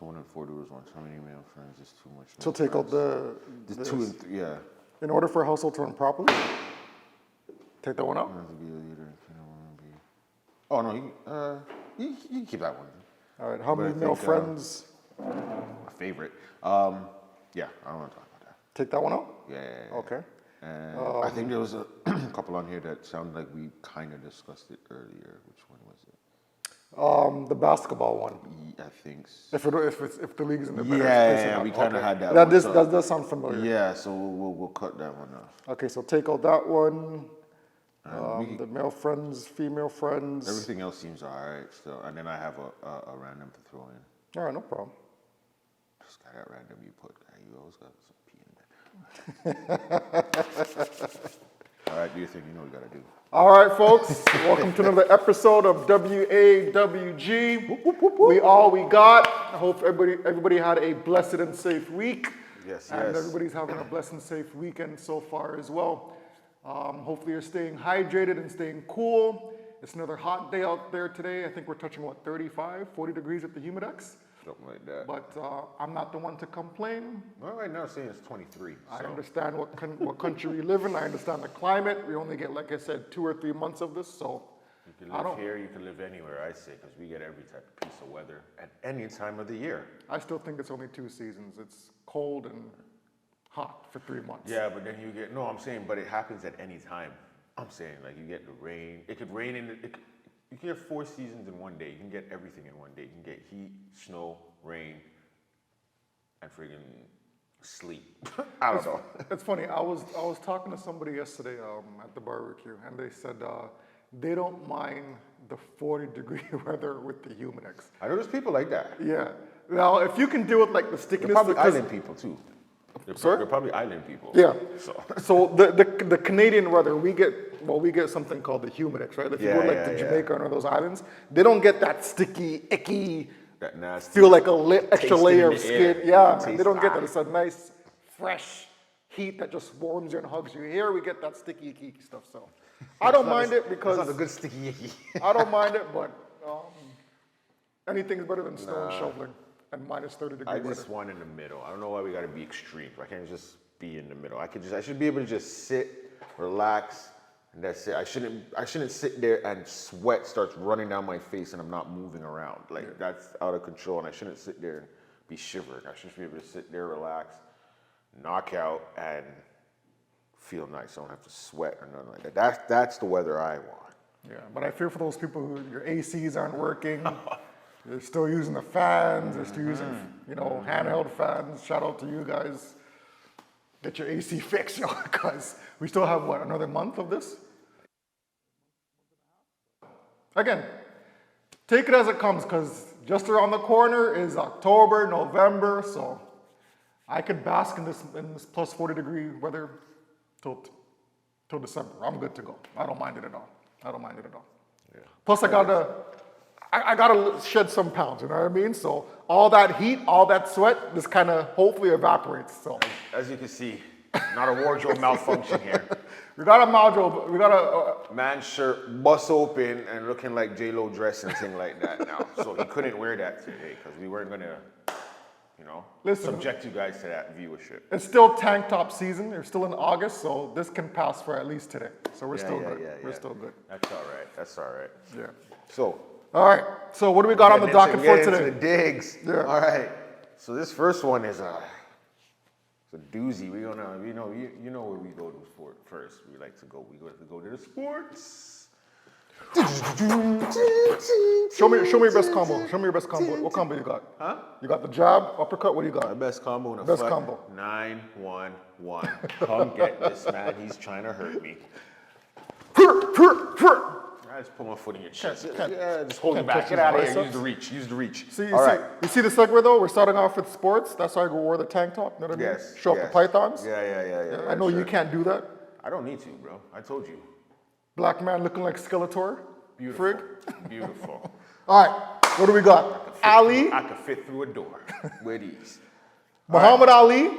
someone in 4 doors once. How many male friends? It's too much. So take out the 2 and 3. Yeah. In order for a household to run properly, take that one out. To be a leader, oh no, you can keep that one. All right. How many male friends? My favorite. Yeah, I don't want to talk about that. Take that one out. Yeah. Okay. And I think there was a couple on here that sounded like we kind of discussed it earlier. Which one was it? The basketball one. I think. So. If the league is in the better Yeah, we kind of had that. That does sound familiar. Yeah, so we'll cut that one off. Okay, so take out that one. The male friends, female friends. Everything else seems alright still, and then I have a random to throw in. All right, no problem. Just got that random you put. You always got some pee in there. All right, do your thing. You know what you gotta do. All right, folks. Welcome to another episode of WAWG. We all we got. I hope everybody had a blessed and safe week. Yes. And everybody's having a blessed and safe weekend so far as well. Hopefully you're staying hydrated and staying cool. It's another hot day out there today. I think we're touching, 35, 40 degrees at the Humidex. Something like that. But I'm not the one to complain. Well, right now it's saying it's 23. I understand what country we live in. I understand the climate. We only get, like I said, 2 or 3 months of this, so you can live here, you can live anywhere, I say, because we get every type of piece of weather at any time of the year. I still think it's only 2 seasons. It's cold and hot for 3 months. Yeah, but then you get, no, I'm saying, but it happens at any time. I'm saying, like, you get the rain. It could rain you can get 4 seasons in one day. You can get everything in one day. You can get heat, snow, rain, and friggin' sleep. I don't know. It's funny. I was talking to somebody yesterday at the barbecue, and they said they don't mind the 40-degree weather with the Humidex. I know there's people like that. Yeah. Now, if you can deal with like the stickiness, they're probably island people too. They're probably island people. Yeah. So the Canadian weather, we get something called the Humidex, right? If you go to Jamaica or one of those islands, they don't get that sticky, icky, that nasty, feel like extra layer of skin. Yeah, they don't get that. It's a nice, fresh heat that just warms you and hugs you. Here we get that sticky, icky stuff. So I don't mind it because it's not a good sticky, icky. I don't mind it, but anything's better than snow and shoveling. And minus 30 degrees. I just want in the middle. I don't know why we got to be extreme. I can't just be in the middle. I should be able to just sit, relax, and that's it. I shouldn't sit there and sweat starts running down my face and I'm not moving around. Like that's out of control. And I shouldn't sit there and be shivering. I should be able to sit there, relax, knock out, and feel nice. I don't have to sweat or nothing like that. That's the weather I want. Yeah, but I fear for those people who your ACs aren't working. They're still using the fans. They're still using, handheld fans. Shout out to you guys. Get your AC fixed, because we still have, another month of this? Again, take it as it comes, because just around the corner is October, November, so I could bask in this plus 40 degree weather till December. I'm good to go. I don't mind it at all. Yeah. Plus, I gotta shed some pounds, you know what I mean? So all that heat, all that sweat, just kind of hopefully evaporates. So as you can see, not a wardrobe malfunction here. We got a wardrobe. We got a man's shirt bust open and looking like J-Lo dress and thing like that now. So he couldn't wear that today because we weren't gonna, subject you guys to that viewership. It's still tank top season. We're still in August, so this can pass for at least today. So we're still good. We're still good. That's all right. Yeah. So. All right. So what do we got on the docket for today? The digs. Yeah. All right. So this first one is it's a doozy. We gonna, you know where we go to sport first. We like to go. We go to the sports. Show me your best combo. What combo you got? Huh? You got the jab, uppercut. What do you got? My best combo. Best combo. 9-1-1. Come get this man. He's trying to hurt me. I just put my foot in your chest. Just hold it back. Get out of here. Use the reach. See, you see the segue though? We're starting off with sports. That's why I wore the tank top. You know what I mean? Yes. Show up the pythons. Yeah. I know you can't do that. I don't need to, bro. I told you. Black man looking like Skeletor. Beautiful. Frig. Beautiful. All right. What do we got? Ali. I could fit through a door with ease. Muhammad Ali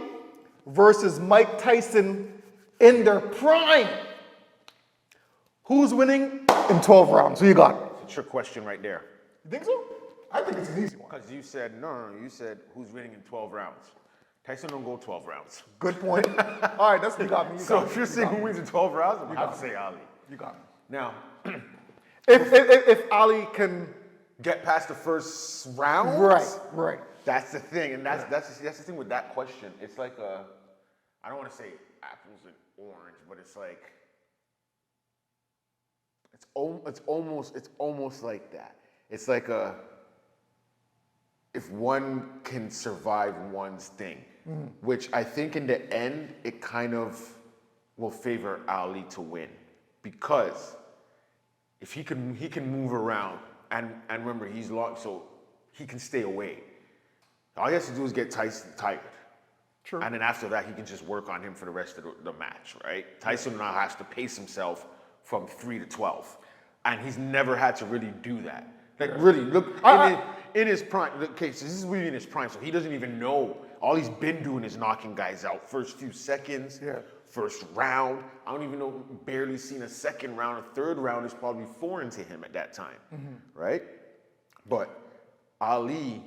versus Mike Tyson in their prime. Who's winning in 12 rounds? Who you got? It's a trick question right there. You think so? I think it's an easy one. Because you said, no, you said who's winning in 12 rounds. Tyson don't go 12 rounds. Good point. All right, you got me. So if you're saying who wins in 12 rounds, I'm have to say Ali. You got me. Now, If Ali can get past the first round, right. That's the thing, and that's the thing with that question. It's like I don't want to say apples and orange, but it's like it's almost like that. It's like if one can survive one's thing, which I think in the end it kind of will favor Ali to win, because if he can move around and remember he's long, so he can stay away. All he has to do is get Tyson tired. True. And then after that, he can just work on him for the rest of the match, right? Tyson now has to pace himself from 3 to 12. And he's never had to really do that. Like, really, look, in his prime, okay, so this is really in his prime, so he doesn't even know. All he's been doing is knocking guys out. First few seconds, first round. I don't even know, barely seen a second round. A third round is probably foreign to him at that time, right? But Ali,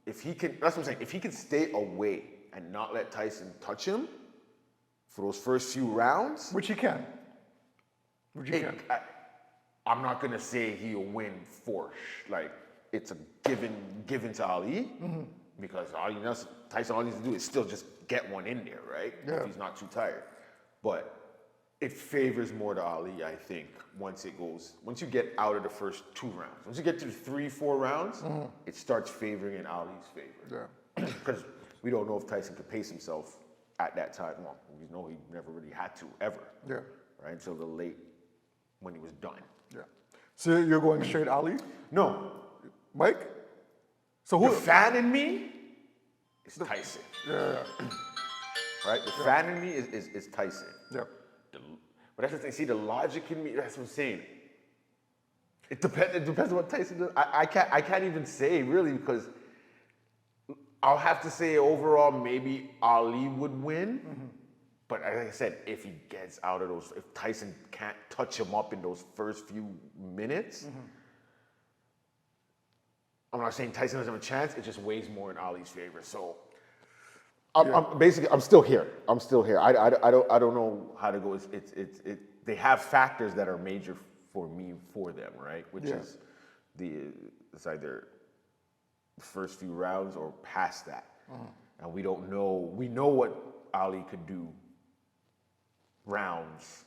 if he can, that's what I'm saying, if he can stay away and not let Tyson touch him for those first few rounds. Which he can. I'm not going to say he'll win for like it's a given to Ali, because Tyson all he needs to do is still just get one in there, right? Yeah. If he's not too tired. But it favors more to Ali, I think, once you get out of the first 2 rounds. Once you get to the 3-4 rounds, it starts favoring in Ali's favor. Yeah. Because we don't know if Tyson could pace himself at that time. Well, we know he never really had to, ever. Yeah. Right? Until the late, when he was done. Yeah. So you're going straight Ali? No. Mike? So The fan in me is Tyson. Yeah. Right? The fan in me is Tyson. Yeah. But that's the thing. See, the logic in me, that's what I'm saying. It depends on what Tyson does. I can't even say, really, because I'll have to say overall maybe Ali would win. But like I said, if he gets out of those, if Tyson can't touch him up in those first few minutes, I'm not saying Tyson doesn't have a chance. It just weighs more in Ali's favor. So I'm still here. I don't know how to go. They have factors that are major for me for them, right? Which is it's either the first few rounds or past that, and we don't know. We know what Ali could do. Rounds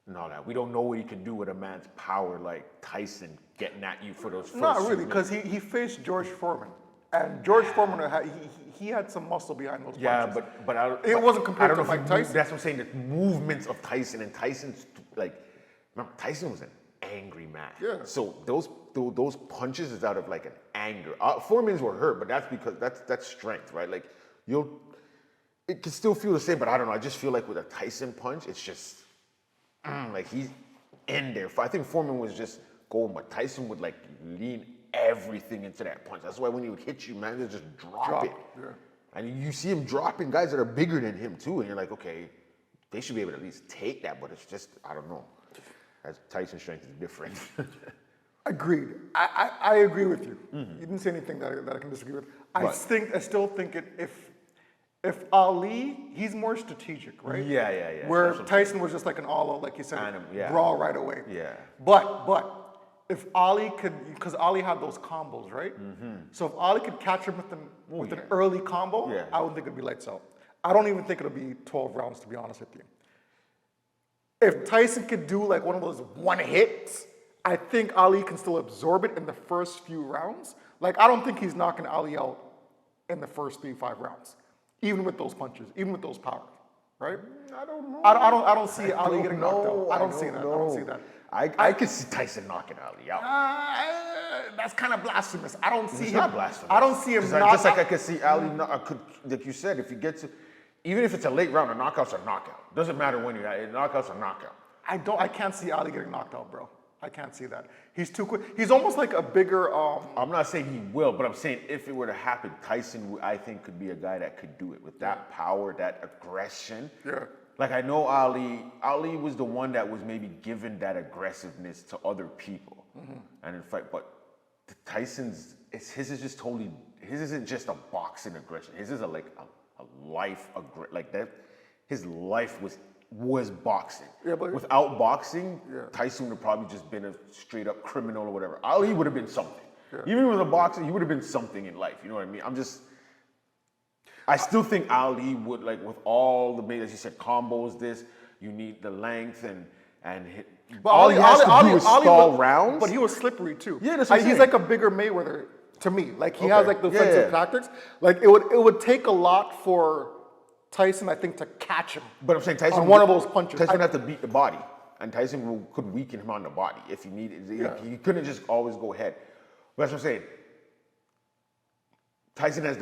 and all that. We don't know what he can do with a man's power like Tyson getting at you for those first. Not really, because he faced George Foreman, and George Foreman he had some muscle behind those punches. Yeah, but it wasn't compared to Mike Tyson. That's what I'm saying. The movements of Tyson, and Tyson's like, remember, Tyson was an angry man. Yeah. So those punches is out of like an anger. Foreman's were hurt, but that's because that's strength, right? Like it can still feel the same, but I don't know. I just feel like with a Tyson punch, it's just like he's in there. I think Foreman was just going, but Tyson would like lean everything into that punch. That's why when he would hit you, man, he'd just drop it. Yeah. And you see him dropping guys that are bigger than him too, and you're like, okay, they should be able to at least take that, but it's just, I don't know. As Tyson's strength is different. Agreed. I agree with you. You didn't say anything that I can disagree with. I still think if Ali, he's more strategic, right? Yeah. Where Tyson was just like an all-out, like you said, brawl right away. Yeah. But if Ali could, because Ali had those combos, right? So if Ali could catch him with an early combo, I would think it'd be lights out. I don't even think it'll be 12 rounds, to be honest with you. If Tyson could do like one of those one hits, I think Ali can still absorb it in the first few rounds. Like, I don't think he's knocking Ali out in the first 3-5 rounds, even with those punches, even with those powers, right? I don't know. I don't see Ali getting knocked out. I don't see that. I could see Tyson knocking Ali out. That's kind of blasphemous. I don't see It's him. not blasphemous. I don't see him just knock like I could see Ali. Like you said, if you get to, even if it's a late round, a knockout's a knockout. Doesn't matter when you're at it. Knockout's a knockout. I can't see Ali getting knocked out, bro. I can't see that. He's too quick. He's almost like a bigger. I'm not saying he will, but I'm saying if it were to happen, Tyson, I think, could be a guy that could do it with that power, that aggression. Yeah. Like I know Ali was the one that was maybe given that aggressiveness to other people and in fight, but his is just totally, his isn't just a boxing aggression. His is a life like that. His life was boxing. Yeah, but without boxing, Tyson would have probably just been a straight up criminal or whatever. Ali would have been something. Even with a boxer, he would have been something in life. You know what I mean? I still think Ali would, like, with all the, as you said, combos. You need the length and hit. But All he has to do is stall rounds. But he was slippery too. Yeah, that's what I'm He's saying. like a bigger Mayweather to me. Like he has like the defensive tactics. Like it would take a lot for Tyson, I think, to catch him. But I'm saying Tyson on one of those punches. Tyson would have to beat the body, and Tyson could weaken him on the body if he needed. He couldn't just always go ahead. But that's what I'm saying. Tyson has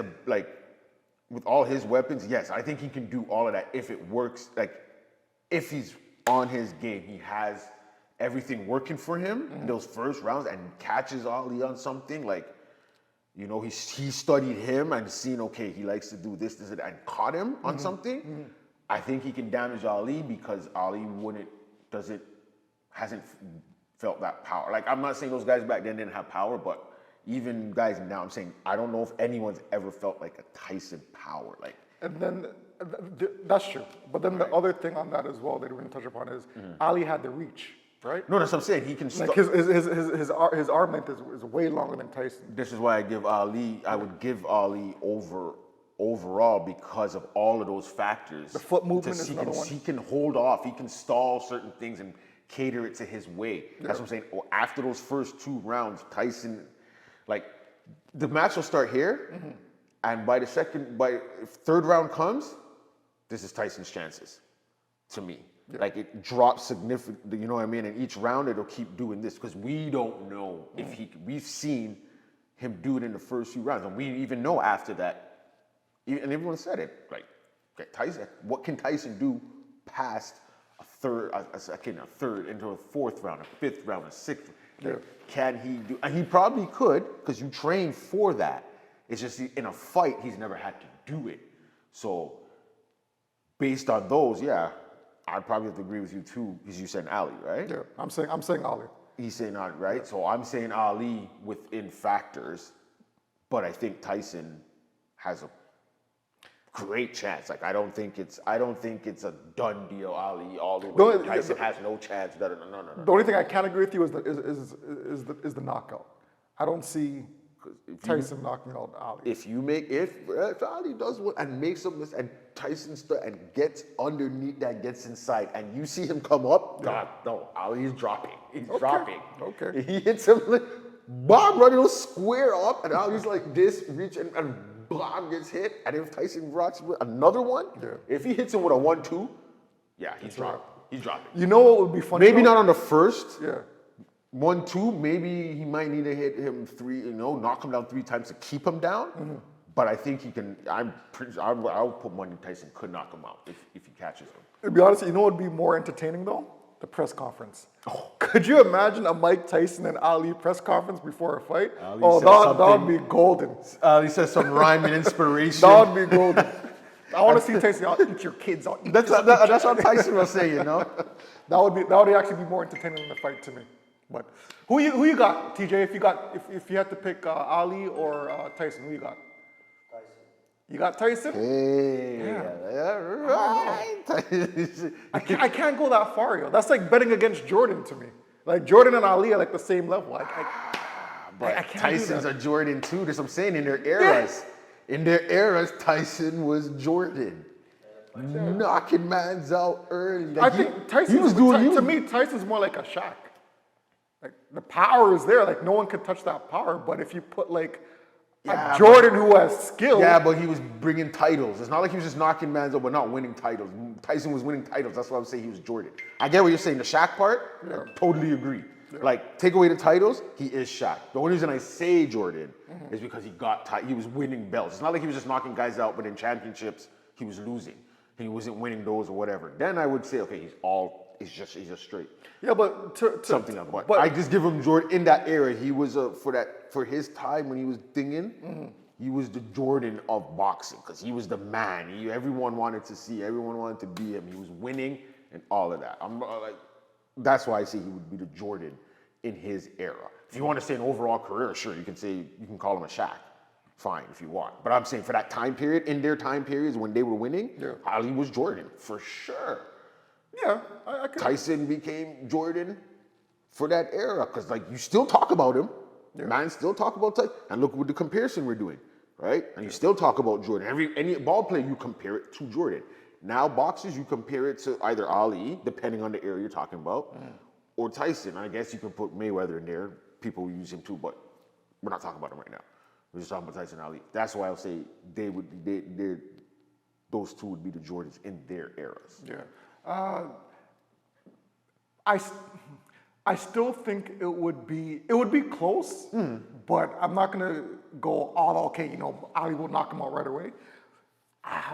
with all his weapons. Yes, I think he can do all of that if it works. Like if he's on his game, he has everything working for him in those first rounds and catches Ali on something. Like, you know, he studied him and seen, okay, he likes to do this, and caught him on something. I think he can damage Ali because Ali hasn't felt that power. Like, I'm not saying those guys back then didn't have power, but even guys now, I'm saying I don't know if anyone's ever felt like a Tyson power. Like, and then that's true. But then the other thing on that as well that we didn't touch upon is Ali had the reach, right? No, that's what I'm saying. He can like his arm length is way longer than Tyson. This is why I would give Ali overall because of all of those factors. The foot movement is another one. He can hold off. He can stall certain things and cater it to his way. That's what I'm saying. After those first 2 rounds, Tyson, like, the match will start here, and by if third round comes, this is Tyson's chances, to me. Like, it drops significantly, you know what I mean? And each round it'll keep doing this because we don't know if we've seen him do it in the first few rounds, and we even know after that. And everyone said it, like, okay, Tyson, what can Tyson do past a third into a 4th round, a 5th round, a 6th? Can he do? And he probably could because you train for that. It's just in a fight he's never had to do it. So based on those, I'd probably have to agree with you too because you said Ali, right? Yeah, I'm saying Ali. He's saying Ali, right? Yeah. So I'm saying Ali within factors, but I think Tyson has a great chance. Like, I don't think it's a done deal. Ali all the way. Tyson has no chance. No. The only thing I can't agree with you is the knockout. I don't see Tyson knocking out Ali. If Ali does one and makes a mistake and Tyson and gets underneath that, gets inside, and you see him come up, God, no, Ali's dropping. He's dropping. Okay. He hits him like Bob running square up, and Ali's like this, reach and Bob gets hit, and if Tyson rocks with another one, if he hits him with a 1-2, he's dropping. He's dropping. You know what would be funny? Maybe not on the first. 1-2, maybe he might need to hit him 3, knock him down 3 times to keep him down. But I think he can. I'll put money Tyson could knock him out if he catches him. To be honest, you know what would be more entertaining though? The press conference. Could you imagine a Mike Tyson and Ali press conference before a fight? That would be golden. Ali says some rhyme and inspiration. That would be golden. I want to see Tyson. I'll eat your kids. That's what Tyson will say. That would actually be more entertaining than the fight to me. But who you got, TJ? If you had to pick Ali or Tyson, who you got? You got Tyson? Hey, I can't go that far, yo. That's like betting against Jordan to me. Like Jordan and Ali are like the same level. But I can't Tyson's a Jordan too. That's what I'm saying. In their eras, Tyson was Jordan, knocking mans out early. Like, I think Tyson. To me, Tyson's more like a Shaq. Like the power is there. Like no one could touch that power. But if you put like Jordan who has skill. Yeah, but he was bringing titles. It's not like he was just knocking mans out, but not winning titles. Tyson was winning titles. That's why I would say he was Jordan. I get what you're saying. The Shaq part, I totally agree. Like, take away the titles, he is Shaq. The only reason I say Jordan is because he was winning belts. It's not like he was just knocking guys out, but in championships, he was losing. He wasn't winning those or whatever. Then I would say, okay, he's just straight. Yeah, but something like that. But I just give him Jordan in that era. He was for his time when he was dinging. He was the Jordan of boxing because he was the man. Everyone wanted to see. Everyone wanted to be him. He was winning and all of that. That's why I say he would be the Jordan in his era. If you want to say an overall career, sure, you can call him a Shaq. Fine, if you want. But I'm saying for that time period, in their time periods when they were winning, Ali was Jordan, for sure. Yeah, I could. Tyson became Jordan for that era, because like you still talk about him. Man still talk about Tyson. And look what the comparison we're doing, right? And you still talk about Jordan. Any ball player, you compare it to Jordan. Now boxers, you compare it to either Ali, depending on the era you're talking about, or Tyson. I guess you can put Mayweather in there. People use him too, but we're not talking about him right now. We're just talking about Tyson and Ali. That's why I'll say those two would be the Jordans in their eras. Yeah. I still think it would be close, but I'm not gonna go all okay. You know, Ali will knock him out right away.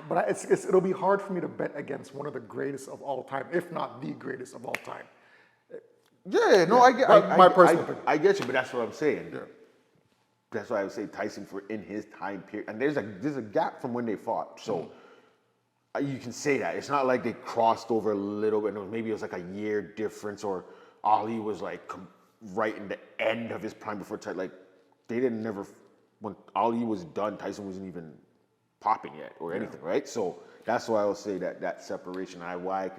But it'll be hard for me to bet against one of the greatest of all time, if not the greatest of all time. Yeah, no, I get my personal opinion. I get you, but that's what I'm saying. Yeah. That's why I would say Tyson for in his time period, and there's a gap from when they fought, so you can say that it's not like they crossed over a little bit. Maybe it was like a year difference, or Ali was like right in the end of his prime before Tyson. Like they didn't never when Ali was done, Tyson wasn't even popping yet or anything, right? So that's why I will say that separation. Why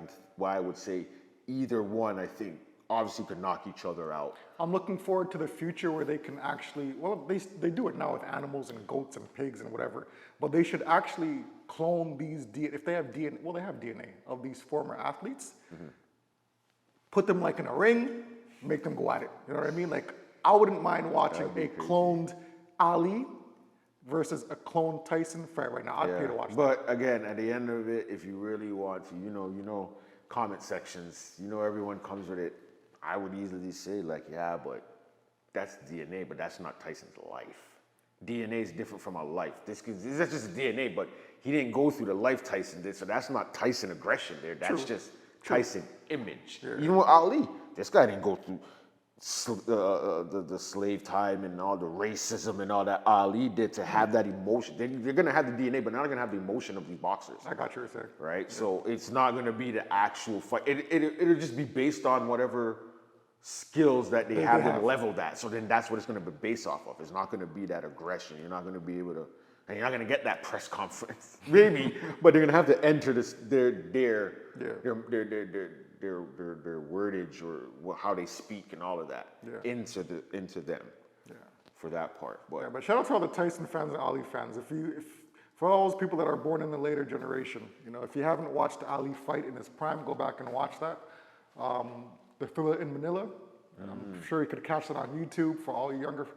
I would say either one. I think obviously could knock each other out. I'm looking forward to the future where they can actually, well, they do it now with animals and goats and pigs and whatever, but they should actually clone these DNA, if they have DNA, well, they have DNA of these former athletes, put them like in a ring, make them go at it. You know what I mean? Like, I wouldn't mind watching a cloned Ali versus a cloned Tyson fight right now. I'd pay to watch that. But again, at the end of it, if you really want to, you know, comment sections, everyone comes with it. I would easily say like, yeah, but that's DNA, but that's not Tyson's life. DNA is different from a life. That's just DNA, but he didn't go through the life Tyson did, so that's not Tyson aggression there. That's just Tyson image. Yeah. You know what, Ali? This guy didn't go through the slave time and all the racism and all that Ali did to have that emotion. They're going to have the DNA, but not going to have the emotion of these boxers. I got you saying. Right? Yeah. So it's not going to be the actual fight. It'll just be based on whatever skills that they have them leveled at. So then that's what it's going to be based off of. It's not going to be that aggression. You're not going to be able to, and you're not going to get that press conference, maybe, but they're going to have to enter their wordage or how they speak and all of that into them for that part. But shout out to all the Tyson fans and Ali fans. For all those people that are born in the later generation, if you haven't watched Ali fight in his prime, go back and watch that. The Thriller in Manila. I'm sure you could catch that on YouTube for all younger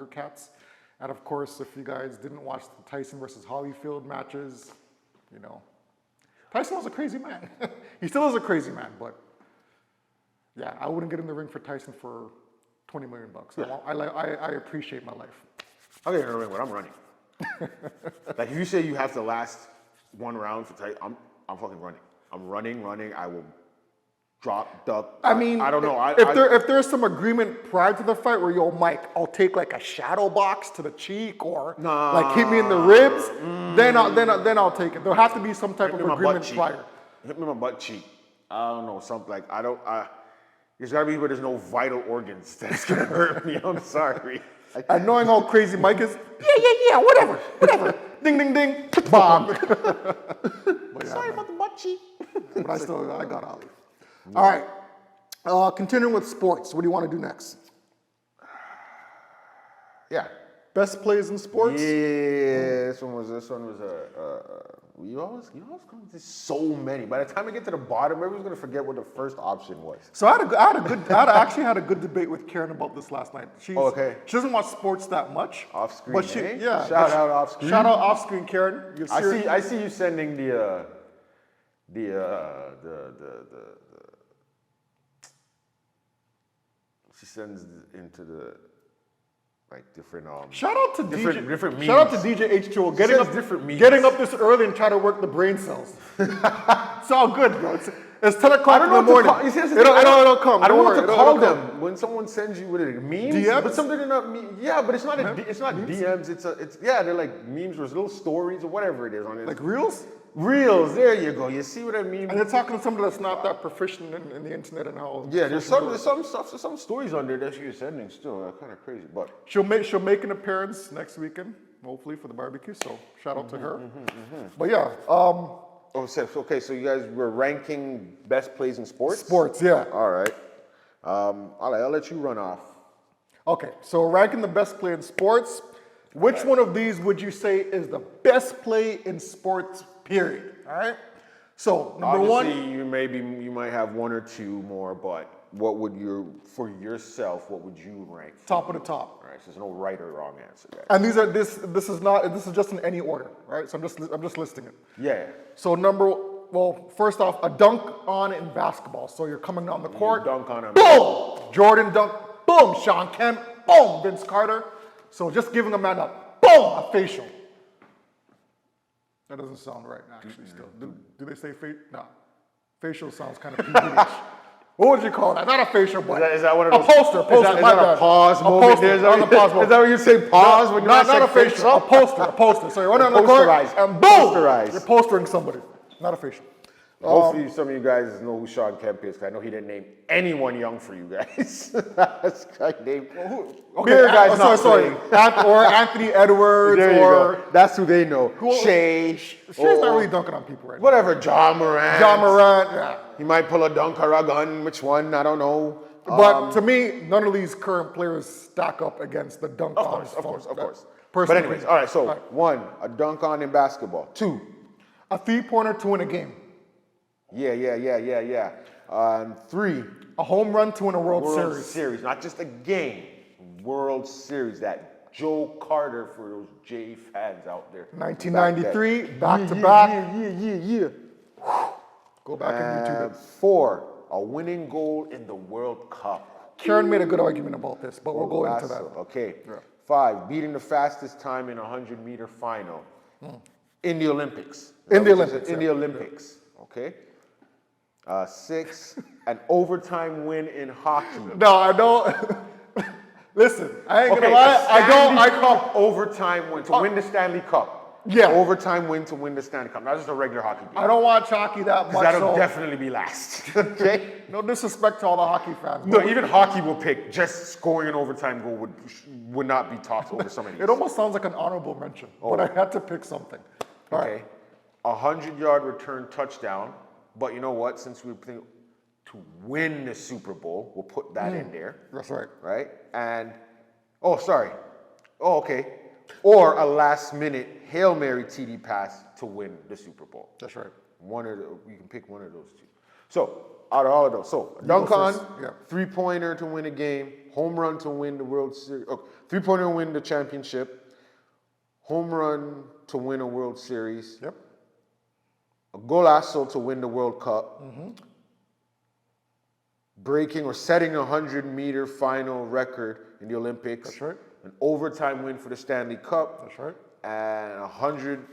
cats. And of course, if you guys didn't watch the Tyson versus Holyfield matches, Tyson was a crazy man. He still is a crazy man, but yeah, I wouldn't get in the ring for Tyson for $20 million. Yeah. I appreciate my life. I'll get in the ring when I'm running. Like if you say you have to last one round for Tyson, I'm fucking running. I'm running. I will drop, duck. I mean, I don't know. If there's some agreement prior to the fight where, yo, Mike, I'll take like a shadow box to the cheek or like hit me in the ribs, then I'll take it. There'll have to be some type of agreement prior. Hit me in my butt cheek. I don't know, something like, there's gotta be where there's no vital organs that's gonna hurt me. I'm sorry. And knowing how crazy Mike is, yeah, whatever. Ding, ding, ding, bomb. Sorry about the butt cheek. But I got Ali. All right, continuing with sports. What do you want to do next? Yeah. Best plays in sports? Yeah, this one was you always come to so many. By the time we get to the bottom, everyone's gonna forget what the first option was. So I actually had a good debate with Karen about this last night. She doesn't watch sports that much. Off screen, but shout out off screen. Shout out off screen, Karen. I see you sending she sends into the different shout out to different memes. Shout out to DJ H2O getting up this early and trying to work the brain cells. It's all good, bro. It's 10 o'clock in the morning. It'll come. I don't know what to call them when someone sends you what are memes. DMs? But something they're not memes. Yeah, but it's not DMs. It's they're like memes or little stories or whatever it is on it. Like reels? Reels, there you go. You see what I mean? And you're talking to somebody that's not that proficient in the internet and how. Yeah, there's some stories on there that she's sending still. Kind of crazy, but She'll make an appearance next weekend, hopefully for the barbecue. So shout out to her. But yeah, okay. So you guys were ranking best plays in sports. sports. Yeah. All right. I'll let you run off. Okay. So ranking the best play in sports. Which one of these would you say is the best play in sports? Period. All right. So number Obviously, one. you might have one or two more, but what would for yourself? What would you rank? Top of the top. All right. So there's no right or wrong answer, guys. And this is just in any order, right? So I'm just listing it. Yeah. So first off, a dunk on in basketball. So you're coming down the court. Dunk on him. Boom! Jordan dunk. Boom! Sean Kemp. Boom! Vince Carter. So just giving a man a facial. That doesn't sound right, actually. Still, do they say facial? No, facial sounds kind of PG-ish. What would you call that? Not a facial, but Is that one of those? a poster. Is that a pause moment? Is that when you say pause when you're not a facial? A poster. So you're running on the court and boom, you're postering somebody. Not a facial. Hopefully, some of you guys know who Sean Kemp is, because I know he didn't name anyone young for you guys. That's like name. Sorry. Or Anthony Edwards. There you go. That's who they know. Shea. She's not really dunking on people right now. Whatever. John Morant. Yeah. He might pull a dunk or a gun. Which one? I don't know. But to me, none of these current players stack up against the dunk on. Of course. But anyways, all right. So one, a dunk on in basketball. Two, a 3-pointer to win a game. Yeah. Three, a home run to win a World Series. Not just a game. World Series. That Joe Carter for those J fans out there. 1993, back to back. Yeah. Go back and YouTube it. Four, a winning goal in the World Cup. Karen made a good argument about this, but we'll go into that. Okay. Yeah. Five, beating the fastest time in a 100-meter final in the Olympics. In the Olympics. Okay. Six, an overtime win in hockey. No, I don't. Listen, I ain't gonna lie. I Cup overtime win to win the Stanley Cup. Yeah. Overtime win to win the Stanley Cup. Not just a regular hockey game. I don't watch hockey that much. That'll definitely be last. Okay. No disrespect to all the hockey fans. No, even hockey will pick just scoring an overtime goal would not be topped over some of these. It almost sounds like an honorable mention, but I had to pick something. Okay. A 100-yard return touchdown. But you know what? Since we think to win the Super Bowl, we'll put that in there. That's right. Right? And, okay. Or a last-minute Hail Mary TD pass to win the Super Bowl. That's right. You can pick one of those two. So, out of all of those. So, dunk on, three-pointer to win a game, home run to win the World Series, three-pointer to win the championship, home run to win a World Series. Yep. A golazo to win the World Cup, breaking or setting a 100-meter final record in the Olympics. That's right. An overtime win for the Stanley Cup. That's right. And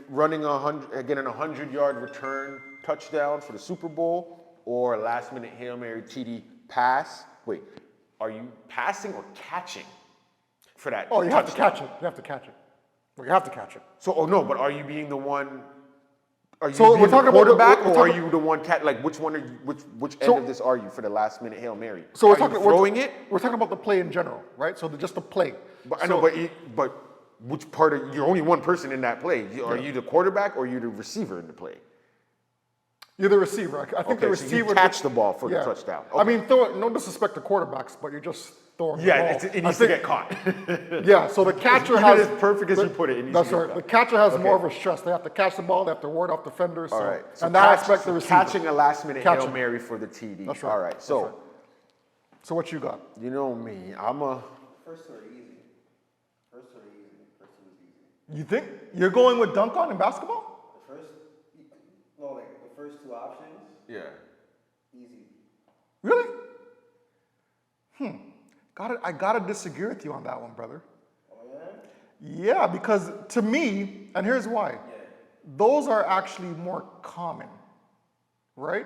running a 100-yard return touchdown for the Super Bowl, or a last-minute Hail Mary TD pass. Wait, are you passing or catching for that? Oh, you have to catch it. You have to catch it. So, no, but are you being the one? Are you we're talking the quarterback, about or are you the one which one are you? Which end of this are you for the last minute Hail Mary? So we're throwing it. We're talking about the play in general, right? So just the play. But I know, but which part of you're only one person in that play? Are you the quarterback or are you the receiver in the play? You're the receiver. I think the receiver. So you catch the ball for the touchdown. Okay. I mean, no disrespect to quarterbacks, but you're just throwing the ball. It needs to get caught. Yeah, so the catcher has... as perfect as you put it. That's right. The catcher has more of a stress. They have to catch the ball. They have to ward off defenders. All right. So and that aspect, the receiver. Catching a last-minute Hail Mary for the TD. That's right. All right. So what you got? You know me. I'm a... First two are easy. First two is easy. You think? You're going with dunk on in basketball? The first two options? Yeah. Easy. Really? I gotta disagree with you on that one, brother. Oh, yeah? Yeah, because to me, and here's why. Yeah. Those are actually more common, right?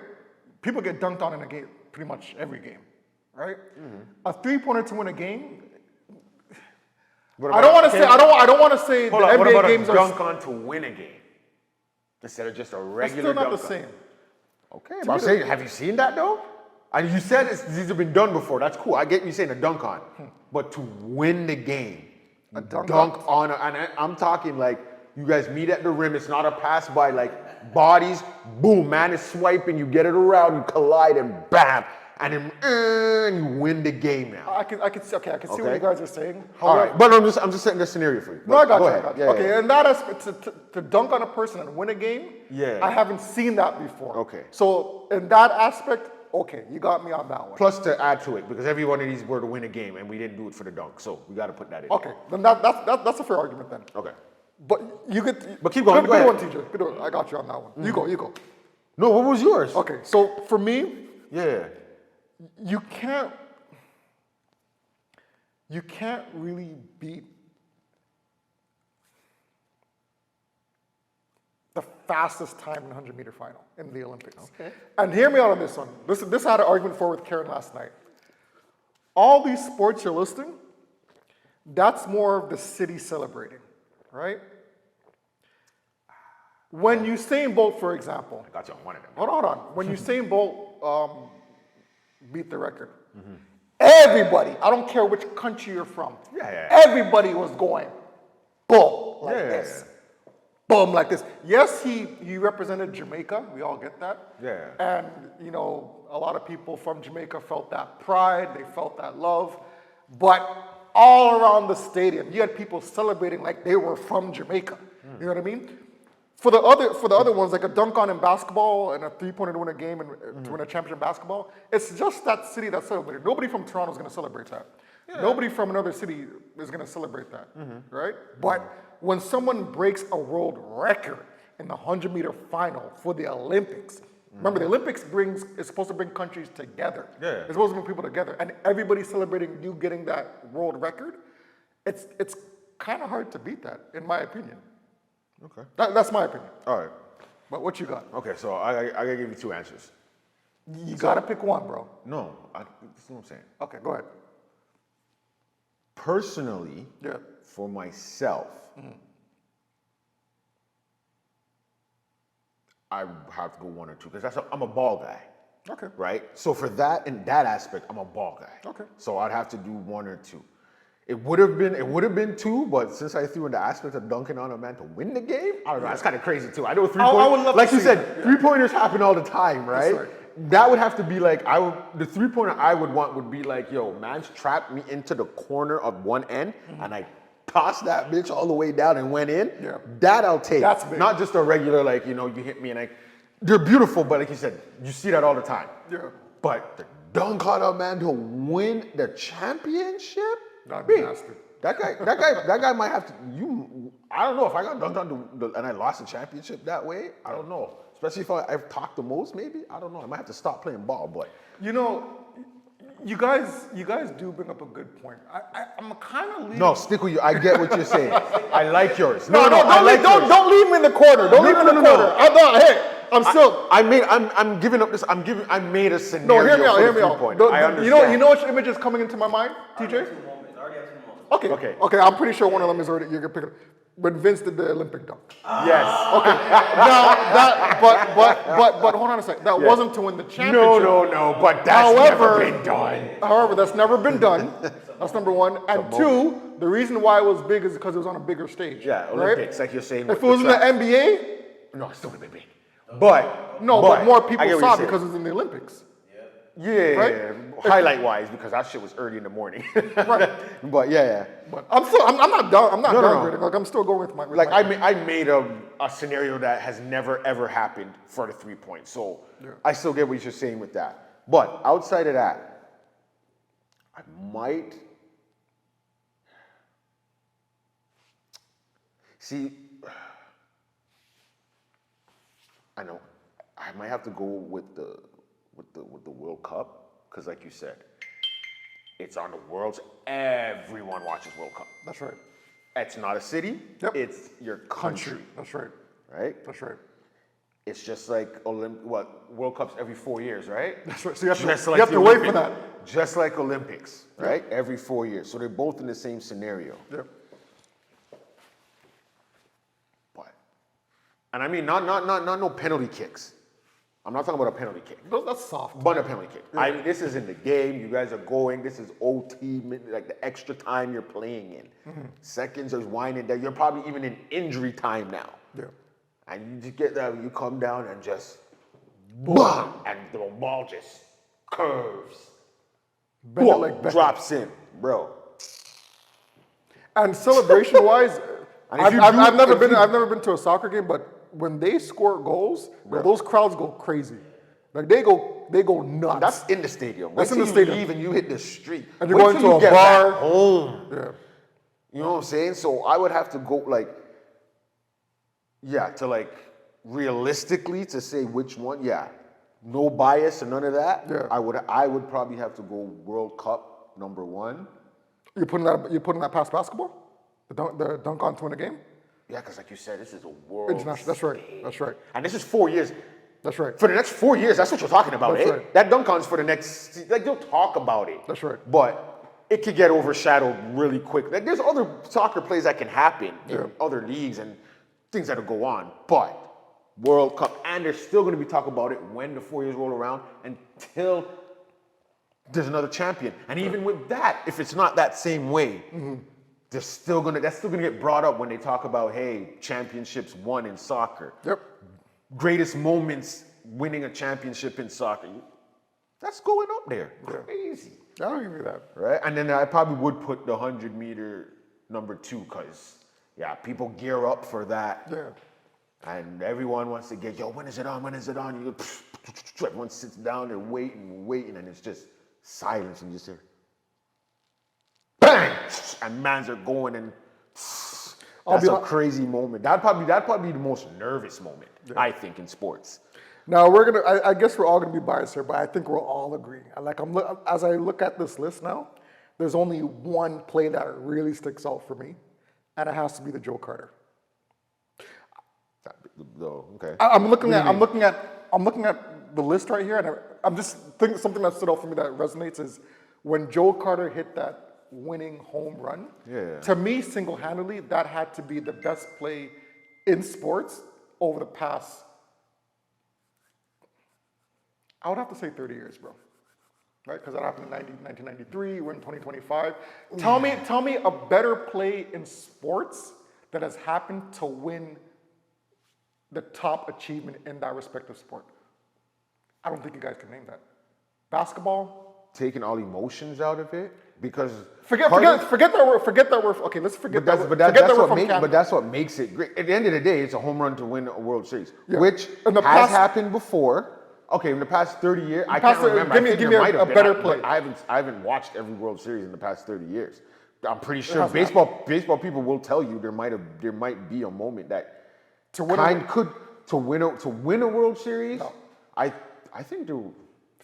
People get dunked on in a game, pretty much every game, right? A three-pointer to win a game. I don't want to say the NBA games are dunk on to win a game. instead of just a That's regular still not the dunk. same. Okay, but I'm saying, have you seen that though? And you said these have been done before. That's cool. I get you saying a dunk on, but to win the game, A dunk on, I'm talking like you guys meet at the rim. It's not a pass by, like bodies. Boom, man is swiping. You get it around. You collide and bam, and then you win the game now. I can see what Okay. you guys are saying. All right, but I'm just setting the scenario for you. No, I got Go you. ahead. I got you. Yeah, Okay, yeah. and that aspect, to dunk on a person and win a game, Yeah. I haven't seen that before. Okay. So in that aspect, okay, you got me on that one. Plus to add to it, because every one of these were to win a game, and we didn't do it for the dunk, so we got to put that in. Okay, then that's a fair argument then. Okay. But you could. But keep going, Good, go ahead. good one, TJ. Good one. I got you on that one. You go. No, what was yours? Okay, so for me, Yeah. you can't really beat the fastest time in 100-meter final in the Olympics. Okay. And hear me out on this one. This I had an argument for with Karen last night. All these sports you're listing, that's more of the city celebrating, right? When Usain Bolt, for example, I got you on one of them. hold on. When Usain Bolt beat the record, everybody, I don't care which country you're from, Yeah. everybody was going, boom, like Yeah. this. Boom, like this. Yes, he represented Jamaica. We all get that. Yeah. And, you know, a lot of people from Jamaica felt that pride. They felt that love. But all around the stadium, you had people celebrating like they were from Jamaica. You know what I mean? For the other ones, like a dunk on in basketball and a three-pointer to win a game and to win a championship in basketball, it's just that city that celebrated. Nobody from Toronto is going to celebrate that. Nobody from another city is going to celebrate that, right? But when someone breaks a world record in the 100-meter final for the Olympics, remember the Olympics is supposed to bring countries together. Yeah. It's supposed to bring people together, and everybody's celebrating you getting that world record. It's kind of hard to beat that, in my opinion. Okay. That's my opinion. All right. But what you got? Okay, so I gotta give you two answers. You gotta pick one, bro. No, this is what I'm saying. Okay, go ahead. Personally, Yeah. for myself, I have to go one or two because I'm a ball guy. Okay. Right? So for that, in that aspect, I'm a ball guy. Okay. So I'd have to do one or two. It would have been two, but since I threw in the aspect of dunking on a man to win the game, I don't know, that's kind of crazy too. I know I would three-pointers, love like to you see said, that, yeah. three-pointers happen all the time, right? right. That would have to be like, the three-pointer I would want would be like, yo, man's trapped me into the corner of one end, and I tossed that bitch all the way down and went in. Yeah. That I'll take. That's big. Not just a regular, like, you hit me and they're beautiful, but like you said, you see that all the time. Yeah. But the dunk on a man to win the championship? That'd be nasty. That guy might have to. I don't know if I got dunked on and I lost the championship that way. I don't know. Especially if I've talked the most, maybe. I don't know. I might have to stop playing ball, but You know, you guys do bring up a good point. I'm kind of leaving. no, stick with you. I get what you're saying. I like yours. No, I like yours. don't leave me in the corner. Don't leave me in the corner. I'm still. I'm giving up this. I made a scenario. No, hear me out. for Hear the me out. three-pointer. I You know understand. which image is coming into my mind, TJ? Already have 2 moments. Okay. I'm pretty sure one of them is already you're gonna pick it. When Vince did the Olympic dunk. Yes. Okay. Now but hold on a second. That wasn't to win the championship. No. But that's never been done. However, that's never been done. That's number one. And two, the reason why it was big is because it was on a bigger stage. Yeah, right? Olympics, like you're saying. If it was in the NBA, no, it still would have been big. But more people I get what saw you're it saying. because it was in the Olympics. Yeah, Right? highlight wise, because that shit was early in the morning. Right. But yeah. But I'm not done. I'm not No, no. downgrading. Like I'm still going with my. Like I made a scenario that has never ever happened for the 3-point. So I still get what you're saying with that. But outside of that, I might see. I know I might have to go with the World Cup because, like you said, it's on the world's. Everyone watches World Cup. That's right. It's not a city. Yep. It's your country. That's right. Right? That's right. It's just like World Cups every 4 years, right? That's right. So you have Just to, like you have the to wait for Olympic- that. Just like Olympics, right? Every 4 years. So they're both in the same scenario. Yeah. But And I mean, not no penalty kicks. I'm not talking about a penalty kick. That's soft. But a penalty kick. I mean, this is in the game. You guys are going. This is OT, like the extra time you're playing in. Seconds is winding down. You're probably even in injury time now. Yeah. And you just get that, you come down and just, boom, and the ball just curves. Bend it Boom, like Beckham. drops in, bro. And celebration-wise, And if you I've do- never if been. you- I've never been to a soccer game, but when they score goals, Yeah. those crowds go crazy. Like they go nuts. That's in the stadium. That's Wait in till the you stadium. leave and you hit the street. And you're Wait going till to you a get bar. back home. Yeah. You know what I'm saying? So I would have to go to realistically to say which one, no bias or none of that. Yeah. I would probably have to go World Cup #1. You're putting that past basketball, the dunk on to win a game. Yeah, because like you said, this is a world. International. That's right. stage. That's right. And this is 4 years. That's right. For the next 4 years, that's what you're talking about, That's eh? right. That dunk on's for the next, like they'll talk about it. That's right. But it could get overshadowed really quick. Like there's other soccer plays that can happen in other leagues and things that'll go on. But World Cup, and they're still going to be talking about it when the 4 years roll around until there's another champion. And even with that, if it's not that same way, that's still gonna get brought up when they talk about, hey, championships won in soccer. Yep. Greatest moments winning a championship in soccer. That's going up there. Crazy. I'll give you that. Right? And then I probably would put the 100-meter #2 because, people gear up for that. Yeah. And everyone wants to get, when is it on? When is it on? You go, everyone sits down, they're waiting, and it's just silence, and you just hear, bang! And mans are going, and that's a crazy moment. That'd probably be the most nervous moment, I think, in sports. Now I guess we're all gonna be biased here, but I think we'll all agree. As I look at this list now, there's only one play that really sticks out for me, and it has to be the Joe Carter. Okay. I'm looking at the list right here, and I'm just thinking something that stood out for me that resonates is when Joe Carter hit that winning home run. Yeah. To me, single-handedly, that had to be the best play in sports over the past, I would have to say 30 years, bro. Right? Because that happened in 1993, we're in 2025. Tell me a better play in sports that has happened to win the top achievement in that respective sport. I don't think you guys can name that. Basketball? Taking all emotions out of it, because Forget that we're okay, let's forget that. But that's what makes it great. At the end of the day, it's a home run to win a World Series, which has happened before. Okay, in the past 30 years, I can't remember. Give me a better play. I haven't watched every World Series in the past 30 years. I'm pretty sure baseball people will tell you there might be a moment that to win a World Series. No. I think there.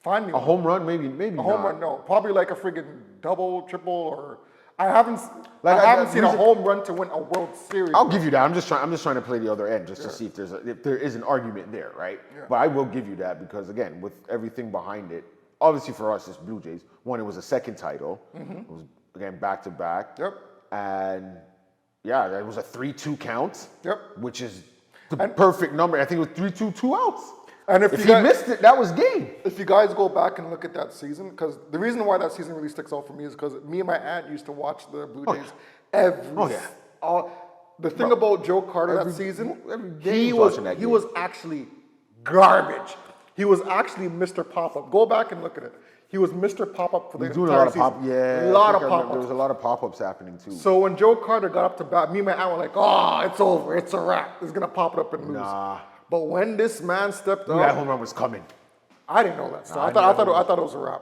Find me A home run, maybe a not. home run, no. Probably like a friggin' double, triple, or I haven't Like, seen a home run to win a World Series. I'll give you that. I'm just trying to play the other end just to see if there is an argument there, right? Yeah. But I will give you that because again, with everything behind it, obviously for us it's Blue Jays. One, it was a second title. It was again back to back. Yep. And it was a 3-2 count. Yep. Which is the perfect number. I think it was 3-2, 2 outs. And if he missed it, that was game. If you guys go back and look at that season, because the reason why that season really sticks out for me is because me and my aunt used to watch the Blue Jays the thing about Joe Carter that season, he was actually garbage. He was actually Mr. Pop-Up. Go back and look at it. He was Mr. Pop-Up for the entire season. There was a lot of pop-ups happening too. So when Joe Carter got up to bat, me and my aunt were like, it's over, it's a wrap. He's gonna pop it up and lose. Nah. But when this man stepped up, That home run was coming. I didn't know that. So I thought it was a wrap.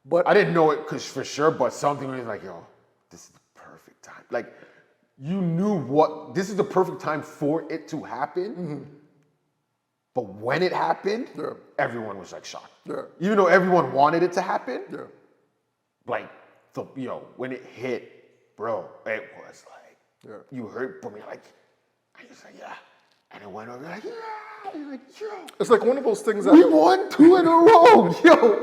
But I didn't know it for sure, but something was like, this is the perfect time. Like, you knew this is the perfect time for it to happen. But when it happened, everyone was like shocked. Yeah. Even though everyone wanted it to happen, yeah. when it hit, bro, it was like, you heard from me, like, I was like, and it went over, like, you're like, It's like one of those things that we won 2 in a row.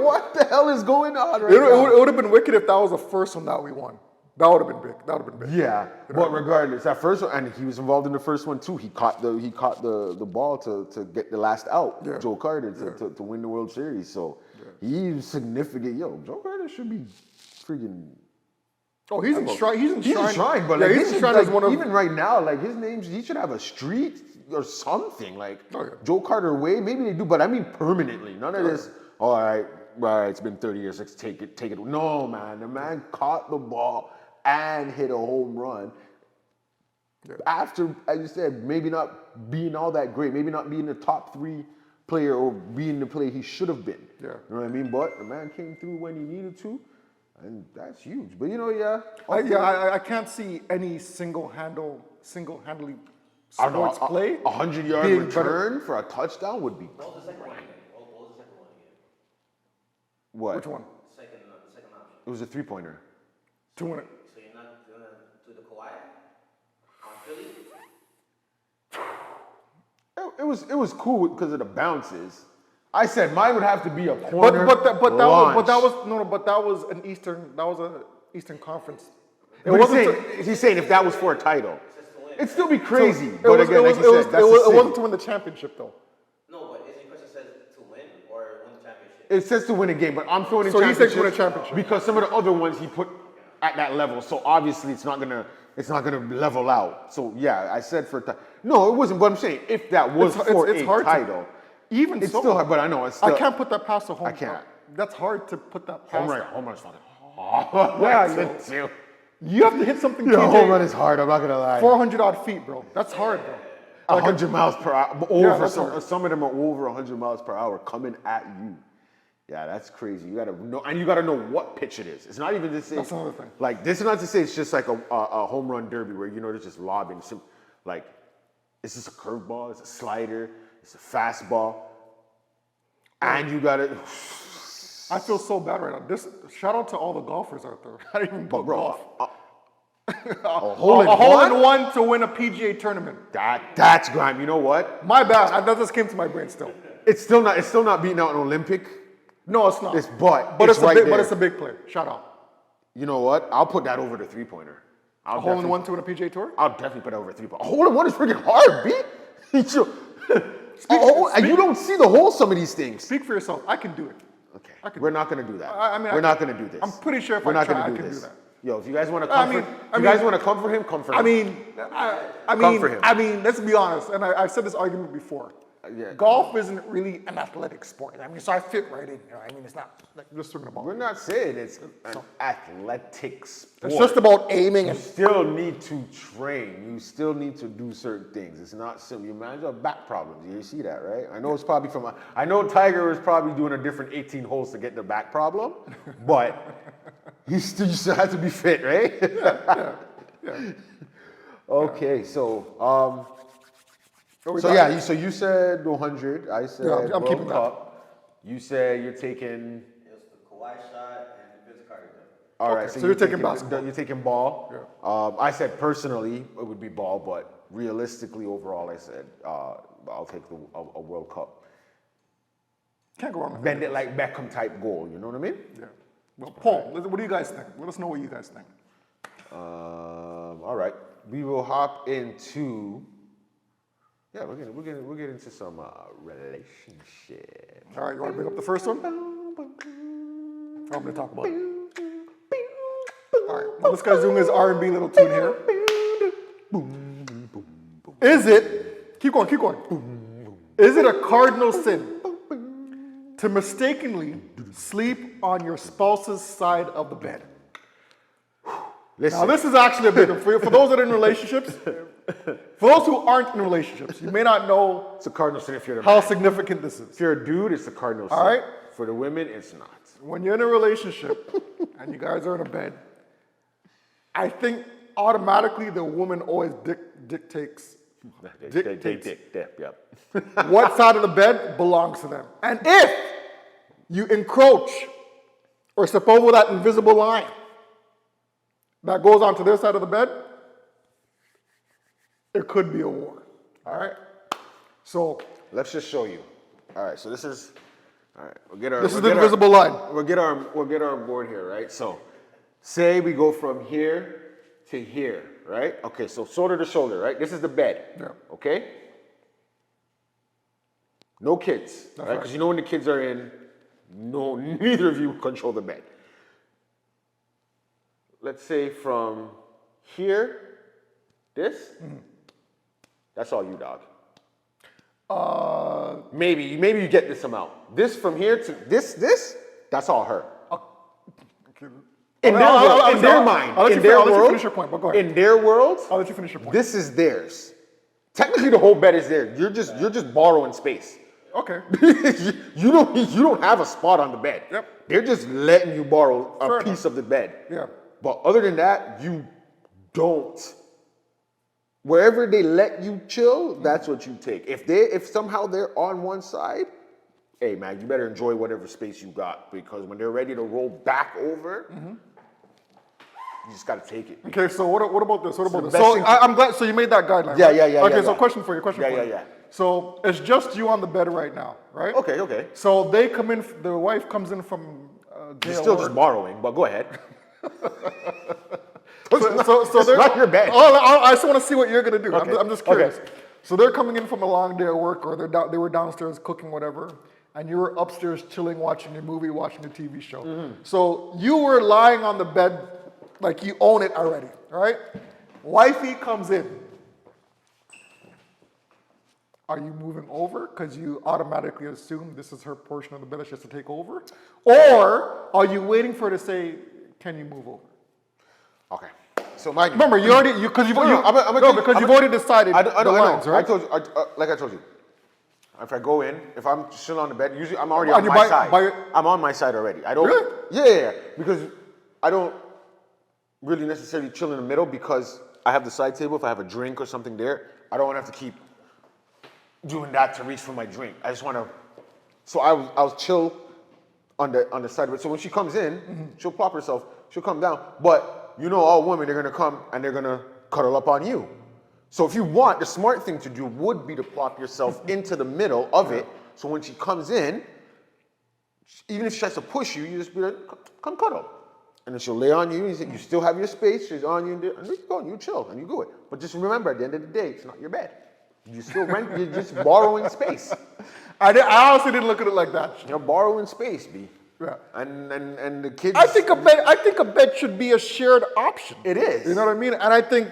What the hell is going on right now? It would have been wicked if that was the first one that we won. That would have been big. That would have been big. Yeah, but regardless, that first one, and he was involved in the first one too. He caught the ball to get the last out, Yeah. Joe Carter, to win the World Series. So he's significant. Yo, Joe Carter should be freaking. Oh, he's enshrined. He's He's enshrined, but yeah, like, he's they should, enshrined like, as one of. even right now, like his name, he should have a street or something like Oh, yeah. Joe Carter Way. Maybe they do, but I mean permanently. None of this. All right, it's been 30 years. Let's take it. No, man, the man caught the ball and hit a home run. Yeah. After, as you said, maybe not being all that great, maybe not being the top 3 player or being the player he should have been. Yeah. You know what I mean? But the man came through when he needed to, and that's huge. But you know, I can't see any single-handedly I don't know, sports play. 100-yard being return for a touchdown would be What was the second one again? What was the second one again? what? Which one? The second option. It was a 3-pointer. To win it. So you're not gonna do the Kawhi on Philly? It was cool because of the bounces. I said mine would have to be a corner. But that launch. was an Eastern Conference. It But wasn't. he's saying if that was for a title, it'd still be crazy. It but was, again, like you said, that's the it city. wasn't to win the championship though. No, but isn't your question says to win or win the championship? It says to win a game, but I'm throwing in So he said championships to win a championship. because some of the other ones he put at that level. So obviously it's not gonna level out. So yeah, I said for no, it wasn't. But I'm saying if that was for it's a hard title, Even it's so, still hard. But I know it's still. I can't put that past the home. I can't. That's hard to put that past. Home run is fucking hard. Yeah, too. You have to hit something. Yeah, TJ, home run is hard. I'm not gonna lie. 400 odd feet, bro. That's hard, bro. 100 miles per hour. Over that's hard. some of them are over 100 miles per hour coming at you. Yeah, that's crazy. You gotta know, and you gotta know what pitch it is. It's not even to say. That's another thing. Like this is not to say it's just like a home run derby where you know they're just lobbing. Like, is this a curveball? It's a slider. It's a fastball. And you gotta. I feel so bad right now. Shout out to all the golfers out there. I didn't even But put bro, golf. a hole in A hole in one? one to win a PGA tournament. That's grime. You know what? My bad. That just came to my brain still. It's still not beating out an Olympic. No, it's not. It's right But there. it's a big play. Shout out. You know what? I'll put that over the 3-pointer. A hole in one to win a PGA tour? I'll definitely put that over 3-pointer. A hole in one is freaking hard, B. And you don't see the hole some of these things. Speak for yourself. I can do it. Okay. We're not gonna do that. We're not gonna do this. I'm pretty sure if we're I not try, gonna I do can this. do that. Yo, if you guys want to I comfort, mean- comfort him, comfort him. Come for him. I mean, let's be honest, and I've said this argument before. Yeah. Golf isn't really an athletic sport. I mean, so I fit right in. You know, I mean, it's not like just swinging a ball. We're not saying it's an athletic sport. It's just about aiming You and still need to train. You still need to do certain things. It's not simple. You manage your back problems. You see that, right? I know it's probably I know Tiger was probably doing a different 18 holes to get the back problem, but you still have to be fit, right? yeah. Okay, so so you said 100. I said I'm World keeping that. Cup. You said you're taking. It was the Kawhi shot and Vince Carter dunk. All right, so you're taking basketball. You're taking ball. Yeah. I said personally it would be ball, but realistically overall, I said I'll take a World Cup. Can't go wrong with Bend it like Beckham type goal. You know what I mean? that. Yeah. Well, Paul, what do you guys think? Let us know what you guys think. All right, we will hop into. Yeah, we'll get into some relationship. All right, you want to bring up the first one? I'm going to talk about it. All right, well, this guy's doing his R&B little tune here. Is it, keep going. Is it a cardinal sin to mistakenly sleep on your spouse's side of the bed? Listen, Now, this is actually a big one. For those that are in relationships, for those who aren't in relationships, you may not know it's a cardinal sin if you're the how man. significant this is. If you're a dude, it's a cardinal sin. All right. For the women, it's not. When you're in a relationship and you guys are in a bed, I think automatically the woman always dictates Yep. what side of the bed belongs to them. And if you encroach or step over that invisible line that goes onto their side of the bed, it could be a war. All right? So Let's just show you. All right, so this is. All right, we'll get our. this is we'll the get our- invisible line. We'll get our board here, right? So, say we go from here to here, right? Okay, so shoulder to shoulder, right? This is the bed, Yeah. okay? No kids, right? Because you know when the kids are in, no, neither of you control the bed. Let's say from here, this, that's all you, dog. Maybe you get this amount. This from here to this, that's all her. Okay. In their mind, I'll let in you their I'll let you world, finish your point, but go ahead. in their world, I'll let you finish your point. this is theirs. Technically, the whole bed is theirs. You're just borrowing space. Okay. you don't have a spot on the bed. Yep. They're just letting you borrow a Fair piece of the bed. Yeah. But other than that, you don't. Wherever they let you chill, that's what you take. If somehow they're on one side, hey man, you better enjoy whatever space you got, because when they're ready to roll back over, you just gotta take it. Okay, so what about this? What about this? best So thing- I'm glad. So you made that guideline. Yeah, right? yeah, yeah, Okay, yeah, so yeah. question for you. Question Yeah, for yeah, you. yeah. So it's just you on the bed right now, right? Okay. So they come in. The wife comes in from day You're at still work. just borrowing, but go ahead. So It's they're not your bed. Oh, I just want to see what you're gonna do. Okay, I'm just okay. curious. So they're coming in from a long day at work, or they were downstairs cooking whatever, and you were upstairs chilling, watching your movie, watching your TV show. So you were lying on the bed like you own it already, right? Wifey comes in. Are you moving over because you automatically assume this is her portion of the bed that she has to take over? Or are you waiting for her to say, can you move over? Okay. So my Remember, you've already decided I the lines, know. right? I told you, like I told you. If I go in, if I'm still on the bed, usually I'm already And on you my buy- side. buy- I'm on my side already. I don't. Really? Yeah. Because I don't really necessarily chill in the middle, because I have the side table. If I have a drink or something there, I don't want to have to keep doing that to reach for my drink. I just want to. So I'll chill on the side of it. So when she comes in, she'll plop herself. She'll come down. But you know, all women, they're gonna come and they're gonna cuddle up on you. So if you want, the smart thing to do would be to plop yourself into the middle of it. So when she comes in, even if she tries to push you, you just be like, come cuddle. And then she'll lay on you, and you still have your space, she's on you, and you go, and you chill, and you do it. But just remember, at the end of the day, it's not your bed. You still rent, you're just borrowing space. I honestly didn't look at it like that. You're borrowing space, B. Yeah. And the kids. I think a bed should be a shared option. It is. You know what I mean? And I think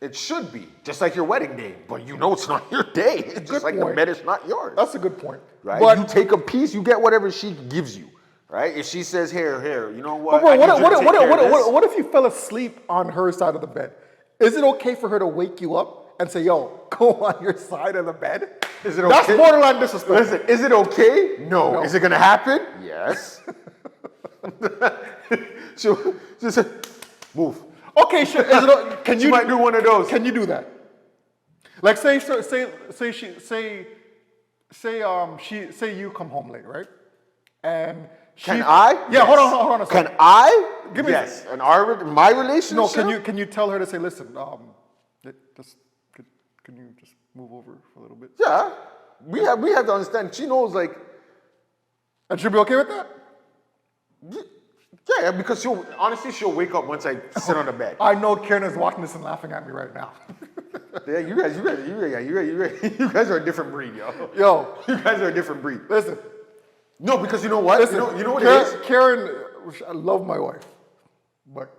It should be, just like your wedding day, but you know it's not your day. It's just like the point. bed is not yours. that's a good point. Right? But You take a piece, you get whatever she gives you. Right? If she says, here, you know what? Bro, I need you to take care of this. what if you fell asleep on her side of the bed? Is it okay for her to wake you up and say, yo, go on your side of the bed? Is it That's okay? borderline disrespectful. Listen, is it okay? No. Is it gonna happen? Yes. She'll just move. Okay, sure. Is it, can She you might do one of those. Can you do that? Like say you come home late, right? And she, Can I? Yeah, Yes. hold on a second. Can I? Give me- yes. In my relationship? No, can you tell her to say, listen, can you just move over for a little bit? Yeah. We have to understand. She knows, like, And she'll be okay with that? yeah, because she'll wake up once I sit on the bed. I know Karen is watching this and laughing at me right now. Yeah, you guys are a different breed, yo. Yo, You guys are a different breed. listen. No, because you know what? Listen, you know what it is? Karen, I love my wife, but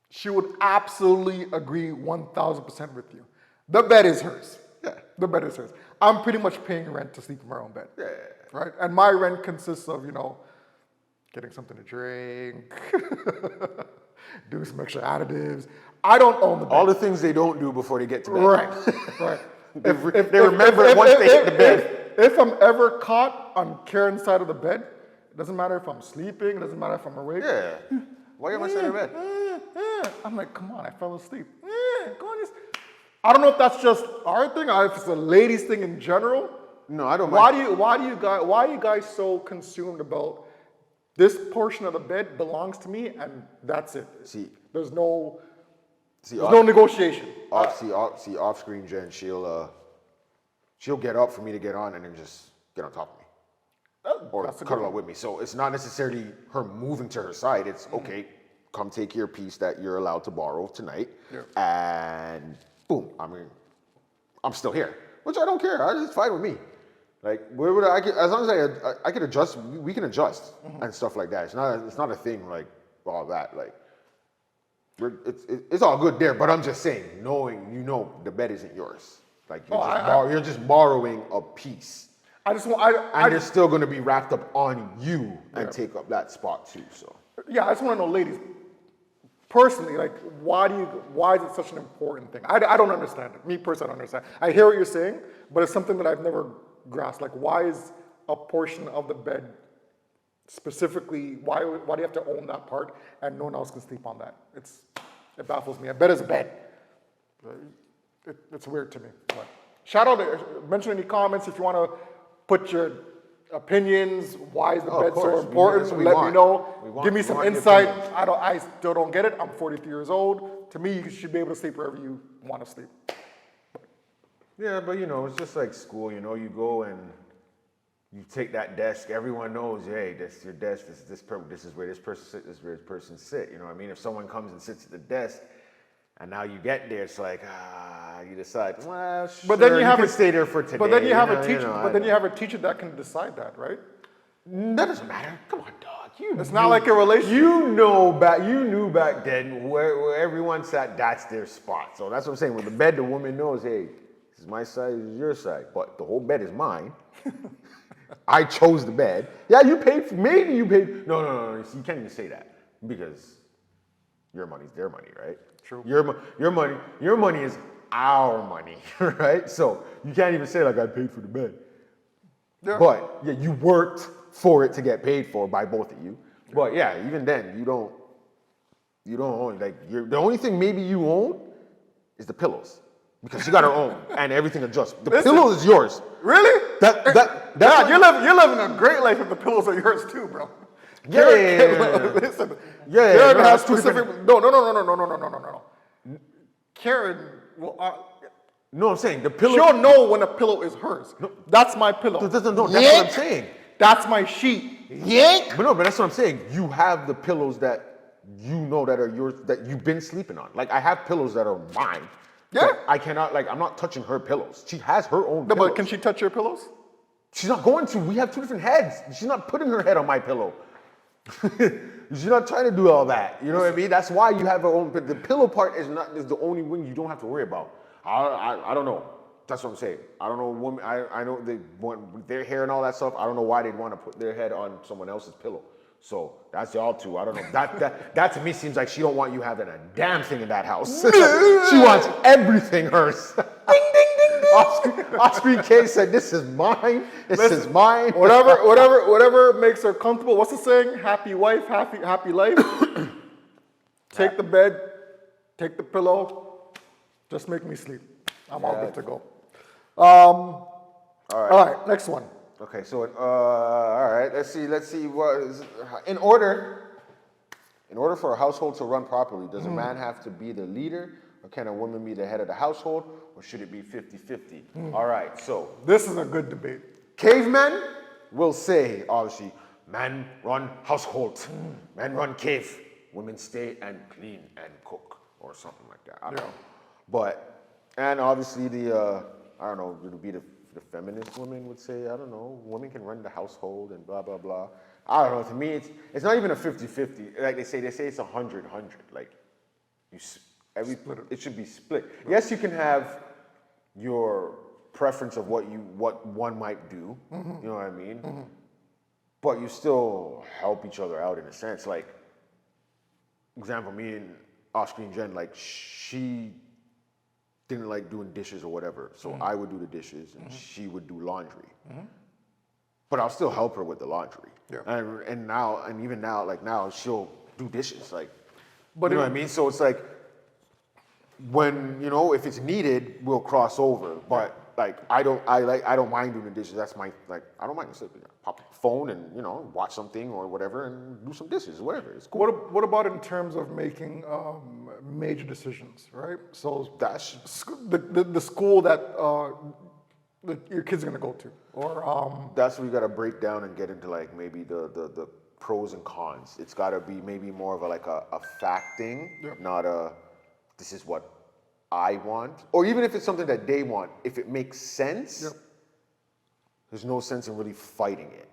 she would absolutely agree 1,000% with you. The bed is hers. Yeah. The bed is hers. I'm pretty much paying rent to sleep in my own bed. Yeah. Right? And my rent consists of, getting something to drink, doing some extra additives. I don't own the bed. All the things they don't do before they get to bed. Right. They remember it once they hit the bed. If I'm ever caught on Karen's side of the bed, it doesn't matter if I'm sleeping, it doesn't matter if I'm awake. Yeah. Why are you on my side of the bed? I'm like, come on, I fell asleep. Go on. I don't know if that's just our thing or if it's a ladies thing in general. No, I don't mind. Why are you guys so consumed about this portion of the bed belongs to me and that's it? See, There's no see, negotiation. off screen, Jen, she'll get up for me to get on and then just get on top of me. Or That's a good cuddle one. up with me. So it's not necessarily her moving to her side. It's okay, come take your piece that you're allowed to borrow tonight, and boom, I mean, I'm still here, which I don't care. It's fine with me. Like, where would as long as I can adjust, we can adjust and stuff like that. It's not a thing like all that. Like, it's all good there, but I'm just saying, knowing the bed isn't yours. Like, you're just borrowing a piece. I just want, and they're still going to be wrapped up on you and take up that spot too. So yeah, I just want to know, ladies, personally, like, why is it such an important thing? I don't understand it. Me personally, I don't understand. I hear what you're saying, but it's something that I've never grasped. Like, why is a portion of the bed specifically, why do you have to own that part and no one else can sleep on that? It baffles me. A bed is a bed. It's weird to me. But shout out, mention any comments if you want to put your opinions. Why is the bed so important? Let me know. Give me some insight. I still don't get it. I'm 43 years old. To me, you should be able to sleep wherever you want to sleep. yeah, but it's just like school. You go and you take that desk. Everyone knows, hey, this is your desk. This is where this person sits. This is where this person sit. You know what I mean? If someone comes and sits at the desk, and now you get there, it's like you decide. Well, sure, but then you can stay there for today. But then you have a teacher. But then you have a teacher that can decide that, right? That doesn't matter. Come on, dog. It's not like a relationship. You knew back then where everyone sat. That's their spot. So that's what I'm saying. With the bed, the woman knows, hey, this is my side, this is your side, but the whole bed is mine. I chose the bed. Yeah, you paid for. Maybe you paid. No. You can't even say that because your money's their money, right? True. Your money is our money, right? So you can't even say like I paid for the bed. Yeah. But yeah, you worked for it to get paid for by both of you. Yeah. But yeah, even then you don't own, like, the only thing maybe you own is the pillows. Because she got her own and everything adjusts. The pillow is yours. Really? That's you're living a great life if the pillows are yours too, bro. Yeah. Listen. Karen has specific. No. Karen will. No, I'm saying the pillow. She'll know when a pillow is hers. No. That's my pillow. No, that's what I'm saying. That's my sheet. Yank. But that's what I'm saying. You have the pillows that that are yours, that you've been sleeping on. Like, I have pillows that are mine. Yeah. I cannot, I'm not touching her pillows. She has her own pillows. But can she touch your pillows? She's not going to. We have two different heads. She's not putting her head on my pillow. She's not trying to do all that. You know what I mean? That's why you have her own. But the pillow part is the only one you don't have to worry about. I don't know. That's what I'm saying. I don't know. Women. I know they want their hair and all that stuff. I don't know why they'd want to put their head on someone else's pillow. So that's y'all two. I don't know. That to me seems like she don't want you having a damn thing in that house. She wants everything hers. Ding ding ding ding. Off-screen K said, "This is mine. This is mine." Whatever makes her comfortable. What's the saying? Happy wife, happy life. Take the bed, take the pillow. Just make me sleep. I'm all good to go. All right. Next one. Okay, so all right. Let's see what is in order for a household to run properly. Does a man have to be the leader, or can a woman be the head of the household, or should it be 50-50? All right, so this is a good debate. Cavemen will say, obviously, man run household, man run cave, women stay and clean and cook, or something like that. I don't know. But, and obviously I don't know, it would be the feminist women would say, I don't know, women can run the household and blah, blah, blah. I don't know, to me, it's not even a 50-50. Like they say it's 100-100. Like, it should be split. Right. Yes, you can have your preference of what one might do, you know what I mean? But you still help each other out in a sense. Like, example, me and off-screen Jen, like, she didn't like doing dishes or whatever, so I would do the dishes and she would do laundry. But I'll still help her with the laundry. Yeah. And even now, like now, she'll do dishes. Like, but you know what I mean? So it's like, when, if it's needed, we'll cross over. But like, I don't mind doing the dishes. That's my, like, I don't mind sleeping. Pop the phone and, watch something or whatever and do some dishes, whatever. It's cool. What about in terms of making major decisions, right? So that's the school that your kids are gonna go to, or that's where you gotta break down and get into, like, maybe the pros and cons. It's got to be maybe more of a fact thing, Yep. not a this is what I want. Or even if it's something that they want, if it makes sense, Yep. there's no sense in really fighting it.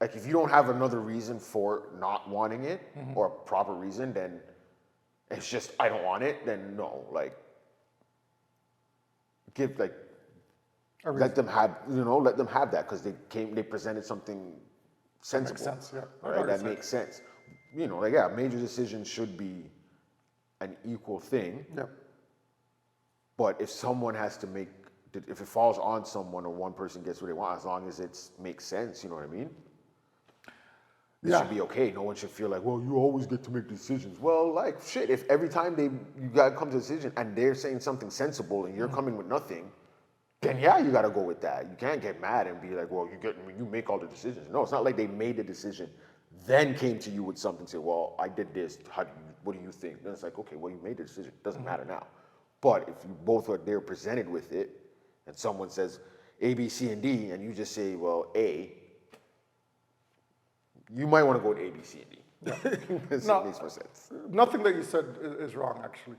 Like if you don't have another reason for not wanting it or a proper reason, then it's just I don't want it. Then no, like give like A reason. let them have that because they presented something sensible. sense, yeah. I Right, that understand. makes sense. Like yeah, major decisions should be an equal thing. Yep. But if someone has to make, if it falls on someone or one person gets what they want, as long as it makes sense, you know what I mean? It Yeah. should be okay. No one should feel like, well, you always get to make decisions. Well, like shit, if every time you gotta come to a decision and they're saying something sensible and you're coming with nothing, then yeah, you gotta go with that. You can't get mad and be like, well, you make all the decisions. No, it's not like they made the decision, then came to you with something, say, well, I did this. What do you think? Then it's like, okay, well, you made the decision. It doesn't matter now. But if you both are there presented with it, and someone says A, B, C, and D, and you just say, well, A, you might want to go with A, B, C, and D. It No. makes more sense. Nothing that you said is wrong, actually.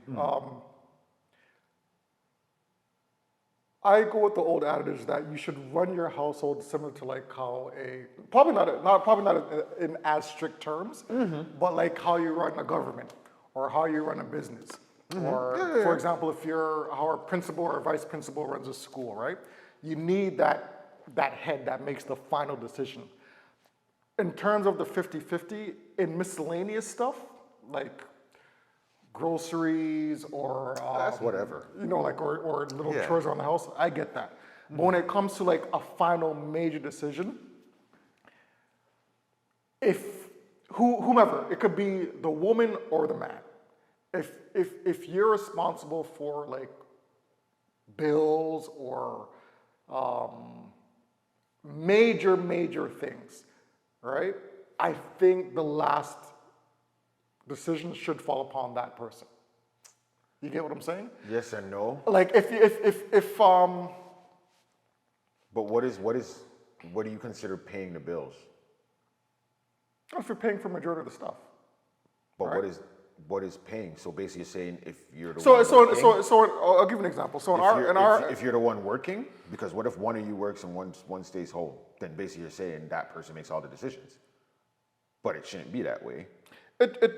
I go with the old adage that you should run your household similar to like how probably not in as strict terms, but like how you run a government or how you run a business. Or for example, how a principal or a vice principal runs a school, right? You need that head that makes the final decision. In terms of the 50-50, in miscellaneous stuff, like groceries or That's whatever. or little Yeah. chores around the house, I get that. But when it comes to like a final major decision, whomever, it could be the woman or the man. If you're responsible for like bills or major things, right? I think the last decision should fall upon that person. You get what I'm saying? Yes and no. Like if But what do you consider paying the bills? if you're paying for majority of the stuff. But Right. what is paying? So basically, you're saying if you're the So one working, I'll give you an example. So if you're the one working, because what if one of you works and one stays home? Then basically you're saying that person makes all the decisions. But it shouldn't be that way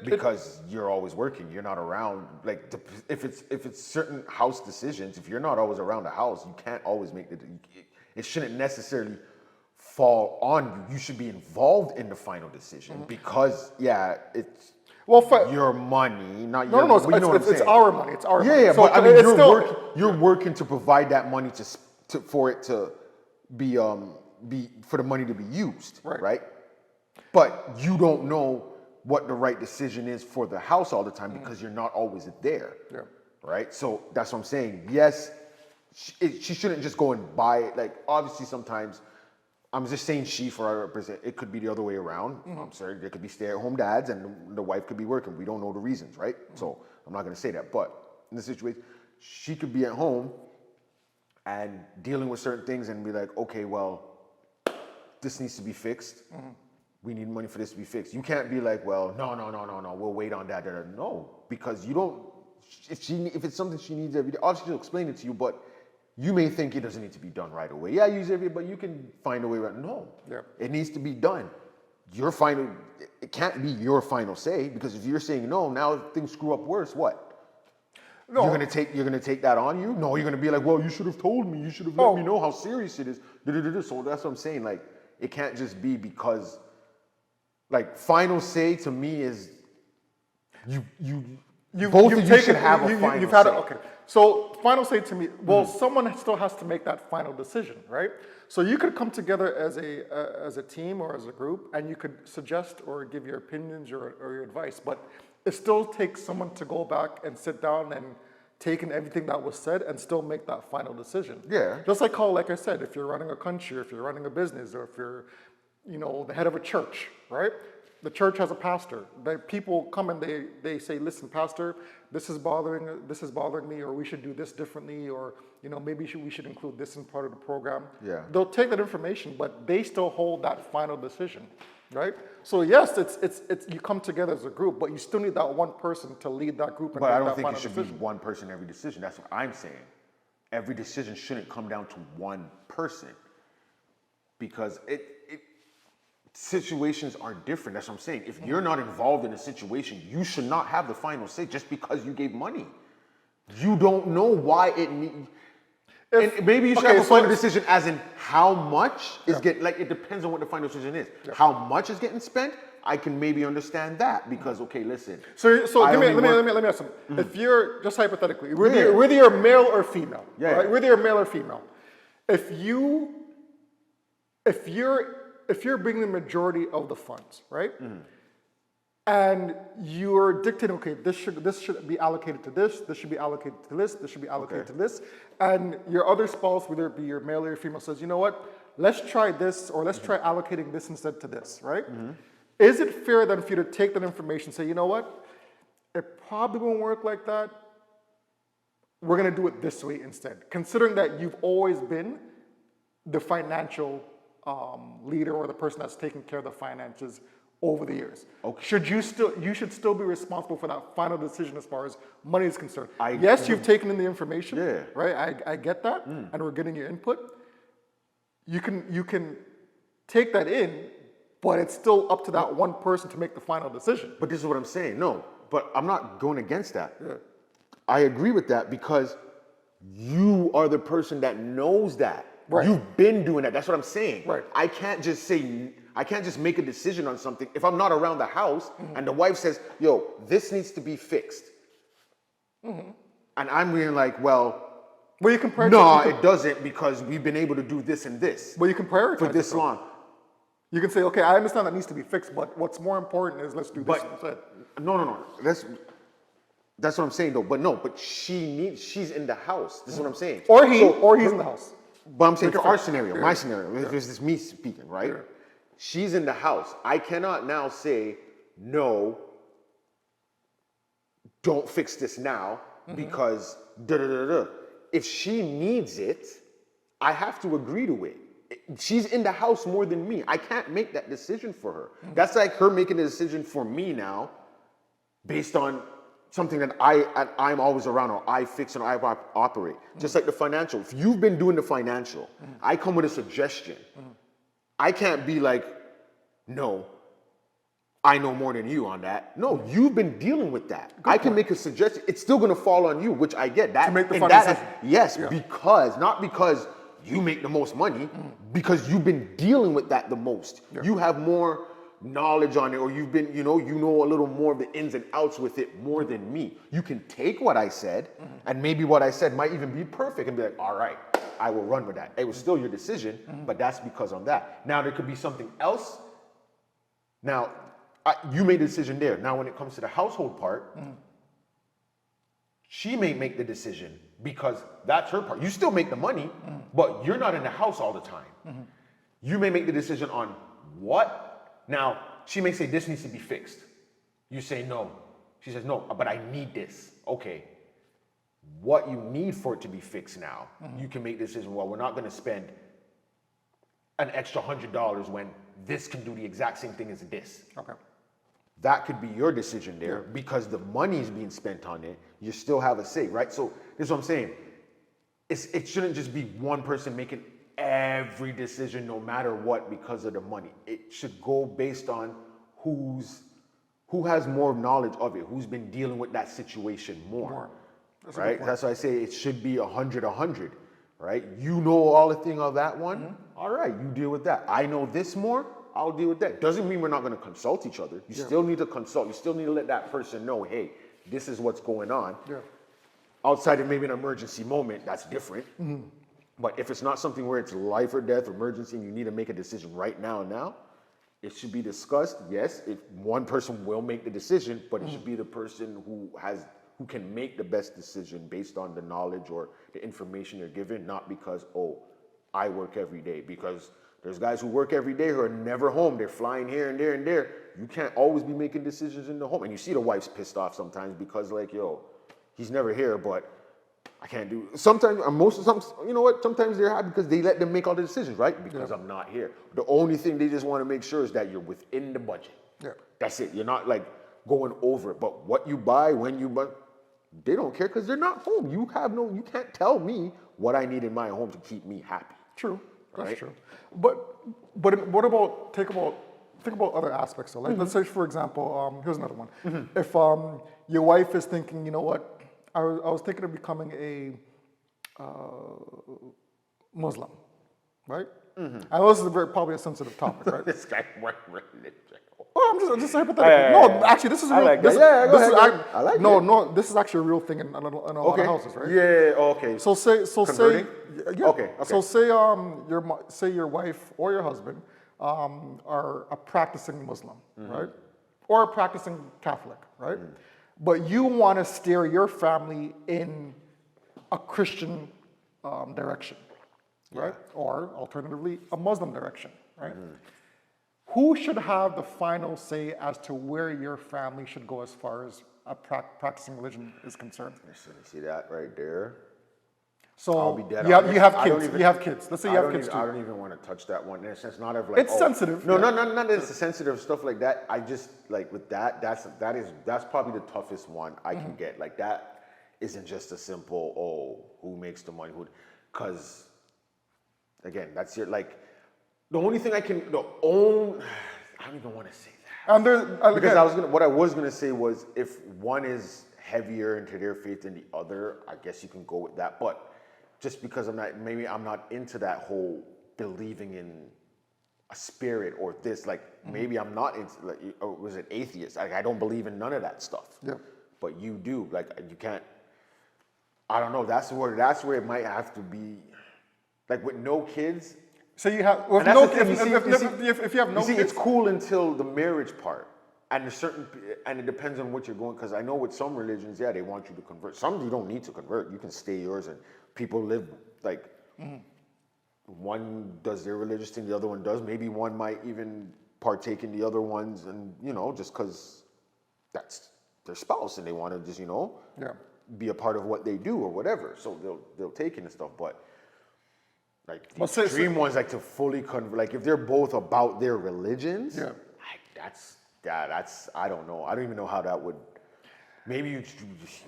because you're always working. You're not around. Like if it's certain house decisions, if you're not always around the house, you can't always make it shouldn't necessarily fall on you. You should be involved in the final decision because it's your money, not your. No, you know what I'm it's saying. our money. It's our money. Yeah, So but I mean, it's still, you're working to provide that money for it to be for the money to be used, right? But you don't know what the right decision is for the house all the time because you're not always there, right? So that's what I'm saying. Yes, she shouldn't just go and buy it. Like obviously sometimes. I'm just saying she for our represent. It could be the other way around. I'm sorry, there could be stay-at-home dads and the wife could be working. We don't know the reasons, right? So I'm not going to say that. But in this situation, she could be at home and dealing with certain things and be like, okay, well, this needs to be fixed. We need money for this to be fixed. You can't be like, well, no, we'll wait on that. No, because you don't. If it's something she needs every day, obviously she'll explain it to you, but. You may think it doesn't need to be done right away. Yeah, use it, but you can find a way around. No, it needs to be done. It can't be your final say because if you're saying no, now if things screw up worse, what? No. You're gonna take that on you? No, you're gonna be like, well, you should have told me. You should have let me know how serious it is. So that's what I'm saying. Like, it can't just be because, like, final say to me is both of you should have a final say. Okay. So final say to me, well, someone still has to make that final decision, right? So you could come together as a team or as a group, and you could suggest or give your opinions or your advice, but it still takes someone to go back and sit down and take in everything that was said and still make that final decision. Yeah. Just like how, like I said, if you're running a country, if you're running a business, or if you're, the head of a church, right? the church has a pastor. That people come and they say, listen, pastor, this is bothering me, or we should do this differently, or maybe we should include this in part of the program. Yeah. They'll take that information, but they still hold that final decision, right? So yes, it's you come together as a group, but you still need that one person to lead that group and But make I don't that think it final should decision. be one person every decision. That's what I'm saying. Every decision shouldn't come down to one person, because situations are different. That's what I'm saying. If you're not involved in a situation, you should not have the final say just because you gave money. You don't know why it needs. And maybe you should have a final decision as in how much is getting, like, it depends on what the final decision is. How much is getting spent, I can maybe understand that, because, okay, listen. So let me ask something. If you're, just hypothetically, whether you're male or female, right? Whether you're male or female, if you're bringing the majority of the funds, right? And you're dictating, okay, this should be allocated to this should be allocated to this should be allocated to this, and your other spouse, whether it be your male or your female, says, you know what, let's try this, or let's try allocating this instead to this, right? Is it fair then for you to take that information and say, you know what, it probably won't work like that, we're gonna do it this way instead, considering that you've always been the financial leader, or the person that's taking care of the finances over the years? Okay. You should still be responsible for that final decision as far as money is concerned. Yes, you've taken in the information, right? I get that, and we're getting your input. You can take that in, but it's still up to that one person to make the final decision. But this is what I'm saying. No, but I'm not going against that. I agree with that, because you are the person that knows that. Right. You've been doing that. That's what I'm saying. Right. I can't just make a decision on something if I'm not around the house and the wife says, yo, this needs to be fixed. And I'm really like, well, you compare it doesn't, because we've been able to do this and this. Well, you can prioritize for this long. You can say, okay, I understand that needs to be fixed, but what's more important is let's do this instead. No. That's what I'm saying, though. But she's in the house. This is what I'm saying. Or he's in the house. But I'm saying for our scenario, my scenario, this is me speaking, right? She's in the house. I cannot now say, no, don't fix this now, because da-da-da-da. If she needs it, I have to agree to it. She's in the house more than me. I can't make that decision for her. That's like her making a decision for me now, based on something that I'm always around, or I fix and I operate. Just like the financial. If you've been doing the financial, I come with a suggestion. I can't be like, no, I know more than you on that. No, you've been dealing with that. I can make a suggestion. It's still going to fall on you, which I get. That, to make the final decision. Yes, not because you make the most money, because you've been dealing with that the most. You have more knowledge on it, or you've been, you know a little more of the ins and outs with it more than me. You can take what I said, and maybe what I said might even be perfect, and be like, all right, I will run with that. It was still your decision, but that's because of that. Now there could be something else. Now, you made a decision there. Now when it comes to the household part, she may make the decision, because that's her part. You still make the money, but you're not in the house all the time. You may make the decision on what. Now, she may say, this needs to be fixed. You say no. She says, no, but I need this. Okay. What you need for it to be fixed now, you can make the decision, well, we're not going to spend an extra $100 when this can do the exact same thing as this. Okay. That could be your decision there, because the money is being spent on it. You still have a say, right? So this is what I'm saying. It shouldn't just be one person making every decision, no matter what, because of the money. It should go based on who has more knowledge of it, who's been dealing with that situation more. Right? That's why I say it should be 100, right? You know all the thing of that one. All right, you deal with that. I know this more, I'll deal with that. Doesn't mean we're not going to consult each other. You still need to consult. You still need to let that person know, hey, this is what's going on. Outside of maybe an emergency moment, that's different. But if it's not something where it's life or death, emergency, and you need to make a decision right now, it should be discussed. Yes, if one person will make the decision, but it should be the person who can make the best decision based on the knowledge or the information you're given, not because, I work every day, because there's guys who work every day who are never home. They're flying here and there and there. You can't always be making decisions in the home. And you see the wife's pissed off sometimes because like, yo, he's never here, but I can't do, sometimes, you know what, sometimes they're happy because they let them make all the decisions, right? Because I'm not here. The only thing they just want to make sure is that you're within the budget. Yeah. That's it. You're not like going over it. But what you buy, when you buy, they don't care because they're not home. You can't tell me what I need in my home to keep me happy. True. That's Right? true. But what about think about other aspects. So like let's say for example, here's another one. If your wife is thinking, you know what, I was thinking of becoming a Muslim, right? I know this is probably a sensitive topic, right? This guy went religion. Oh, I'm just hypothetical. No, actually, this is a real. like this, that. Yeah, go this ahead, is go ahead. I like no, it. no. This is actually a real thing in a lot of houses, right? Yeah, okay. So say Converting? yeah. Okay. So say your wife or your husband are a practicing Muslim, right? Or a practicing Catholic, right? But you want to steer your family in a Christian direction, right? Or alternatively, a Muslim direction, right? Who should have the final say as to where your family should go as far as a practicing religion is concerned? Listen, you see that right there? So I'll be dead you honest. have I don't kids. even- You have kids. Let's say you I have don't kids even, I too. don't even want to touch that one. In a sense, not of like. It's sensitive, No, yeah. not that it's sensitive stuff like that. I just like with that's probably the toughest one I can get. Like that isn't just a simple who makes the money, because again that's your like the only thing I don't even want to say that. And there, Because again, what I was gonna say was if one is heavier into their faith than the other, I guess you can go with that. But just because I'm not into that whole believing in a spirit or this, like maybe I'm not into like, or was it atheist? Like I don't believe in none of that stuff. Yeah. But you do. Like you can't. I don't know. That's where it might have to be. Like with no kids. so you have And that's the thing, you see- if you have no You see, kids, it's cool until the marriage part, and it depends on what you're going. Because I know with some religions, yeah, they want you to convert. Some you don't need to convert. You can stay yours, and people live like one does their religious thing, the other one does. Maybe one might even partake in the other ones, and just because that's their spouse, and they want to just yeah. be a part of what they do or whatever. So they'll take in and stuff, but. Like the But say- extreme ones, like to fully convert. Like if they're both about their religions, Yeah. that's I don't know. I don't even know how that would. Maybe you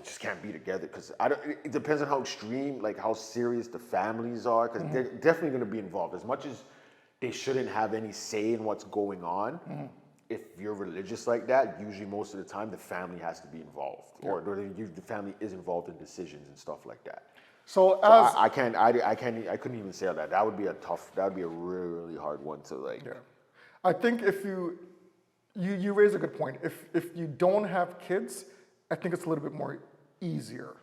just can't be together because I don't. It depends on how extreme, like how serious the families are, because they're definitely going to be involved. As much as they shouldn't have any say in what's going on, if you're religious like that, usually most of the time the family has to be involved, or the family is involved in decisions and stuff like that. So So as I couldn't even say that. That would be a really, really hard one to like. yeah, I think if you raise a good point. If you don't have kids, I think it's a little bit more easier,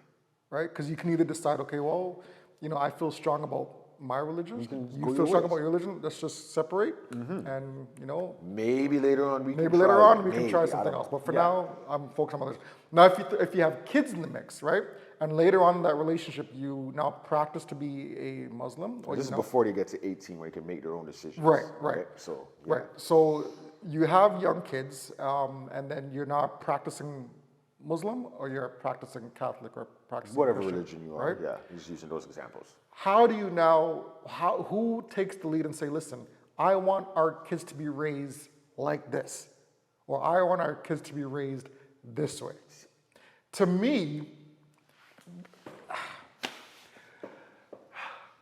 right? Because you can either decide, okay, well, I feel strong about my religion. go You your feel strong ways. about your religion. Let's just separate, and Maybe later on we maybe can later try on it. we can Maybe, try I something don't else. know. But for Yeah. now, I'm focused on others. Now, if you have kids in the mix, right, and later on in that relationship, you now practice to be a Muslim, or This is you know, before they get to 18, where they can make their own decisions. Right. So yeah. right. So you have young kids, and then you're not practicing Muslim, or you're practicing Catholic, or practicing Whatever Christian, religion you are, right? yeah. Just using those examples. How do you now? Who takes the lead and say, listen, I want our kids to be raised like this, or I want our kids to be raised this way? To me,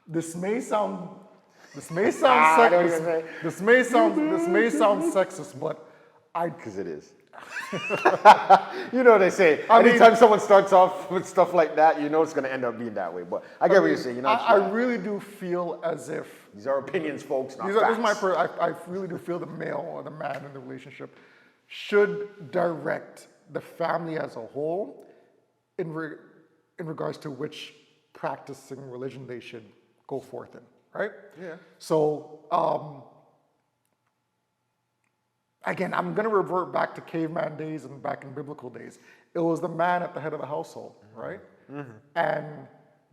this may sound don't this may sound sexist, but Because it is. You know what they say. Anytime someone starts off with stuff like that, it's going to end up being that way. But I get what you're saying. I really do feel as if These are opinions, folks, not this is my facts. I really do feel the male or the man in the relationship should direct the family as a whole in regards to which practicing religion they should go forth in, right? Yeah. So again, I'm going to revert back to caveman days and back in biblical days. It was the man at the head of the household, right? And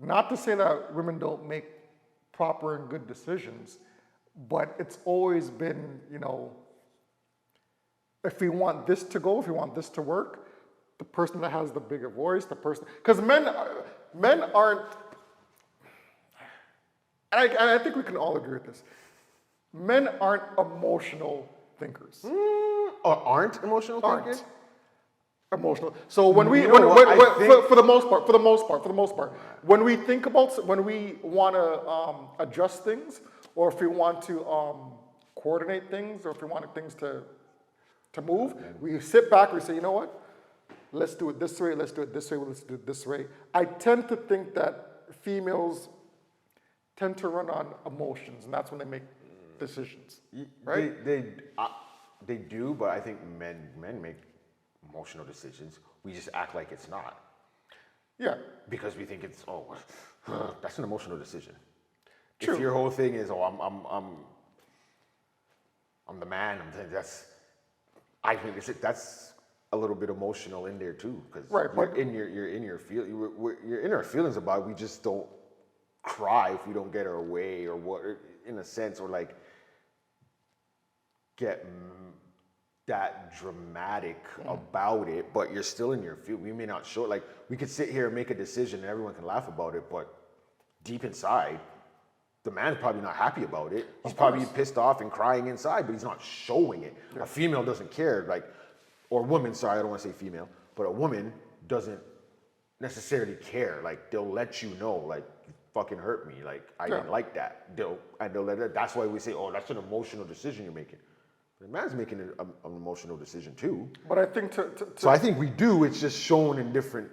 not to say that women don't make proper and good decisions, but it's always been, if we want this to go, if we want this to work, the person that has the bigger voice, because men aren't, and I think we can all agree with this, men aren't emotional thinkers. Or aren't emotional thinkers? Aren't emotional. So when we, You know what, I think- for the most part, when we think about, when we want to adjust things, or if we want to coordinate things, or if we want things to move, we sit back, we say, you know what? Let's do it this way, let's do it this way, let's do it this way. I tend to think that females tend to run on emotions, and that's when they make decisions, right? They do, but I think men make emotional decisions. We just act like it's not. Yeah. Because we think it's, that's an emotional decision. True. If your whole thing is, I'm the man, I think that's a little bit emotional in there too, because Right, you're but- in our feelings about it. We just don't cry if we don't get our way, or what, in a sense, or like get that dramatic about it, but you're still in your feel. We may not show it. Like, we could sit here and make a decision and everyone can laugh about it, but deep inside, the man's probably not happy about it. He's probably pissed off and crying inside, but he's not showing it. Yeah. A female doesn't care, or woman, sorry, I don't want to say female, but a woman doesn't necessarily care. Like, they'll let you know, like, you fucking hurt me. Like, I didn't like that. They'll let it. That's why we say, that's an emotional decision you're making. The man's making an emotional decision too. But I think so I think we do. It's just shown in different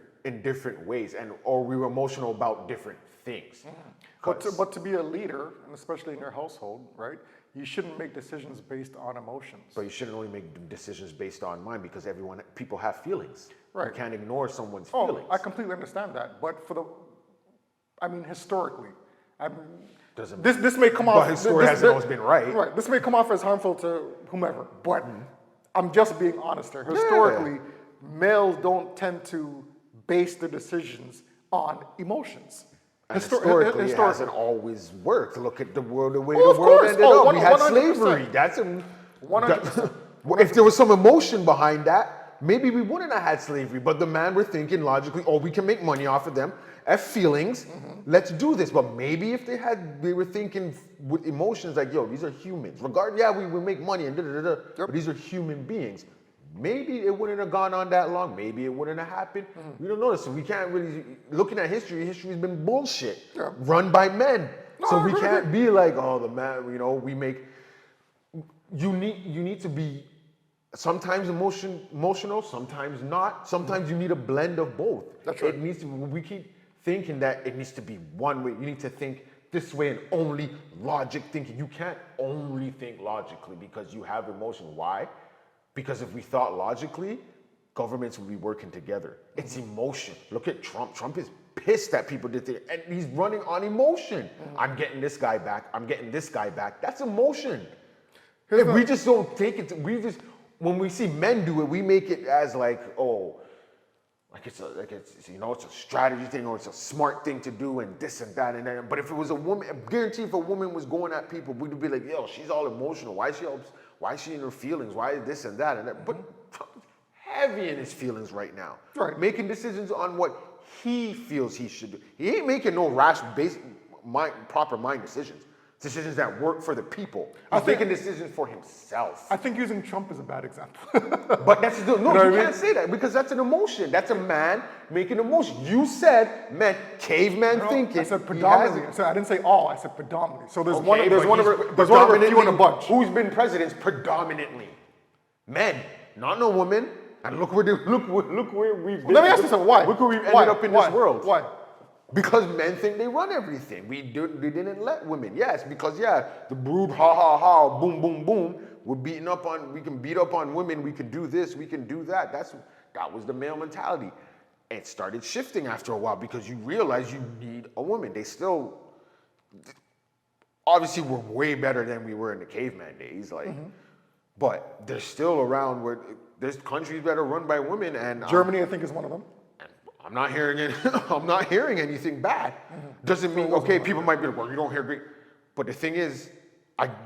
ways, or we're emotional about different things. But to be a leader, and especially in your household, right? You shouldn't make decisions based on emotions. But you shouldn't only make decisions based on mine, because people have feelings. Right. You can't ignore someone's feelings. I completely understand that. But historically, Doesn't this may come off. But history hasn't always been right. Right. This may come off as harmful to whomever, but I'm just being honest here. Historically, males don't tend to base their decisions on emotions. And historically, it hasn't always worked. Look at the world, the way the world course. ended up. We had 100%. slavery. That's 100%. If there was some emotion behind that, maybe we wouldn't have had slavery. But the man were thinking logically, we can make money off of them. Have feelings, let's do this. But maybe if they were thinking with emotions like, these are humans. We make money and but these are human beings. Maybe it wouldn't have gone on that long. Maybe it wouldn't have happened. We don't know. So we can't really, looking at history's been bullshit, run by men. So we can't be like, the man, we make, you need to be sometimes emotional, sometimes not. Sometimes you need a blend of both. That's right. It needs to, we keep thinking that it needs to be one way. You need to think this way and only logic thinking. You can't only think logically because you have emotion. Why? Because if we thought logically, governments would be working together. It's emotion. Look at Trump. Trump is pissed that people did things, and he's running on emotion. I'm getting this guy back. I'm getting this guy back. That's emotion. If we just don't take it, when we see men do it, we make it as it's a strategy thing, or it's a smart thing to do, and this and that and that. But if it was a woman, I guarantee if a woman was going at people, we'd be like, she's all emotional. Why is she in her feelings? Why is this and that and that? But Trump's heavy in his feelings right now. Right. Making decisions on what he feels he should do. He ain't making no rash, proper mind decisions. Decisions that work for the people. He's making decisions for himself. I think using Trump is a bad example. But that's you can't say that, because that's an emotion. That's a man making emotion. You said caveman thinking. I said predominantly. So I didn't say all. I said predominantly. So there's one of a few in a bunch. Who's been presidents predominantly? Men, not no women. And look where we've been. Let me ask you something. Why? Look where we've ended up in this world. Why? Because men think they run everything. We didn't let women. Yes, because the brood, boom, boom, boom. We can beat up on women. We can do this. We can do that. That was the male mentality. It started shifting after a while because you realize you need a woman. They still, obviously, we're way better than we were in the caveman days. But they're still around where there's countries that are run by women, and Germany, I think, is one of them. I'm not hearing it. I'm not hearing anything bad. Doesn't mean people might be like, well, you don't hear great. But the thing is,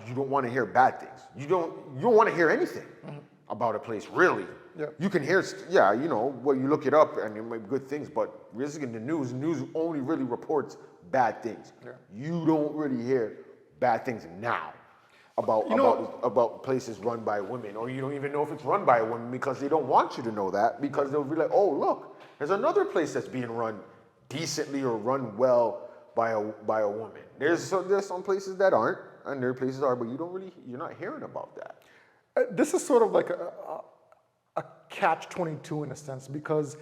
you don't want to hear bad things. You don't want to hear anything about a place, really. Yeah. You can hear, yeah, you know, well, you look it up and it might be good things, but realistically in the news only really reports bad things. Yeah. You don't really hear bad things now about about places run by women, or you don't even know if it's run by a woman because they don't want you to know that, because they'll be like, oh, look, there's another place that's being run decently or run well by a woman. There's some places that aren't, and there are places are, but you're not hearing about that. This is sort of like a catch-22 in a sense, because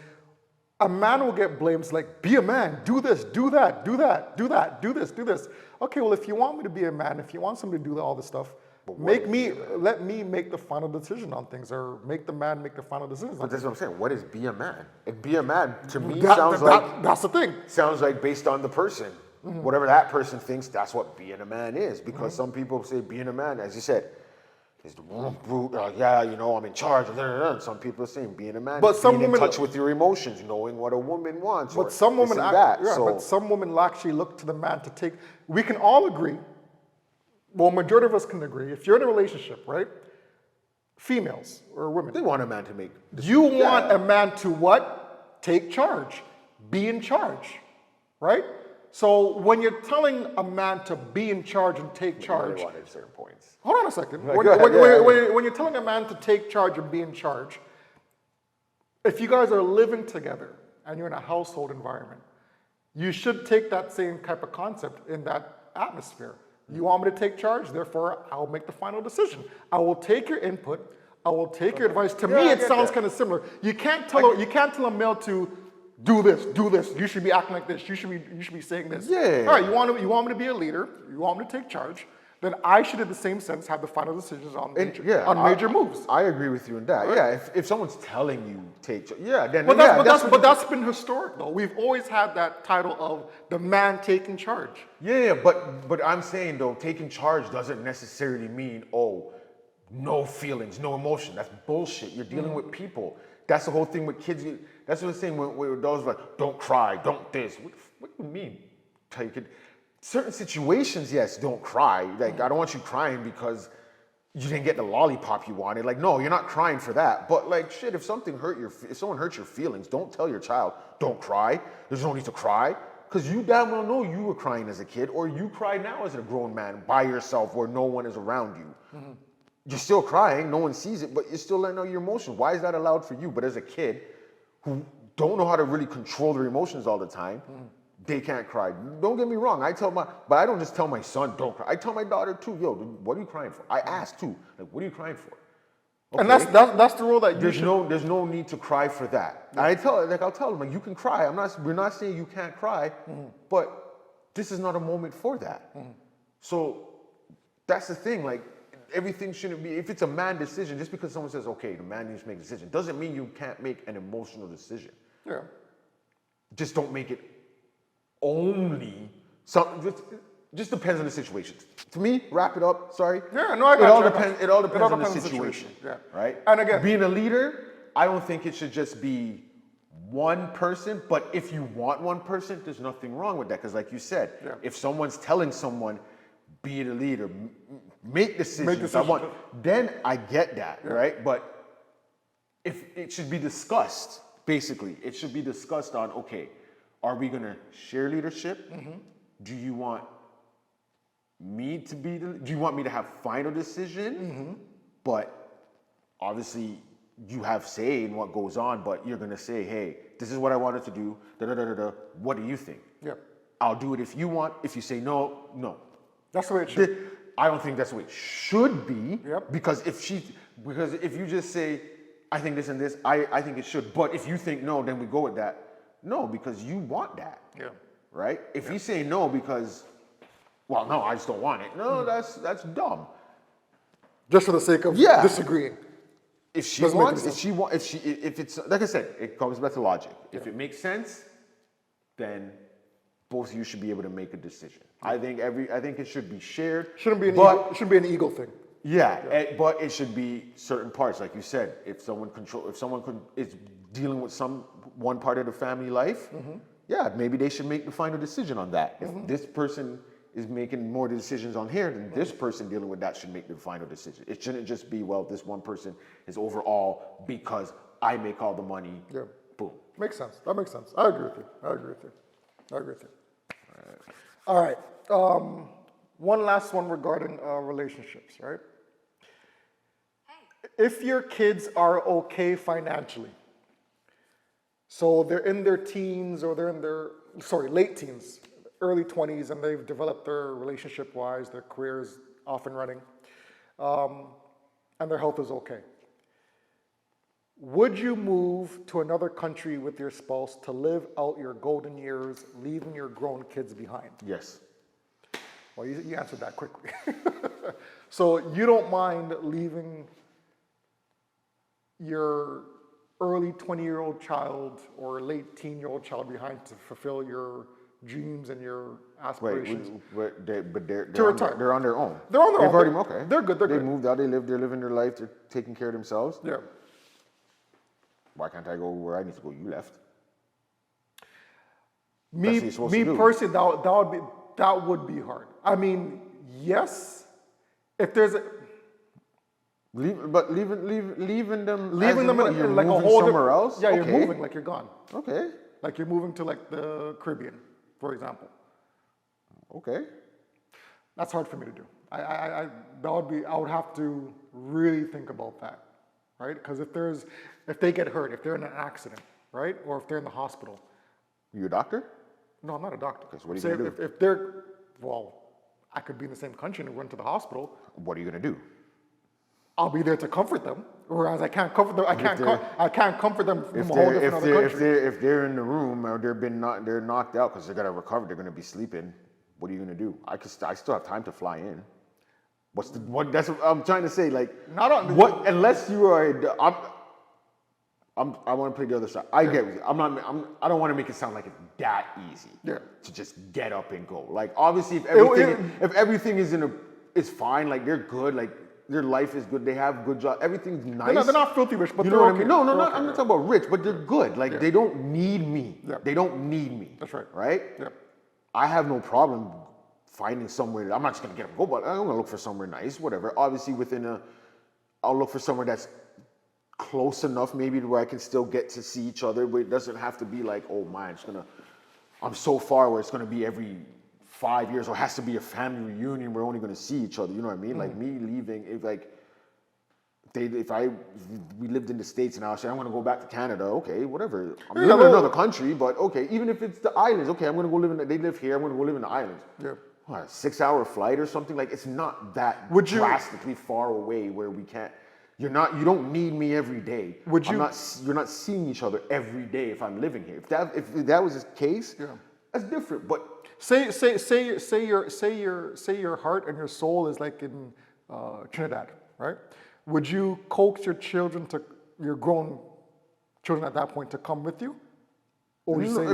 a man will get blamed. It's like, be a man, do this, do that, do that, do that, do this, do this. Okay, well, if you want me to be a man, if you want somebody to do all this stuff, let me make the final decision on things, or make the man make the final decisions. But that's what I'm saying. What is be a man? And be a man to me sounds like that's the thing. Sounds like based on the person. Whatever that person thinks, that's what being a man is. Because some people say being a man, as you said, is the brute. Yeah, you know, I'm in charge. And some people are saying being a man is being in touch with your emotions, knowing what a woman wants. But some women, so but some women will actually look to the man to take. We can all agree. Well, majority of us can agree. If you're in a relationship, right? Females or women, they want a man to make decisions. You want a man to what? Take charge, be in charge, right? So when you're telling a man to be in charge and take charge, want at certain points. hold on a second. Like, When you're telling a man to take charge and be in charge, if you guys are living together and you're in a household environment, you should take that same type of concept in that atmosphere. You want me to take charge, therefore I'll make the final decision. I will take your input. I will take your advice. To me, it sounds kind of similar. You can't tell a male to do this, do this. You should be acting like this. You should be saying this. Yeah. All right. You want me to be a leader. You want me to take charge. Then I should, in the same sense, have the final decisions on major moves. I agree with you in that. Right? Yeah. If someone's telling you take, then but that's been historic though. We've always had that title of the man taking charge. Yeah. But I'm saying though, taking charge doesn't necessarily mean no feelings, no emotion. That's bullshit. You're dealing with people. That's the whole thing with kids. That's what I'm saying when adults are like, don't cry, don't this. What do you mean? Certain situations, yes, don't cry. Like, I don't want you crying because you didn't get the lollipop you wanted. Like, no, you're not crying for that. But like, shit, if someone hurts your feelings, don't tell your child, don't cry. There's no need to cry. Because you damn well know you were crying as a kid, or you cry now as a grown man by yourself where no one is around you. You're still crying, no one sees it, but you're still letting out your emotions. Why is that allowed for you? But as a kid who don't know how to really control their emotions all the time, they can't cry. Don't get me wrong, but I don't just tell my son, don't cry. I tell my daughter too, yo, what are you crying for? I ask too, like, what are you crying for? Okay. And that's the rule that there's no need to cry for that. And I'll tell them, like, you can cry. We're not saying you can't cry, but this is not a moment for that. So that's the thing, like, everything shouldn't be, if it's a man decision, just because someone says, okay, the man needs to make a decision, doesn't mean you can't make an emotional decision. Yeah. Just don't make it only something, just depends on the situation. To me, wrap it up, sorry. Yeah, no, I got it all depends on the situation. Yeah. Right? And again, being a leader, I don't think it should just be one person, but if you want one person, there's nothing wrong with that. Because like you said, if someone's telling someone, be the leader, make decisions, then I get that, right? But if it should be discussed, basically, it should be discussed on, okay, are we gonna share leadership? Do you want me to be do you want me to have final decision? But obviously you have say in what goes on, but you're gonna say, hey, this is what I wanted to do, what do you think? I'll do it if you want. If you say no, no. That's the way it should. I don't think that's the way it should be. Because if you just say, I think this and this, I think it should. But if you think no, then we go with that. No, because you want that. Right? If you say no because, well, no, I just don't want it. No, that's dumb. Just for the sake of disagreeing. If she wants, if it's like I said, it comes back to logic. If it makes sense, then both of you should be able to make a decision. I think it should be shared. Shouldn't be an ego thing. But it should be certain parts, like you said. If someone is dealing with one part of the family life, maybe they should make the final decision on that. If this person is making more decisions on here, then this person dealing with that should make the final decision. It shouldn't just be, well, this one person is overall because I make all the money. Yeah. Boom. Makes sense. That makes sense. I agree with you. I agree with you. I agree with you. All right. One last one regarding relationships, right? If your kids are okay financially, so they're in their teens or they're in their, late teens, early 20s, and they've developed their relationship-wise, their careers off and running, and their health is okay. Would you move to another country with your spouse to live out your golden years, leaving your grown kids behind? Yes. Well, you answered that quickly. So you don't mind leaving your early 20-year-old child or late teen-year-old child behind to fulfill your dreams and your aspirations? But they're retire. they're on their own. They're on their They've own. already, okay. They're good. They're They good. moved out. They're living their life. They're taking care of themselves. Yeah. Why can't I go where I need to go? You left. Me That's what you're supposed to do. personally, that would be hard. I mean, yes, if there's a, Leaving them. leaving as in them what, in you're like a moving whole somewhere different- else. Yeah, Okay. you're moving like you're gone. Okay. Like you're moving to like the Caribbean, for example. Okay. That's hard for me to do. I would have to really think about that, right? Because if they get hurt, if they're in an accident, right, or if they're in the hospital. You a doctor? No, I'm not a doctor. Okay, so what are you Say gonna do? If they're, well, I could be in the same country and run to the hospital. What are you gonna do? I'll be there to comfort them, whereas I can't comfort them. I can't comfort them from a whole different other country. If they're in the room or they're knocked out because they're gonna recover, they're gonna be sleeping. What are you gonna do? I still have time to fly in. That's what I'm trying to say. Like, Not on- what unless you are. I want to play the other side. I get with you. I don't want to make it sound like it's that easy. Yeah. To just get up and go. Like, obviously, if everything is fine, like they're good, like their life is good, they have good job, everything's nice. They're not filthy rich, but You they're know what okay. I mean? No, They're okay. I'm not talking about rich, but they're good. Like, they don't need me. Yeah. They don't need me. That's right. Right? Yeah. I have no problem finding somewhere. I'm not just gonna get them go, but I'm gonna look for somewhere nice, whatever. Obviously, I'll look for somewhere that's close enough, maybe to where I can still get to see each other, but it doesn't have to be like, oh man, I'm so far where it's gonna be every 5 years, or it has to be a family reunion. We're only gonna see each other. You know what I mean? Like me leaving, if we lived in the States and I was saying I'm gonna go back to Canada, okay, whatever. I'm living in another country, but okay, even if it's the islands, okay, I'm gonna go they live here, I'm gonna go live in the islands. Yeah. What, a 6-hour flight or something? Like, it's not that drastically far away where we can't. You don't need me every day. You're not seeing each other every day if I'm living here. If that was the case, that's different. But Say your heart and your soul is like in Trinidad, right? Would you coax your grown children at that point to come with you? Or would you say,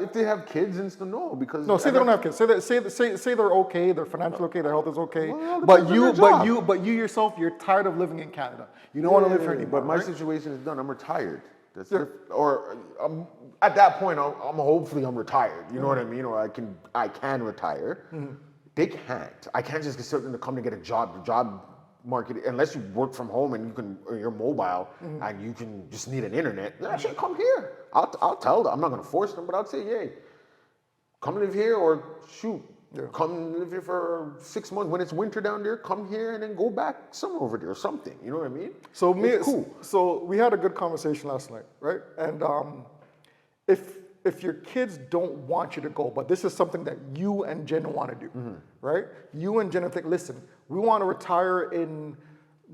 if they have kids and stuff, no, because no, say they don't have kids. Say they're okay, they're financially okay, their health is okay. Well, but depends on you yourself, you're tired of living in Canada. You don't want to live here anymore. But my right? situation is done. I'm retired. Or at that point, hopefully I'm retired. You know what I mean? Or I can retire. They can't. I can't just get something to come to get a job. The job market, unless you work from home and you're mobile and you can just need an internet. Yeah, shit, come here. I'll tell them. I'm not gonna force them, but I'll say, hey, come live here, or shoot, come live here for 6 months. When it's winter down there, come here and then go back summer over there or something. You know what I mean? So cool. So we had a good conversation last night, right? And if your kids don't want you to go, but this is something that you and Jen want to do, right? You and Jen think, listen, we want to retire in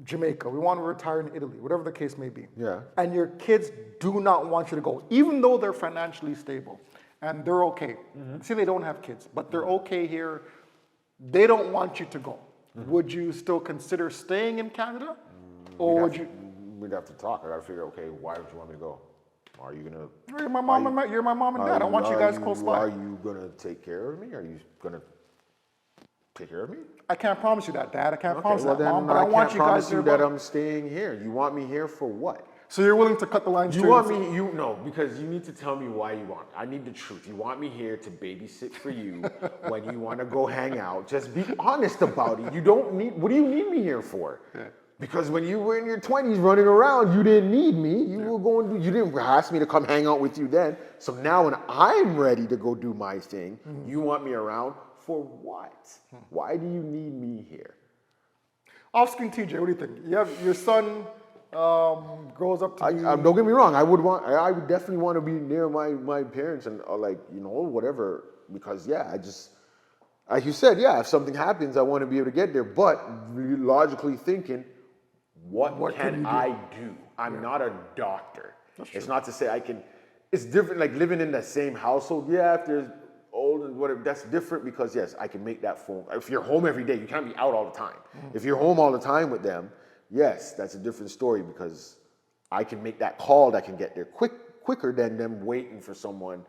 Jamaica, we want to retire in Italy, whatever the case may be. Yeah. And your kids do not want you to go, even though they're financially stable and they're okay. See, they don't have kids, but they're okay here. They don't want you to go. Would you still consider staying in Canada? Or would you? We'd have to talk. I gotta figure out, okay, why would you want me to go? Are you gonna? You're my mom and dad. I want you guys close by. Are you gonna take care of me? Are you gonna take care of me? I can't promise you that, Dad. I can't promise well that, then Mom. But I want you guys promise to you that I'm staying here. You want me here for what? So you're willing to cut the line You straight? want me, no, because you need to tell me why you want. I need the truth. You want me here to babysit for you when you want to go hang out. Just be honest about it. You don't need, what do you need me here for? Because when you were in your 20s running around, you didn't need me. You were going, you didn't ask me to come hang out with you then. So now when I'm ready to go do my thing, you want me around for what? Why do you need me here? Off-screen TJ, what do you think? You have your son grows up to be... Don't get me wrong. I would definitely want to be near my parents and like, you know, whatever. Because yeah, like you said, yeah, if something happens, I want to be able to get there. But logically thinking, what can I do? I'm not a doctor. It's not to say I can. It's different. Like living in the same household. Yeah, if there's old and whatever, that's different because yes, I can make that phone. If you're home every day, you can't be out all the time. If you're home all the time with them, yes, that's a different story because I can make that call that can get there quicker than them waiting for someone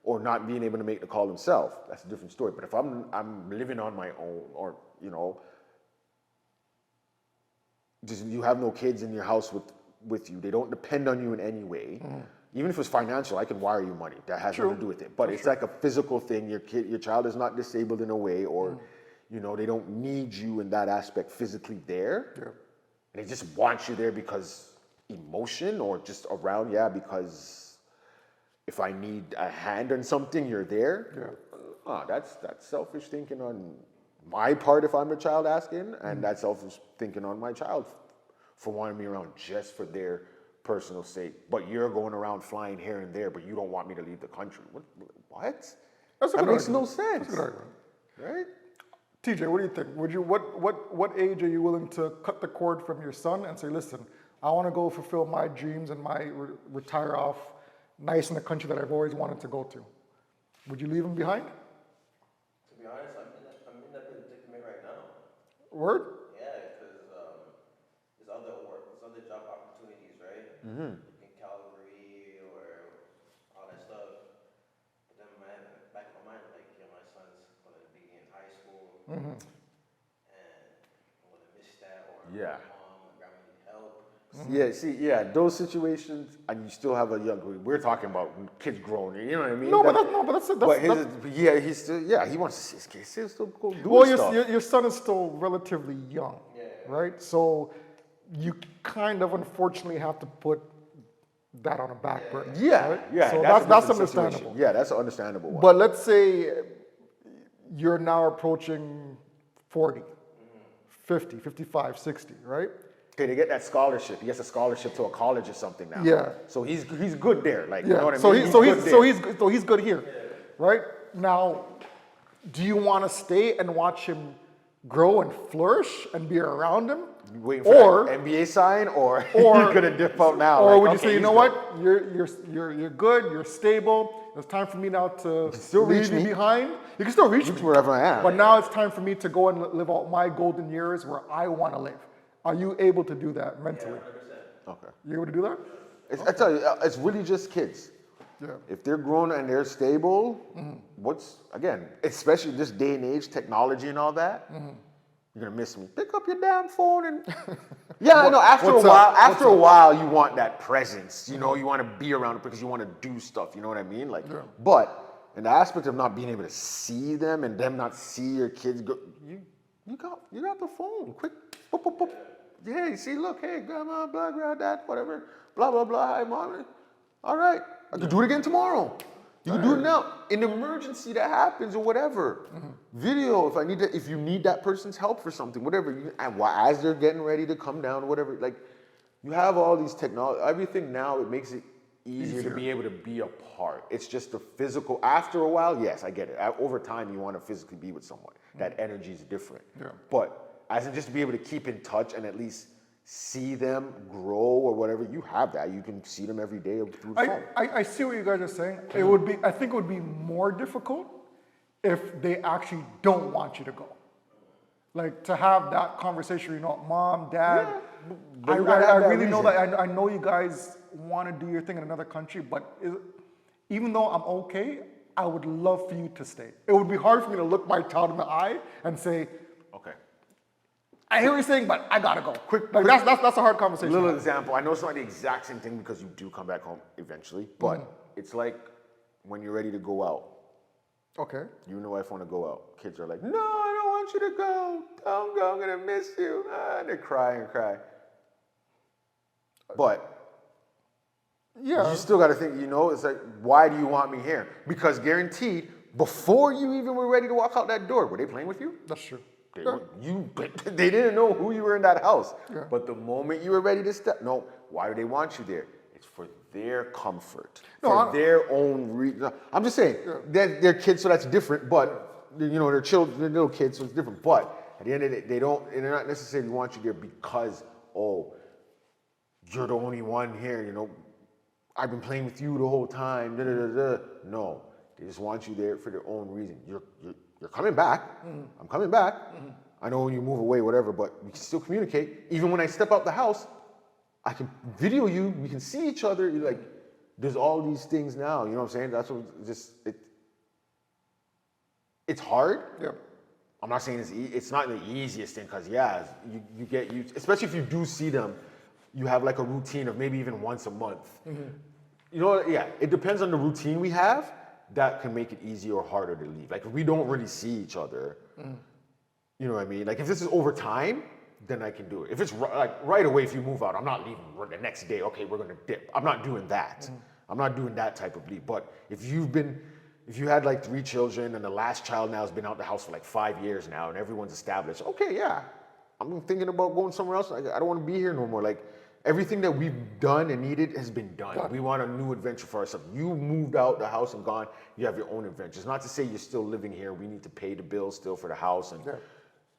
or not being able to make the call themselves. That's a different story. But if I'm living on my own, or you know, just you have no kids in your house with you, they don't depend on you in any way. Even if it's financial, I can wire you money. That has nothing to do with it. But it's like a physical thing. Your child is not disabled in a way, or you know, they don't need you in that aspect physically there. They just want you there because emotion or just around, because if I need a hand on something, you're there. That's selfish thinking on my part if I'm a child asking, and that's selfish thinking on my child for wanting me around just for their personal sake. But you're going around flying here and there, but you don't want me to leave the country. What? That makes no sense. That's a good argument. Right? TJ, what do you think? Would you what age are you willing to cut the cord from your son and say, listen, I want to go fulfill my dreams and retire off nice in the country that I've always wanted to go to? Would you leave him behind? To be honest, I'm in that predicament right now. Word? Yeah, because there's other job opportunities, right? In Calgary or all that stuff. But then back in my mind, like, yeah, my son's gonna be in high school, and I'm gonna miss that, or Yeah. my mom and grandma need help. Those situations, and you still have a young. We're talking about kids growing. You know what I mean? But that's He's still, he wants to see his kids. He'll still go do well, stuff. your son is still relatively young, right? So you kind of unfortunately have to put that on a back burner. Right? So that's understandable. Situation. Yeah, that's an understandable one. But let's say you're now approaching 40, 50, 55, 60, right? Okay, to get that scholarship, he gets a scholarship to a college or something now. Yeah. So he's good there, like you know what I So mean. he's good here, right? Now, do you want to stay and watch him grow and flourish and be around him, You waiting for that NBA sign, or you're gonna dip out now? or like, would you okay, say, you he's know good. what, you're good, you're stable. It's time for me now to still reach leave you me. behind. You can still reach me wherever I am. But now it's time for me to go and live out my golden years where I want to live. Are you able to do that mentally? Okay. You able to do that? I tell you, it's really just kids. Yeah. If they're grown and they're stable, especially this day and age, technology and all that, you're gonna miss me. Pick up your damn phone and I know. After a while, you want that presence. You know, you want to be around it because you want to do stuff. You know what I mean? Like, but in the aspect of not being able to see them and them not see your kids go, you got the phone. Quick, boop, boop, boop. Yeah, you see, look, hey, grandma, blah, blah, dad, whatever, blah, blah, blah, hi, mom. All right, I can do it again tomorrow. You can do it now. In an emergency that happens or whatever. Video, if you need that person's help for something, whatever. As they're getting ready to come down, whatever. Like, you have all these technology, everything now, it makes it easier to be able to be a part. It's just the physical. After a while, yes, I get it. Over time, you want to physically be with someone. That energy is different. Yeah. But as in just to be able to keep in touch and at least see them grow or whatever, you have that. You can see them every day through the phone. I see what you guys are saying. I think it would be more difficult if they actually don't want you to go. Like to have that conversation, you know, mom, dad, I really know that. I know you guys want to do your thing in another country, but even though I'm okay, I would love for you to stay. It would be hard for me to look my child in the eye and say, okay, I hear what you're saying, but I gotta go. Quick. Like, that's a hard conversation. Little example. I know it's not the exact same thing because you do come back home eventually, but it's like when you're ready to go out. Okay. You and the wife want to go out. Kids are like, no, I don't want you to go. Don't go. I'm going to miss you. And they cry and cry. But Yeah. you still got to think, it's like, why do you want me here? Because guaranteed, before you even were ready to walk out that door, were they playing with you? That's true. They didn't know who you were in that house. Yeah. But the moment you were ready to step, no, why do they want you there? It's for their comfort, for their own reason. I'm just saying, they're kids, so that's different, but, they're children, they're little kids, so it's different. But at the end of the day, they're not necessarily want you there because, you're the only one here, I've been playing with you the whole time, No, they just want you there for their own reason. You're coming back. I'm coming back. I know when you move away, whatever, but we can still communicate. Even when I step out the house, I can video you. We can see each other. There's all these things now. You know what I'm saying? That's what it's hard. Yeah. I'm not saying it's not the easiest thing because you get used, especially if you do see them. You have like a routine of maybe even once a month. It depends on the routine we have. That can make it easier or harder to leave. Like if we don't really see each other, you know what I mean? Like if this is over time, then I can do it. If it's like right away, if you move out, I'm not leaving the next day. Okay, we're gonna dip. I'm not doing that. I'm not doing that type of leave. But if you had like 3 children and the last child now has been out the house for like 5 years now and everyone's established, okay, yeah, I'm thinking about going somewhere else. I don't want to be here no more. Like everything that we've done and needed has been done. We want a new adventure for ourselves. You moved out the house and gone. You have your own adventures. Not to say you're still living here. We need to pay the bills still for the house and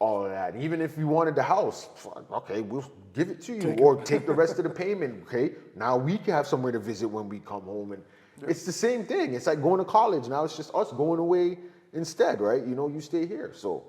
all of that. And even if you wanted the house, okay, we'll give it to you or take the rest of the payment. Okay, now we can have somewhere to visit when we come home. And it's the same thing. It's like going to college. Now it's just us going away instead, right? You stay here. So.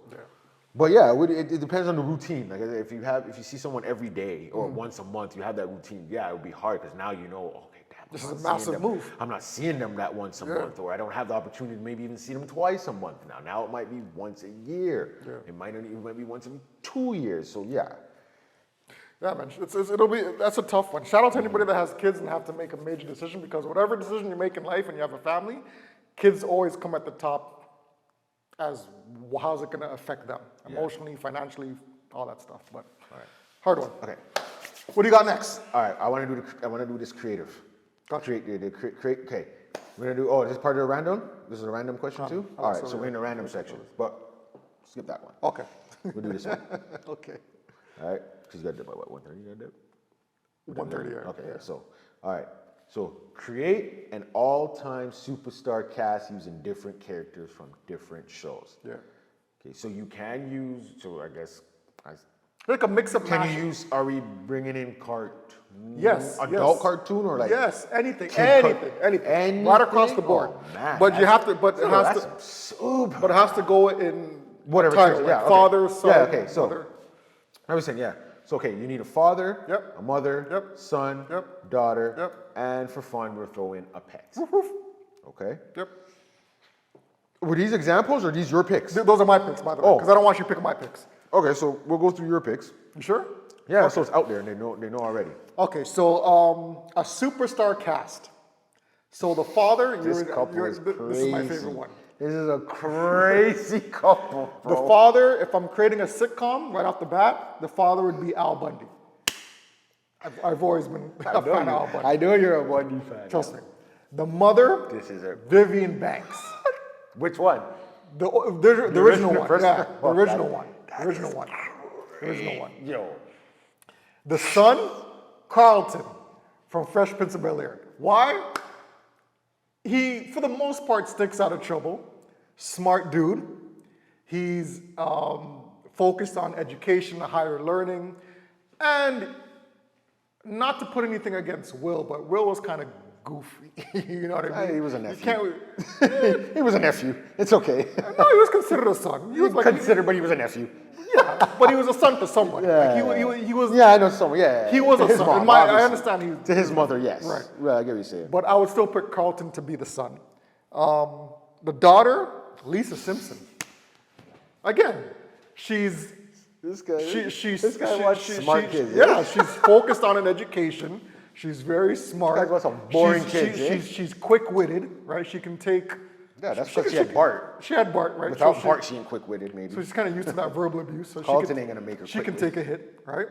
But yeah, it depends on the routine. Like if you see someone every day or once a month, you have that routine. Yeah, it would be hard because now okay, damn, this is a massive move. I'm not seeing them that once a month, or I don't have the opportunity to maybe even see them twice a month now. Now it might be once a year. It might be once every 2 years. So yeah. Yeah, man, that's a tough one. Shout out to anybody that has kids and have to make a major decision because whatever decision you make in life and you have a family, kids always come at the top as how's it going to affect them emotionally, financially, all that stuff. But hard one. Okay. What do you got next? All right. I want to do this creative. Gotcha. Okay. We're gonna do. Oh, is this part of the random? This is a random question too. All right. So we're in the random section, but skip that one. Okay. We'll do this one. Okay. All right. Because you got to do by what 1:30? You got to do. 1:30. Yeah. Okay. Yeah. So all right. So create an all-time superstar cast using different characters from different shows. Yeah. Okay, so you can use, so I guess, like a mix-up. Can you use, are we bringing in cartoon? Yes. Adult cartoon or like? Yes, anything. Right across the board. Oh, man, but you have to, but it has to go in whatever title, like father, son, okay, so, mother. I was saying, So, okay, you need a father, a mother, son, daughter, and for fun, we'll throw in a pet. Okay? Yep. Were these examples or are these your picks? Those are my picks, by the way, because I don't want you picking my picks. Okay, so we'll go through your picks. You sure? Yeah, so it's out there and they know already. Okay, so a superstar cast. So the father, this couple is crazy. This is my favorite one. This is a crazy couple, bro. The father, if I'm creating a sitcom right off the bat, the father would be Al Bundy. I've always been a fan of Al Bundy. I know you're a Bundy fan. Trust me. The mother, Vivian Banks. Which one? The original one. Yeah, the Oh, original one. The original one. The original one. Yo. The son, Carlton from Fresh Prince of Bel-Air. Why? He, for the most part, sticks out of trouble. Smart dude. He's focused on education, higher learning, and not to put anything against Will, but Will was kind of goofy. You know what I mean? He was a nephew. He was a nephew. It's okay. No, he was considered a son. He was like considered, but he was a nephew. Yeah, but he was a son to someone. Yeah, like he was. Yeah, I know someone. Yeah, he was a son. Mom, I understand to his mother, yes. Right. Well, I get what you're saying. But I would still pick Carlton to be the son. The daughter, Lisa Simpson. Again, she's This guy. This guy watches smart kids. Yeah, she's focused on an education. She's very smart. This guy watches some boring kids. She's quick-witted, right? She can take. Yeah, that's because she had Bart. She had Bart, right? Without Bart, she ain't quick-witted, maybe. So she's kind of used to that verbal abuse. So Carlton ain't gonna make her. She can take a hit, right?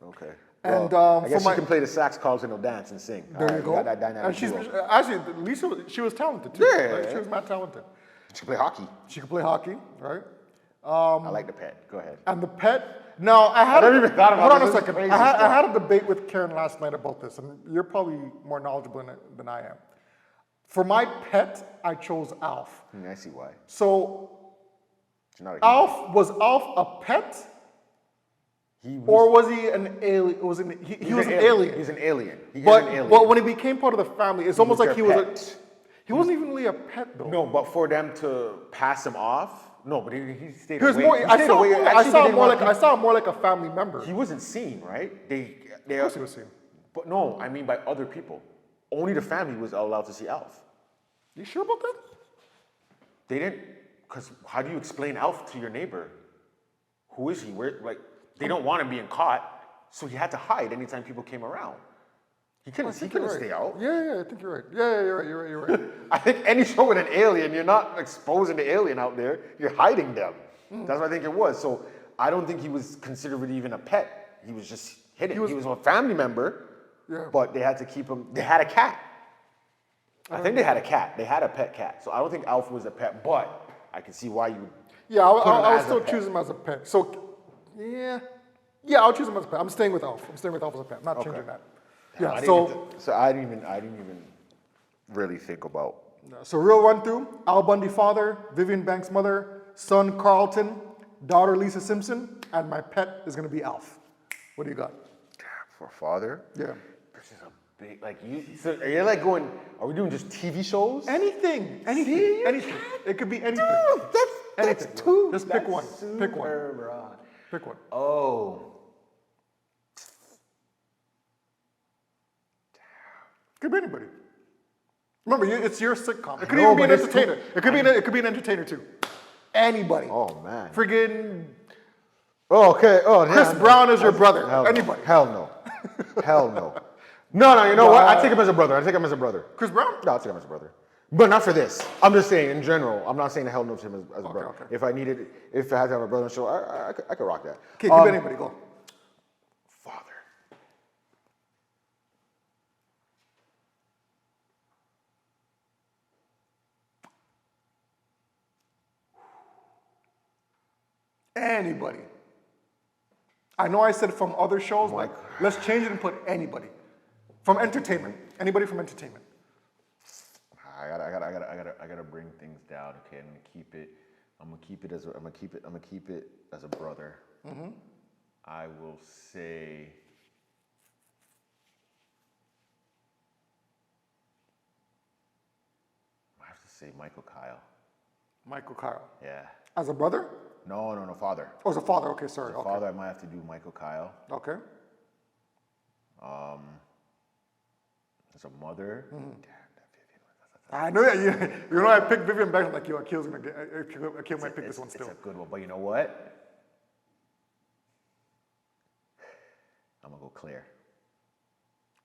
Okay. And well, I guess she can play the sax. Carlton will dance and sing. There you go. Got that dynamic And she's duo. actually Lisa. She was talented too. Yeah, right? yeah. She was mad talented. She can play hockey. She could play hockey, right? I like the pet. Go ahead. And the pet. Now I had. never even thought about hold on this. a second. This is I crazy had a debate with Karen last night about this, and you're probably more knowledgeable in it than I am. For my pet, I chose Alf. I see why. So She's not a Alf was Alf a pet, or was he an alien? Was he was an alien? He's an alien. He is But an alien. but when he became part of the family, it's almost was like he their was pet. he wasn't even really a pet though. No, but for them to pass him off, no, but he stayed He was away. more. He I stayed saw, away. I Actually, saw they him more didn't like want I saw him more like a family member. He wasn't seen, right? They Of course he was seen. But no, I mean by other people. Only the family was allowed to see Alf. You sure about that? They didn't, because how do you explain Alf to your neighbor? Who is he? Where, like, they don't want him being caught, so he had to hide anytime people came around. He couldn't stay out. Yeah, I think you're right. Yeah, you're right. I think any show with an alien, you're not exposing the alien out there, you're hiding them. That's what I think it was. So I don't think he was considered even a pet. He was just hidden. He was a family member, but they had to keep him. They had a cat. I think they had a cat. They had a pet cat. So I don't think Alf was a pet, but I can see why you would. Yeah, I would still pet. choose him as a pet. So, yeah, I'll choose him as a pet. I'm staying with Alf. I'm staying with Alf as a pet. I'm not changing that. Yeah. I didn't even really think about. So real run through: Al Bundy father, Vivian Banks mother, son Carlton, daughter Lisa Simpson, and my pet is gonna be Alf. What do you got? For father? Yeah. This is a big, like you, so you're like going, are we doing just TV shows? Anything. See, Anything. It could be anything. Dude, that's Anything. too. Just pick one. Pick one. super broad. Pick one. Oh. Could be anybody. Remember, it's your sitcom. It could know, even be an but it's entertainer. too- It could be an entertainer too. Anybody. Oh man. Friggin' Oh, okay. Oh, yeah. Chris Brown is your brother. Hell no. Anybody. Hell no. Hell no. No, you know what? I take him as a brother. Chris Brown? No, I'll take him as a brother. But not for this. I'm just saying in general. I'm not saying hell no to him as a brother. Okay. If I had to have a brother on the show, I could rock that. Okay, give anybody. Go. Father. Anybody. I know I said from other shows, Mike. but let's change it and put anybody. From entertainment. Anybody from entertainment. I gotta bring things down. Okay, I'm gonna keep it as a brother. Mm-hmm. I will say. I have to say Michael Kyle. Michael Kyle. Yeah. As a brother? No, father. Oh, as a father. Okay, sorry. As a father, I might have to do Michael Kyle. Okay. As a mother, Mm-hmm. damn, that Vivian. I know that. You know, I picked Vivian Banks. I'm like, yo, Akil's gonna get. Akil might pick this one still. It's a good one, but you know what? I'm gonna go Claire.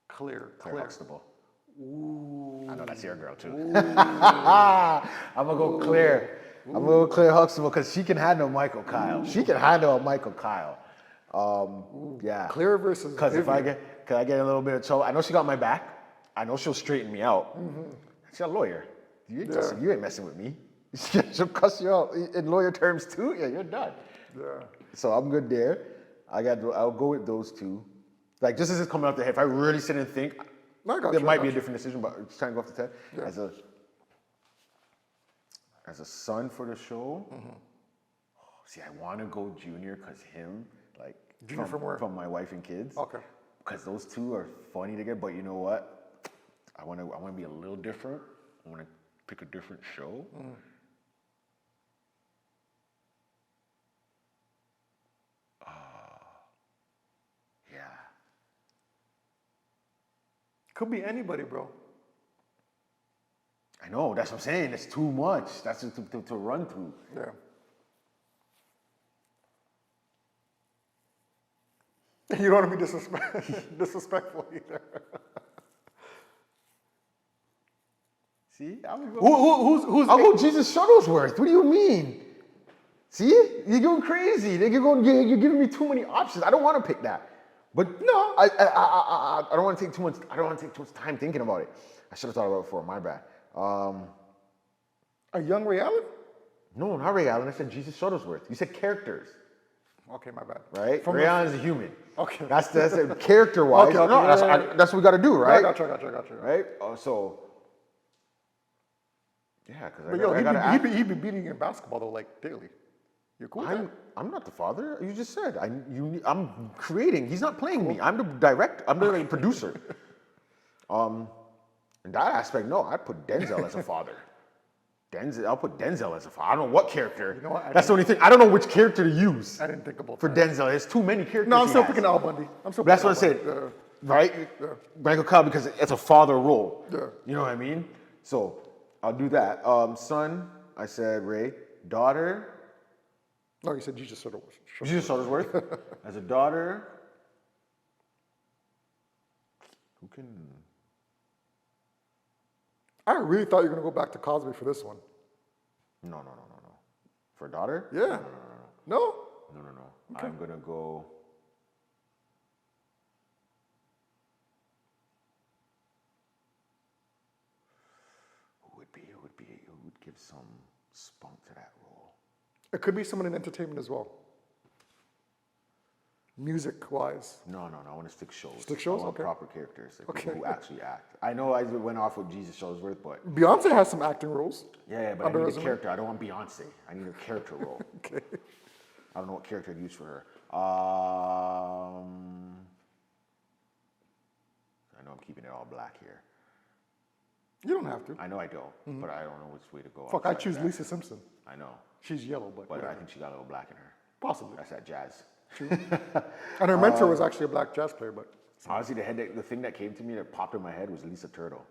Claire. Claire Huxtable. Ooh. I know that's your girl too. I'm gonna go Claire. I'm gonna go Claire Huxtable because she can handle Michael Kyle. She can handle Michael Kyle. Yeah. Claire versus Because if Vivian. I get a little bit of trouble, I know she got my back. I know she'll straighten me out. She's a lawyer. You ain't messing with me. She'll cuss you out in lawyer terms too. Yeah, you're done. Yeah. So I'm good there. I'll go with those two. Like just as it's coming off the head, if I really sit and think, No, I got there you, I might got be a you. different decision, but it's trying to go off the 10. Yeah. As a son for the show, see, I want to go Junior because him, like Junior from where? From my wife and kids. Okay. Because those two are funny together. But you know what? I want to be a little different. I want to pick a different show. Yeah. Could be anybody, bro. I know. That's what I'm saying. It's too much. That's just to run through. Yeah. You don't want to be disrespectful either. See, Who's I'll go Jesus Shuttlesworth. What do you mean? See, you're going crazy. You're giving me too many options. I don't want to pick that. But no, I don't want to take too much. I don't want to take too much time thinking about it. I should have thought about it before. My bad. a young Ray Allen? No, not Ray Allen. I said Jesus Shuttlesworth. You said characters, Okay, my bad. right? From Ray the- Allen's a human. Okay. That's a character-wise. Okay, okay, No, yeah, that's what we got to do, I right? got you. Right. So. Yeah, because But yo, I got to act. he be beating you in basketball though, like daily. You're cool with that? I'm not the father. You just said I'm creating. He's not playing me. I'm the director. I'm the producer. In that aspect, no, I'd put Denzel as a father. I'll put Denzel as a father. I don't know what character. You know what? That's the only thing. I don't know which character to use I didn't think about for that. Denzel. There's too many characters. No, I'm he still has. picking Al Bundy. That's what I said, right? Michael Cobb, because it's a father role. Yeah. You know what I mean? So I'll do that. Son, I said Ray. Daughter, No, you said Jesus sort of. Jesus Shuttlesworth. As a daughter, who can? I really thought you were gonna go back to Cosby for this one. No. For a daughter? Yeah. No? No. I'm gonna go. Who would give some spunk to that role? It could be someone in entertainment as well. Music-wise. No. I want to stick shows. Stick shows? I want Okay. proper characters, like Okay. people who actually act. I know I went off with Jesus Shuttlesworth, but Beyonce has some acting roles. yeah, but I Under need a resume? character. I don't want Beyonce. I need a character role. Okay. I don't know what character I'd use for her. I know I'm keeping it all black here. You don't have to. I know I don't, but I don't know which way to go. Fuck, I outside of choose that. Lisa Simpson. I know, She's yellow, but but yeah. I think she got a little black in her. Possibly. That's that jazz. And her mentor was actually a black jazz player, but Honestly, the thing that came to me that popped in my head was Lisa Turtle.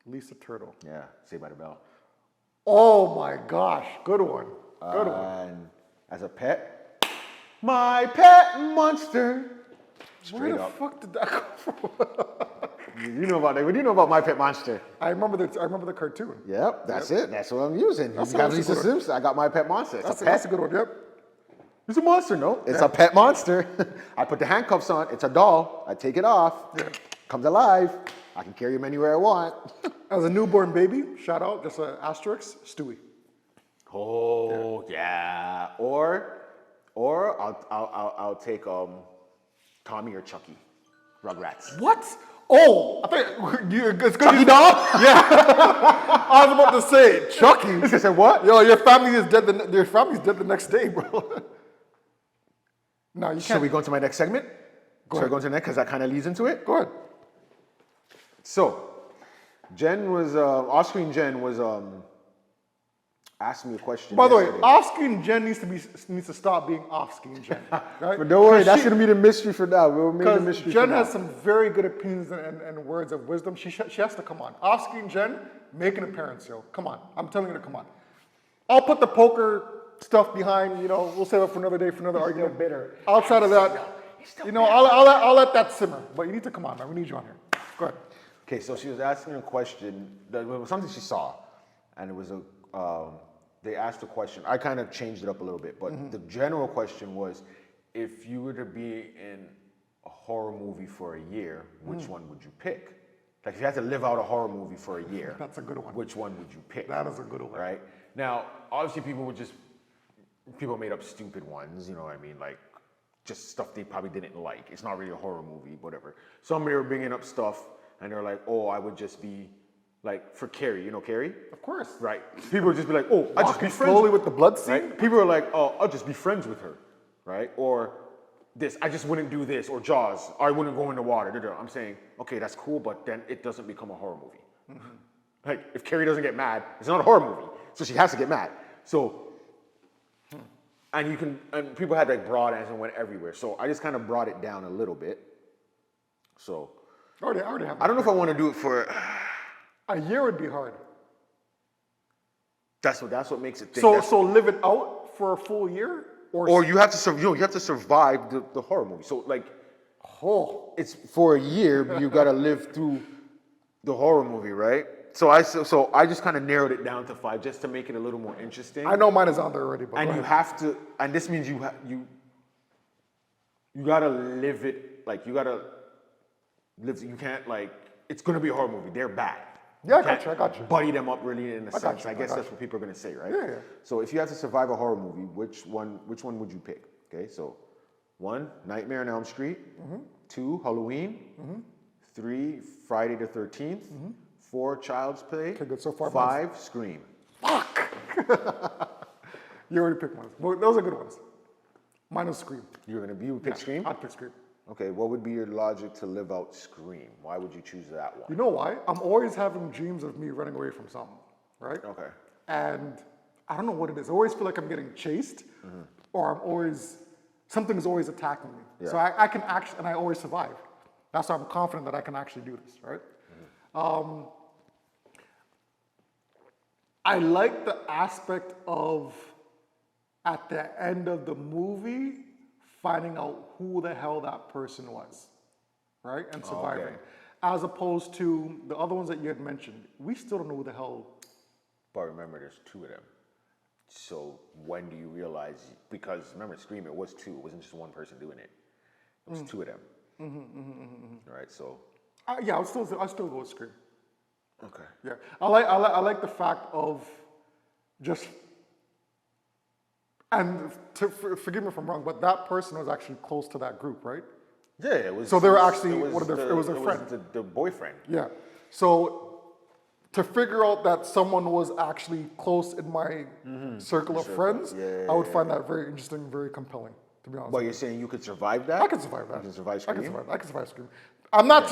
Lisa Turtle. Yeah, Saved by the Bell. Oh my gosh, good one. Good one. And as a pet, my pet monster. Where Straight the up. fuck did that come from? You know about that? What do you know about my pet monster? I remember the cartoon. Yep, that's it. That's what I'm using. That's You got a Lisa good one. Simpson. I got my pet monster. It's That's a pet. that's a good one. Yep. It's a monster, no? It's a pet monster. I put the handcuffs on. It's a doll. I take it off. Comes alive. I can carry him anywhere I want. As a newborn baby, shout out, just an asterisk, Stewie. Oh yeah. Or I'll take Tommy or Chucky, Rugrats. What? Oh, I think it's good. Chucky doll? Yeah. I was about to say, Chucky. I said what? Yo, your family's dead the next day, bro. No, you Should can't. we go into my next segment? Should I ahead. go into the next because that kind of leads into it? Go ahead. So, Jen was off-screen. Jen was asking me a question. By the way, yesterday. off-screen Jen needs to stop being off-screen Jen. Right? But don't worry, 'Cause that's she- gonna be the mystery for now. We'll make the Because mystery Jen for has now. some very good opinions and words of wisdom. She has to come on. Off-screen Jen, make an appearance, yo. Come on. I'm telling you to come on. I'll put the poker stuff behind, we'll save it for another day, for another argument. bitter. Outside of that, I'll let that simmer. But you need to come on, man. We need you on here. Go ahead. Okay, so she was asking a question. It was something she saw, and it was they asked a question. I kind of changed it up a little bit, but the general question was, if you were to be in a horror movie for a year, which one would you pick? Like, if you had to live out a horror movie for a year, That's a good one. which one would you pick? That is a good one. Right? Now, obviously, people made up stupid ones, you know what I mean? Like, just stuff they probably didn't like. It's not really a horror movie, whatever. Somebody were bringing up stuff, and they're like, oh, I would just be, like, for Carrie, you know Carrie? Of course. Right. People would just be like, oh, I'd just be Walking friends slowly with the blood scene. Right? People are like, oh, I'll just be friends with her, right? Or this, I just wouldn't do this, or Jaws, I wouldn't go in the water. I'm saying, okay, that's cool, but then it doesn't become a horror movie. Like, if Carrie doesn't get mad, it's not a horror movie, so she has to get mad. So, and people had like broad answers and went everywhere. So I just kind of brought it down a little bit. So, I already have I don't know if I want to do it for. A year would be hard. That's what makes it. So live it out for a full year? or you have to you have to survive the horror movie. So like, it's for a year, but you got to live through the horror movie, right? So I just kind of narrowed it down to 5 just to make it a little more interesting. I know mine is on there already, but And go you ahead. have to, and this means you gotta live it. Like you gotta live. You can't like. It's gonna be a horror movie. They're bad. Yeah, I can't got you. Buddy them up really in a sense. you, I I guess got that's you. what people are gonna say, right? Yeah. So if you have to survive a horror movie, which one would you pick? Okay, so 1, Nightmare on Elm Street. 2, Halloween. 3, Friday the 13th. 4, Child's Play. Okay, good. So far, 5, Scream. You already picked mine. Well, those are good ones. Mine is Scream. You would pick Scream? I'd pick Scream. Okay, what would be your logic to live out Scream? Why would you choose that one? You know why? I'm always having dreams of me running away from something, right? Okay. And I don't know what it is. I always feel like I'm getting chased, or something's always attacking me. Yeah. So I can actually, and I always survive. That's why I'm confident that I can actually do this, right? I like the aspect of, at the end of the movie, finding out who the hell that person was, right? And surviving. Okay. As opposed to the other ones that you had mentioned. We still don't know who the hell. But remember, there's 2 of them. So when do you realize? Because remember, Scream, it was 2. It wasn't just one person doing it. It was 2 of them. All right. So. Yeah, I still go with Scream. Okay. Yeah, I like the fact of just, and forgive me if I'm wrong, but that person was actually close to that group, right? Yeah, it was. So they were it was- actually it was it was their friend. The boyfriend. Yeah. So to figure out that someone was actually close in my circle of friends, I would find that very interesting, very compelling, to be honest. But you're saying you could survive that? I can survive that. You can survive I Scream? can survive Scream. I'm not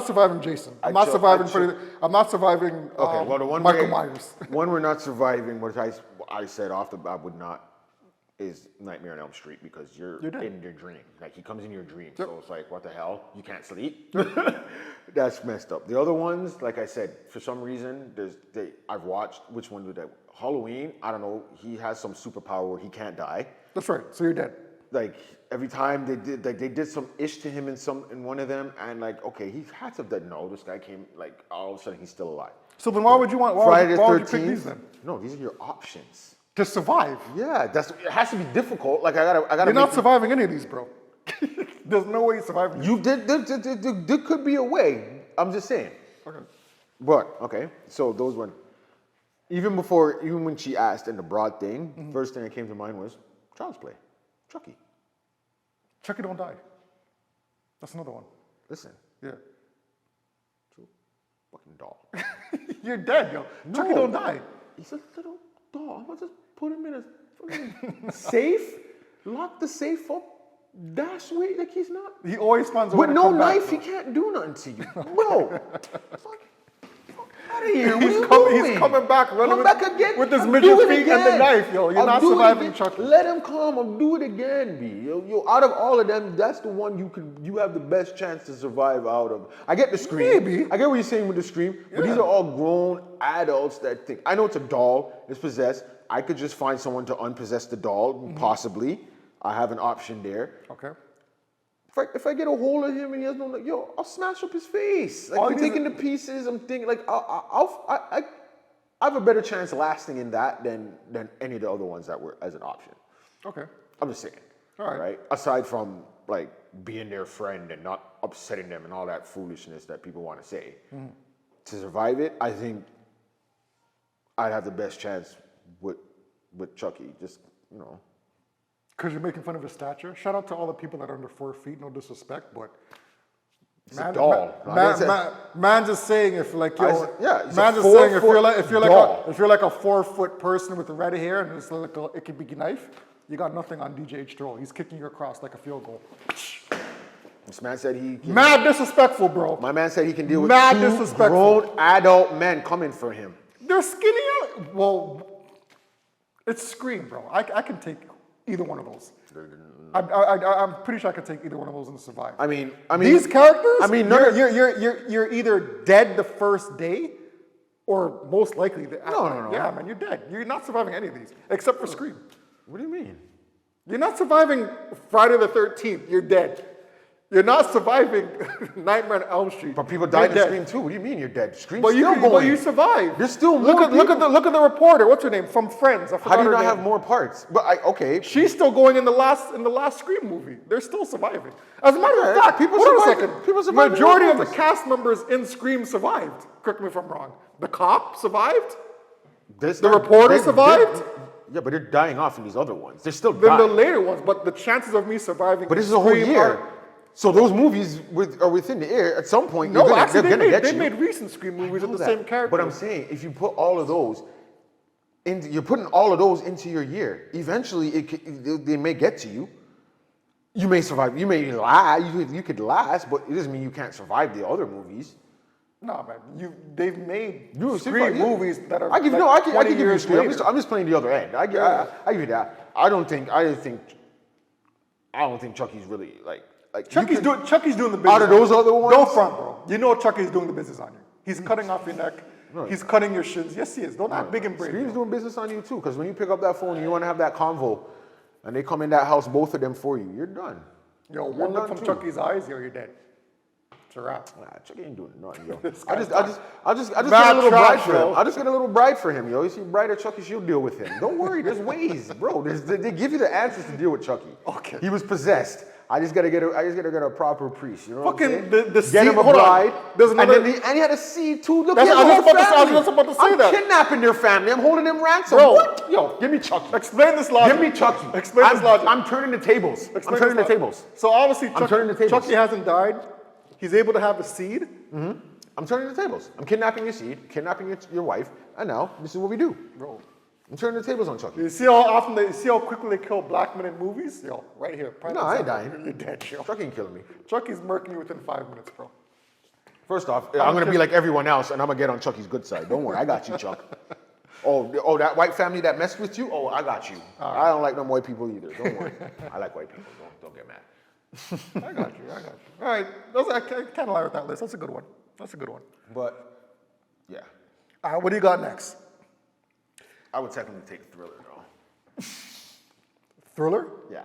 surviving Jason. I'm not surviving Okay, well, the one Michael Myers. One we're not surviving, which I said off the bat would not, is Nightmare on Elm Street, because you're dead. in your dream. Like, he comes in your dream. So it's like, what the hell? You can't sleep? That's messed up. The other ones, like I said, for some reason, I've watched, which one did that? Halloween, I don't know, he has some superpower where he can't die. That's right. So you're dead. Like, every time they did some ish to him in one of them, and like, okay, he had to have no, this guy came, like, all of a sudden he's still alive. So then why would you Friday the why would you 13th? pick these then? No, these are your options. To survive. Yeah, it has to be difficult. Like, I gotta. You're not surviving any of these, bro. There's no way you're surviving. There could be a way. I'm just saying. Okay. But okay, so those were even when she asked in the broad thing, first thing that came to mind was Child's Play, Chucky. Chucky don't die. That's another one. Listen, Yeah. fucking doll. You're dead, yo. Chucky don't die. He's a little doll. I'm gonna just put him in a fucking safe, lock the safe up. That's way like he's not. He always finds a way With to no come back, knife, he bro. can't do nothing to you. Bro, fuck out of here. What are He's you coming doing? back running Come back again. with his I'll midget do it feet and the again. knife, yo. You're I'll not do it surviving again. Chucky. Let him come. I'll do it again, B. Yo, out of all of them, that's the one you have the best chance to survive out of. I get the Scream. Maybe. I get what you're saying with the Scream, but these are all grown adults that think. I know it's a doll. It's possessed. I could just find someone to unpossess the doll, possibly. I have an option there. Okay. If I get a hold of him and he has no, I'll smash up his face. Like, All I'm these- taking the pieces. I'm thinking like I have a better chance lasting in that than any of the other ones that were as an option. Okay. I'm just saying. All right. Aside from like being their friend and not upsetting them and all that foolishness that people want to say, to survive it, I think I'd have the best chance with Chucky. Just Because you're making fun of his stature. Shout out to all the people that are under 4 feet. No disrespect, but it's a doll. Man's just saying if like yo, it's man's a just saying if 4-foot you're doll. like a 4 foot person with red hair and it's like it could be knife, you got nothing on DJ H-Troll. He's kicking you across like a field goal. This man said he can, Mad disrespectful, bro. my man said he can deal with Mad 2 disrespectful. grown adult men coming for him. They're skinny. Well, it's Scream, bro. I can take either one of those. I'm pretty sure I could take either one of those and survive. I mean, These characters. I mean, you're either dead the first day, or most likely. No. Yeah, man, you're dead. You're not surviving any of these except for Scream. What do you mean? You're not surviving Friday the 13th. You're dead. You're not surviving Nightmare on Elm Street. But people You're died in dead. Scream too. What do you mean you're dead? Scream's But still going. but you survived. There's still look more at look at the reporter. What's her name from Friends? I How forgot do you her not name. have more parts? But okay. She's still going in the last Scream movie. They're still surviving. As a matter of Yeah, fact, people hold on a survive- second. people survive in Majority all of the movies. cast members in Scream survived. Correct me if I'm wrong. The cop survived. The reporter survived? Yeah, but they're dying off in these other ones. They're still Then the dying. later ones, but the chances of me surviving. But this is a whole Scream year. are- So those movies are within the air. At some point, No, they're actually, gonna get they you. made recent Scream movies with know the that. same character. But I'm saying, if you put all of those, you're putting all of those into your year. Eventually, they may get to you. You may survive. You may you could last, but it doesn't mean you can't survive the other movies. No, man. They've made You Scream yeah. movies that are I give like I can 20 give you years Scream. later. I'm just playing the other end. I give you that. I don't think Chucky's really like Chucky's doing the business. Out of those on you. other ones? Don't front, bro. You know Chucky's doing the business on you. He's cutting off your neck. He's cutting your shins. Yes, he is. Don't act big and brave. Scream's bro. doing business on you too, because when you pick up that phone and you want to have that convo, and they come in that house, both of them for you, you're done. Yo, You're one look done from too. Chucky's eyes, yo, you're dead. It's a wrap. Nah, Chucky ain't doing nothing, yo. This I guy's just get mad a little trash, bride for yo. him. I just get a little bride for him, yo. You see, bride or Chucky, she'll deal with him. Don't worry, there's ways, bro. They give you the answers to deal with Chucky. Okay. He was possessed. I just gotta get a proper priest. You know what I'm Fucking saying? the Get seed- him a hold on. bride. There's another- and he had a seed too. Look, That's- he has I a was whole just about to say- I was family. just about to say I'm that. kidnapping their family. I'm holding them ransom. Bro. What? Yo, give me Chucky. Explain this logic. Give me Chucky. Explain this logic. I'm turning the tables. Explain I'm turning the this logic. tables. So obviously, turning the tables. Chucky hasn't died. He's able to have a seed. I'm turning the tables. I'm kidnapping your seed, kidnapping your wife, and now this is what we do. Bro. I'm turning the tables on Chucky. You see how quickly they kill black men in movies? Yo, right here. prime No, I ain't example. dying. You're dead, yo. Chucky ain't killing me. Chucky's murking you within 5 minutes, bro. First off, I'm gonna be like everyone else, and I'm gonna get on Chucky's good side. Don't worry, I got you, Chuck. Oh, that white family that messed with you? Oh, I got you. I don't like no white people either. Don't worry. I like white people. Don't get mad. I got you. All right, I can't lie with that list. That's a good one. But yeah, All right, what do you got next? I would technically take Thriller though. Thriller? Yeah,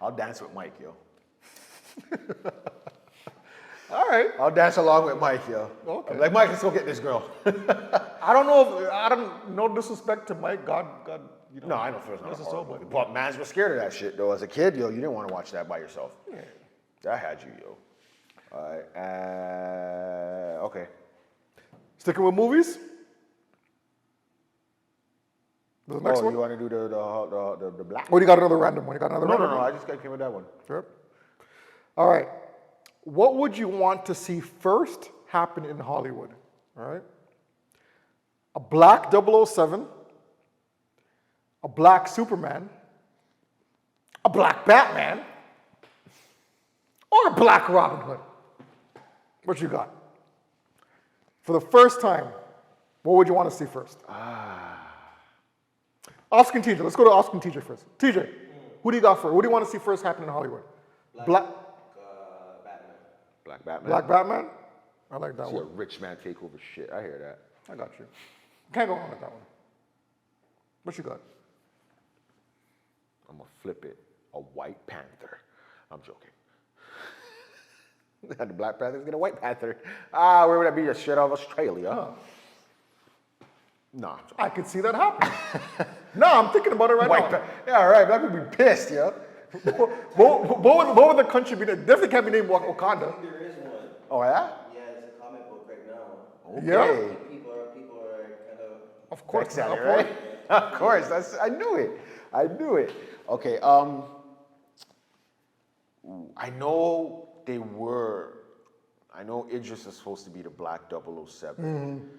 I'll dance with Mike, yo. All right. I'll dance along with Mike, yo. Okay. I'm like, Mike, let's go get this girl. I don't know. No disrespect to Mike. God, you know. No, I know Thriller's not a This is horror so movie. bad. But man's was scared of that shit though. As a kid, yo, you didn't want to watch that by yourself. Yeah. That had you, yo. All right. Okay. Sticking with movies. The next one. You want to do the black? Or you got another random one? You got another No, random no, no. one? I just came with that one. Sure. All right. What would you want to see first happen in Hollywood? All right. A black 007, a black Superman, a black Batman, or a black Robin Hood? What you got? For the first time, what would you want to see first? Oscar and TJ. Let's go to Oscar and TJ first. TJ, who do you got first? What do you want to see first happen in Hollywood? Black Batman. Black Batman. Black Batman? I like that See a one. rich man take over shit. I hear that. I got you. Can't go wrong with that one. What you got? I'm gonna flip it. A White Panther. I'm joking. The Black Panther's get a White Panther. Where would that be? A shit out of Australia? Huh. Nah. I could see that happen. No, I'm thinking about it right White now. Panther. Yeah, all right. Black people be pissed, yo. What would the country be? Definitely can't be named Wakanda. There is one. Oh yeah. Yeah, it's a comic book right now. Yeah? People are kind of. Of course. Tech savvy, of right? course. Of course. I knew it. Okay. I know they were. I know Idris is supposed to be the Black 007.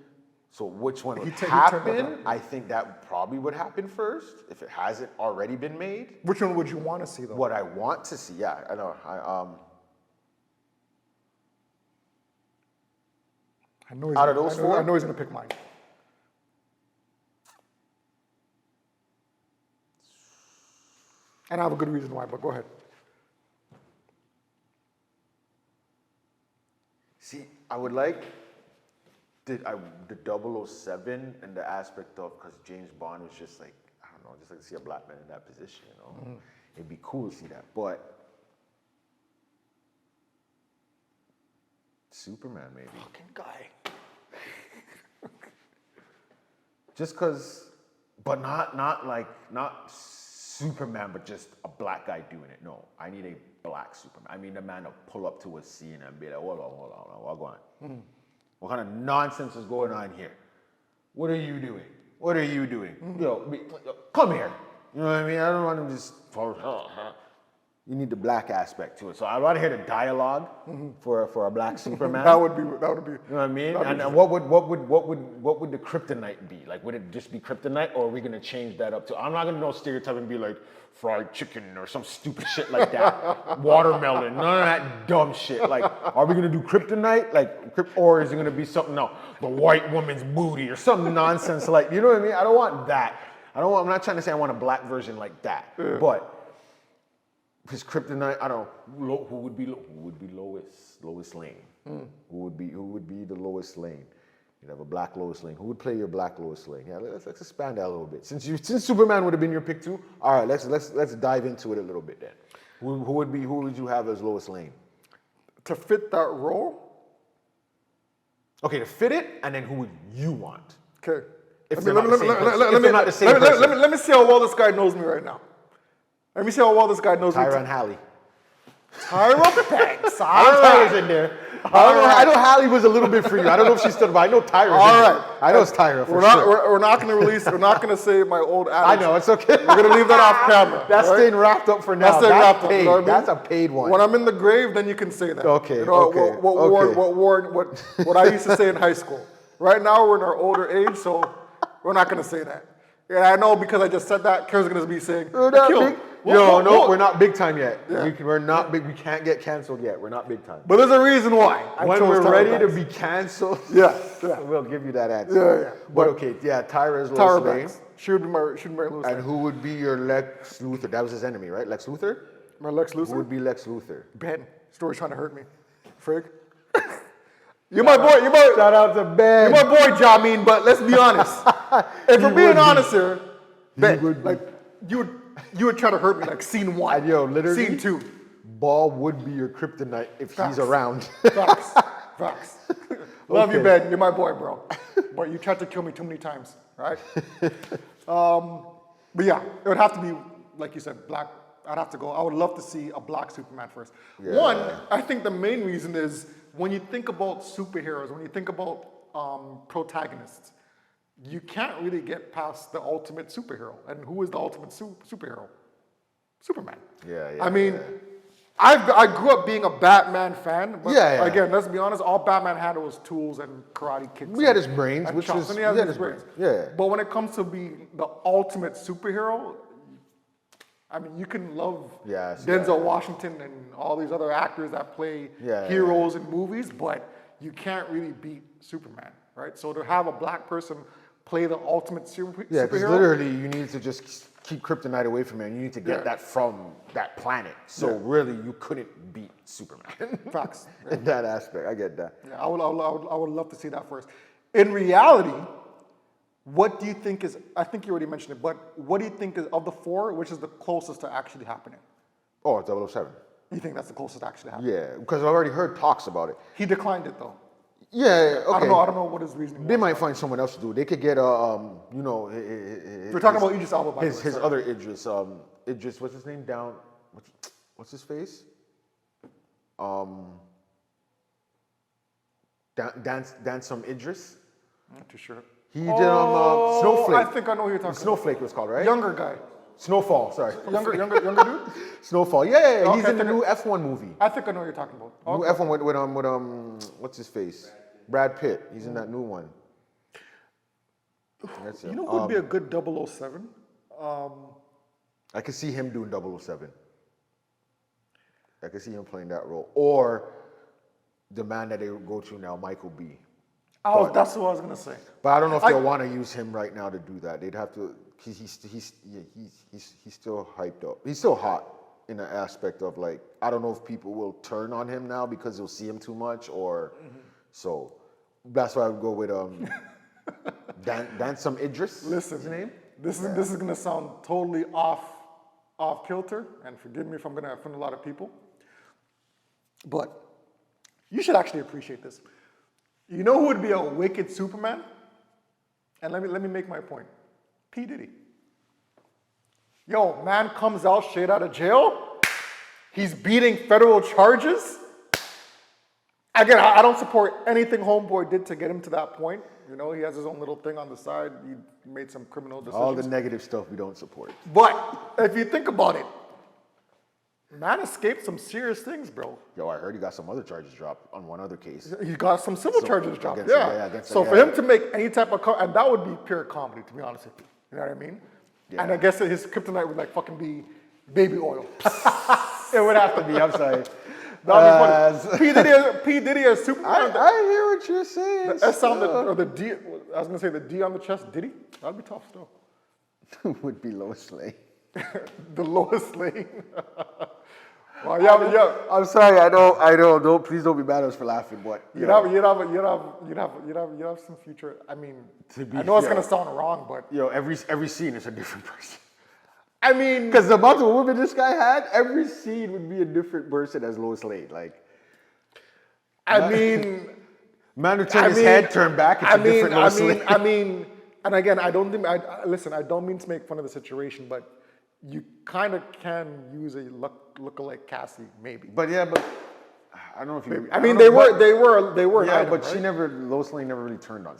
So which one would He turned that happen? down. I think that probably would happen first if it hasn't already been made. Which one would you want to see, though? What I want to see, yeah, I know. I know he's Out of gonna- those I know- four? I know he's going to pick mine. And I have a good reason why, but go ahead. See, I would like the 007 and the aspect of, because James Bond was just like, I don't know, just like to see a black man in that position, you know. It'd be cool to see that, but Superman maybe. Fucking guy. Just cause, but not Superman, but just a black guy doing it. No, I need a black Superman. I mean, the man to pull up to a scene and be like, hold on, what's going on? What kind of nonsense is going on here? What are you doing? What are you doing? Come here. You know what I mean? I don't want to just, you need the black aspect to it. So I want to hear the dialogue for a black Superman. That would be. You know what I mean? And what would the kryptonite be? Like, would it just be kryptonite, or are we gonna change that up to? I'm not gonna no stereotype and be like fried chicken or some stupid shit like that. Watermelon, none of that dumb shit. Like, are we gonna do kryptonite? Like, or is it gonna be something? No, the white woman's booty or some nonsense like. You know what I mean? I don't want that. I'm not trying to say I want a black version like that, but. His kryptonite, I don't know, who would be Lois Lane? Who would be the Lois Lane? You'd have a black Lois Lane. Who would play your black Lois Lane? Yeah, let's expand that a little bit. Since Superman would have been your pick too, all right, let's dive into it a little bit then. Who would you have as Lois Lane? To fit that role? Okay, to fit it, and then who would you want? Okay. If they're not the same person. Let me see how well this guy knows me right now. Let me see how well this guy knows me. Tyra and Hallie. Tyra Banks. Tyra's in there. I know Hallie was a little bit for you. I don't know if she stood by. I know Tyra's all in right. there. I know it's Tyra for sure. sure. We're not going to release. We're not going to say my old adage. I know, it's okay. We're going to leave that off camera. That's staying wrapped up for now. That's paid. You know what I mean? That's a paid one. When I'm in the grave, then you can say that. Okay. You know, Okay. What I used to say in high school. Right now, we're in our older age, so we're not going to say that. And I know because I just said that, Kara's going to be saying, we're not big time yet. Yeah. We're not big. We can't get canceled yet. We're not big time. But there's a reason why. When we're ready to be canceled, we'll give you that answer. Yeah. But okay, Tyra is Lois Lane. She would be my Lois Lane. And who would be your Lex Luthor? That was his enemy, right? Lex Luthor? My Lex Luthor? Who would be Lex Luthor? Ben. Story's trying to hurt me. Frig. You're my boy. Shout out to Ben. You're my boy, Jamin, but let's be honest. If we're being honest here, Ben, you would try to hurt me like scene 1. And literally, scene 2. Ball would be your kryptonite if he's around. Facts. Love you, Ben. You're my boy, bro. But you tried to kill me too many times, right? But yeah, it would have to be, like you said, black. I'd have to go. I would love to see a black Superman first. Yeah. One, I think the main reason is when you think about superheroes, when you think about protagonists, you can't really get past the ultimate superhero. And who is the ultimate superhero? Superman. I mean, I grew up being a Batman fan, but again, let's be honest, all Batman had was tools and karate kicks. He had his brains, and he had his brains. Yeah. But when it comes to being the ultimate superhero, I mean, you can love Denzel Washington and all these other actors that play heroes in movies, but you can't really beat Superman, right? So to have a black person play the ultimate superhero. Yeah, because literally you need to just keep kryptonite away from him. You need to get that from that planet. So really, you couldn't beat Superman. Facts. In that aspect, I get that. Yeah, I would love to see that first. In reality, what do you think is, I think you already mentioned it, but what do you think is, of the 4, which is the closest to actually happening? Oh, 007. You think that's the closest to actually happening? Yeah, because I already heard talks about it. He declined it though. Yeah, okay. I don't know what his reasoning was. They might find someone else to do it. They could get, we're talking about Idris Elba, by the way. His other Idris, Idris, what's his name? What's his face? Dance some Idris. I'm not too sure. He did Snowflake. I think I know who you're talking about. Snowflake was called, right? Younger guy. Snowfall, sorry. Younger dude? Snowfall, yeah. Okay, He's in the new F1 movie. I think I know what you're talking about. New F1 with what's his face? Brad Pitt. He's in that new one. That's it. You know who would be a good 007? I could see him doing 007. I could see him playing that role. Or the man that they go to now, Michael B. That's what I was gonna say. But I don't know if they'll want to use him right now to do that. They'd have to. He's still hyped up. He's still hot in the aspect of like, I don't know if people will turn on him now because they'll see him too much or so. That's why I would go with Dansum Idris. Listen, his name. This is gonna sound totally off kilter, and forgive me if I'm gonna offend a lot of people, but you should actually appreciate this. You know who would be a wicked Superman? And let me make my point. P. Diddy. Yo, man comes out straight out of jail. He's beating federal charges. Again, I don't support anything Homeboy did to get him to that point. You know, he has his own little thing on the side. He made some criminal decisions. All the negative stuff we don't support. But if you think about it, man escaped some serious things, bro. Yo, I heard he got some other charges dropped on one other case. He got some civil charges dropped. against- Yeah. yeah, against- So for yeah. him to make any type of, and that would be pure comedy, to be honest with you. You know what I mean? Yeah. And I guess that his kryptonite would like fucking be baby oil. It would have to be. I'm sorry. That'd be funny. P. Diddy as Superman. I hear what you're saying. The S on the, or the D, I was gonna say the D on the chest, Diddy? That'd be tough still. would be Lois Lane. The lowest lane. Well, yeah. I'm sorry. I know. Don't please don't be mad at us for laughing. But You'd have some future. I mean, To be I know it's fair. gonna sound wrong, but yo, every scene is a different person. I mean, Because the amount of women this guy had, every scene would be a different person as Lois Lane. Like, I mean, man would turn his head, turn back, it's a different Lois Lane. I mean, and again, I don't think. Listen, I don't mean to make fun of the situation, but you kind of can use a look-alike Cassie, maybe. But yeah, but I don't know if you. I mean, don't they know, were. Yeah, an item, but right? Lois Lane never really turned on.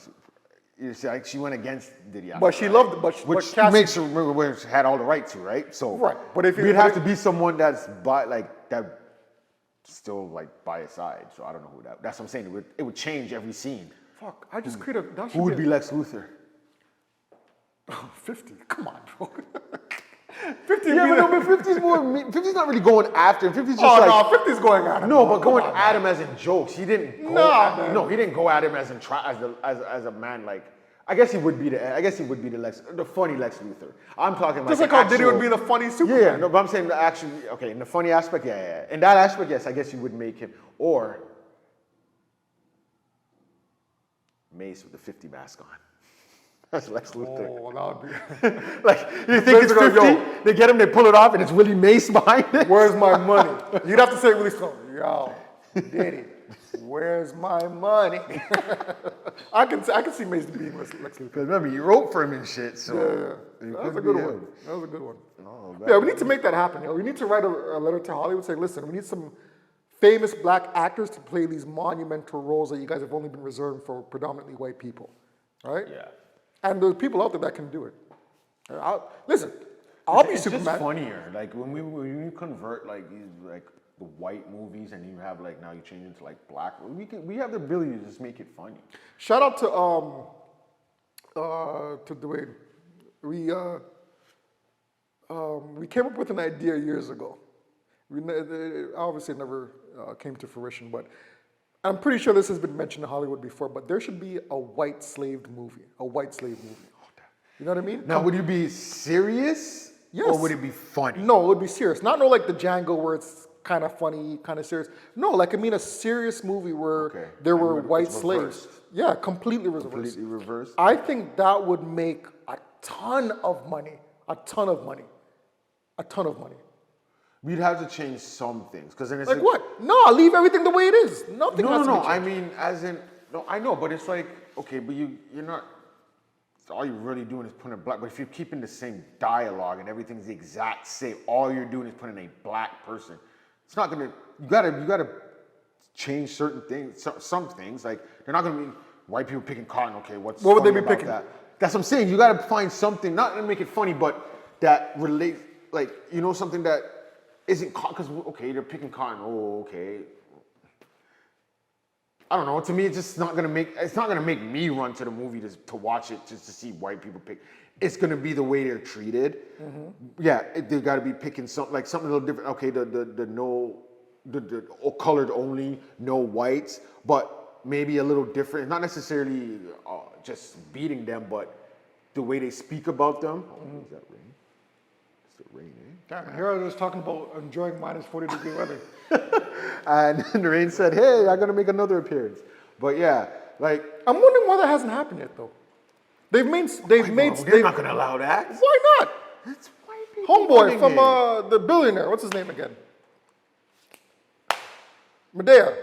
You see, like she went against Diddy. But she loved, but which Cassie, makes her had all the right to, right? So right. But if we'd have to be someone that's that still like by his side. So I don't know who that. That's what I'm saying. It would change every scene. fuck, I just created. That Who would should be Lex Luthor? 50? Come on, bro. 50. Yeah, but 50's more. 50's not really going after him. 50's just Oh like. no, 50's going at him. No, bro. but going Come on, at him as in jokes. He didn't go man. no, he didn't go at him as in as a man. Like I guess he would be the funny Lex Luthor. I'm talking like Just like how Diddy would be the funny Superman. Yeah, no, but I'm saying okay, in the funny aspect, yeah. In that aspect, yes, I guess you would make him or Mace with the 50 mask on. That's Lex Luthor. Oh, that would be. Like you think it's 50? Yo. They get him, they pull it off, and it's Willie Mace behind it. Where's my money? You'd have to say it really strong. Yo, Diddy, where's my money? I can see Mason being Lex Luthor. Because remember, you wrote for him and shit, so Yeah. it That was could a good be one. him. That was a good one. Oh, Yeah, we need to make that happen. Yo. We need to write a letter to Hollywood saying, listen, we need some famous black actors to play these monumental roles that you guys have only been reserved for predominantly white people, right? Yeah. And there's people out there that can do it. Listen, I'll be It's Superman. just funnier. Like when you convert like these like the white movies and you have like now you change into like black. We have the ability to just make it funny. Shout out to Dwayne. We came up with an idea years ago. Obviously it never came to fruition, but I'm pretty sure this has been mentioned in Hollywood before, but there should be a white slave movie. A white slave movie. You know what I mean? Now, would you be serious? Yes. Or would it be funny? No, it would be serious. Not no like the Django where it's kind of funny, kind of serious. No, like I mean a serious movie where there were And white it's slaves. reversed. Yeah, completely reversed. Completely reversed. I think that would make a ton of money. A ton of money. A ton of money. We'd have to change some things because then it's Like what? No, I'll leave everything the way it is. Nothing has to be I changed. mean, as in, no, I know, but it's like, okay, but you're not, all you're really doing is putting a black, but if you're keeping the same dialogue and everything's the exact same, all you're doing is putting a black person, it's not gonna, you gotta change certain things, some things, like, they're not gonna be white people picking cotton, okay, what would they funny be about picking? that? That's what I'm saying, you gotta find something, not to make it funny, but that relates, like, you know, something that isn't cotton, because, okay, they're picking cotton, oh, okay. I don't know. To me, it's just not gonna make me run to the movie to watch it just to see white people pick. It's gonna be the way they're treated. Mm-hmm. Yeah, they got to be picking something a little different. Okay, the colored only, no whites, but maybe a little different. Not necessarily just beating them, but the way they speak about them. Oh, is that rain? It's the rain, eh? Damn, here I was talking about enjoying minus 40-degree weather. And Rain said, hey, I'm gonna make another appearance. But yeah, like I'm wondering why that hasn't happened yet, though. They've made. They're not gonna allow that. Why not? It's white people Homeboy running from it. the billionaire. What's his name again? Medea.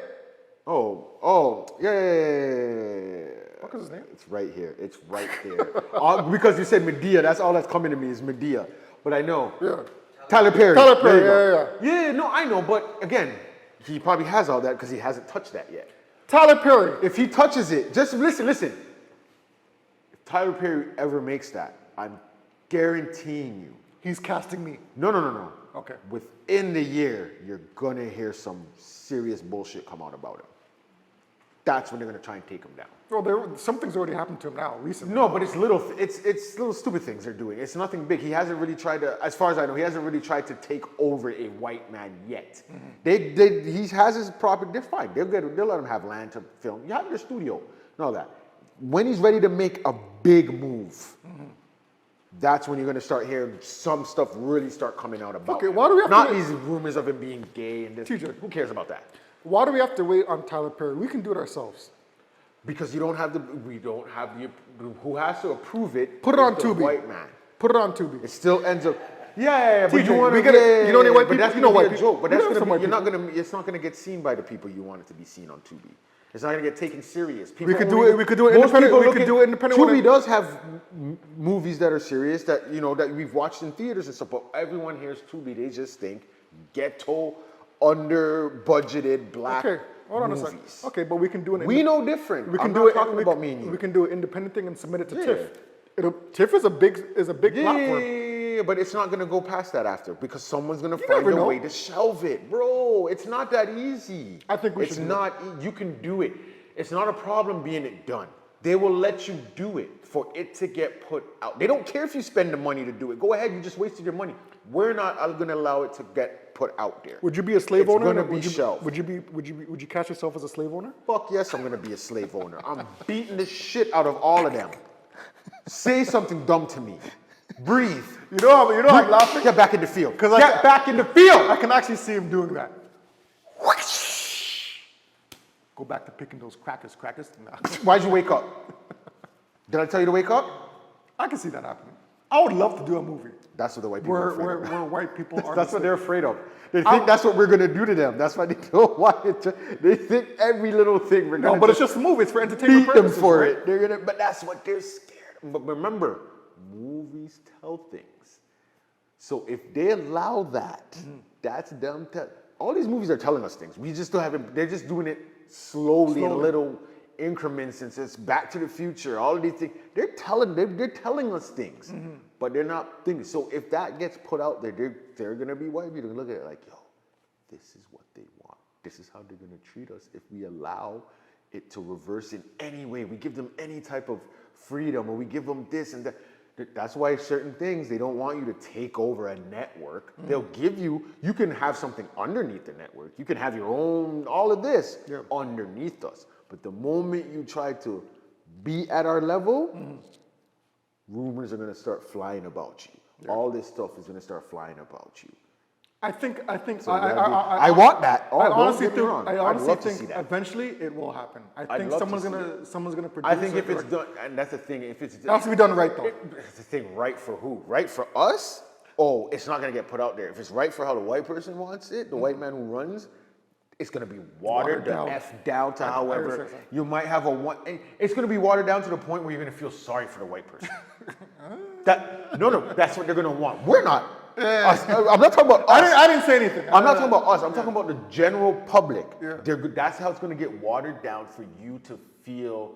Yeah. What was his name? It's right here. It's right there. Because you said Medea, that's all that's coming to me is Medea. But I know. Yeah. Tyler Perry. Tyler Perry, There you go. yeah. Yeah, no, I know. But again, he probably has all that because he hasn't touched that yet. Tyler Perry. If he touches it, just listen. If Tyler Perry ever makes that, I'm guaranteeing you. He's casting me. No. Okay. Within the year, you're gonna hear some serious bullshit come out about him. That's when they're gonna try and take him down. Well, something's already happened to him now recently. No, but it's little stupid things they're doing. It's nothing big. He hasn't really tried to, as far as I know, he hasn't really tried to take over a white man yet. He has his property. They're fine. They'll let him have land to film. You have your studio and all that. When he's ready to make a big move, that's when you're gonna start hearing some stuff really start coming out about Okay, him. why do we have Not to- these rumors of him being gay and this. TJ. Who cares about that? Why do we have to wait on Tyler Perry? We can do it ourselves. Because we don't have the, who has to approve it. Put it on is the Tubi. white man. Put it on Tubi. It still ends up. Yeah, but TJ, you want we to get it. You know the white but people- that's you know gonna be white a people. joke. But You that's know gonna some be. white You're not gonna. It's not gonna get seen by the people you want it to be seen on Tubi. It's not gonna get taken serious. People could only do it- look- we could do it most independent- people we look could at- do it independent Tubi when it- does have movies that are serious that that we've watched in theaters and stuff. But everyone hears Tubi, they just think ghetto, under budgeted black Okay, hold on a movies. second. Okay, but we can do it. We know different. We can I'm do not it. talking about me and you. We can do an independent thing and submit it to Yeah. TIFF. TIFF is a big platform. Yeah, but it's not gonna go past that after because someone's gonna You find never a know. way to shelve it, bro. It's not that easy. I think we it's should do not. You can do it. It's not a problem being it done. They will let you do it for it to get put out. They don't care if you spend the money to do it. Go ahead, you just wasted your money. We're not gonna allow it to get put out there. Would you be a slave It's owner? gonna be would you, shelved. Would you catch yourself as a slave owner? Fuck yes, I'm gonna be a slave owner. I'm beating the shit out of all of them. Say something dumb to me. Breathe. You know I'm laughing? Get back in the field. 'Cause I Get ca- back in the field. I can actually see him doing that. Go back to picking those crackers. Nah. Why'd you wake up? Did I tell you to wake up? I can see that happening. I would love to do a movie That's what the white people are where afraid of. white people are. That's what they're afraid of. They think that's what we're gonna do to them. That's why they don't want it to. They think every little thing we're No, gonna but it's just a movie. It's for entertainment beat them purposes. for right? it. They're gonna, but that's what they're scared of. But remember, movies tell things. So if they allow that, that's them. All these movies are telling us things. We just don't have it. They're just doing it slowly. in little increments. Since it's Back to the Future, all of these things, they're telling us things, but they're not thinking. So if that gets put out there, they're gonna be white people. They're gonna look at it like, yo, this is what they want. This is how they're gonna treat us if we allow it to reverse in any way. We give them any type of freedom, or we give them this and that. That's why certain things, they don't want you to take over a network. They'll give you can have something underneath the network. You can have your own, all of this underneath us. But the moment you try to be at our level, rumors are gonna start flying about you. Yeah. All this stuff is gonna start flying about you. I think. So I want that. I honestly don't get me think. wrong. I I'd honestly love to think see that. eventually it will happen. I think love to someone's gonna produce. I think if it, it's done, and that's the thing, if it's it has to be done right though. It's the thing, right for who? Right for us? Oh, it's not gonna get put out there. If it's right for how the white person wants it, the white man who runs, it's gonna be watered the down. F down to however. understand that. You might have it's gonna be watered down to the point where you're gonna feel sorry for the white person. That's what they're gonna want. We're not. Us. I'm not talking about us. I didn't say anything. I'm not talking about us. I'm talking about the general public. Yeah. That's how it's going to get watered down for you to feel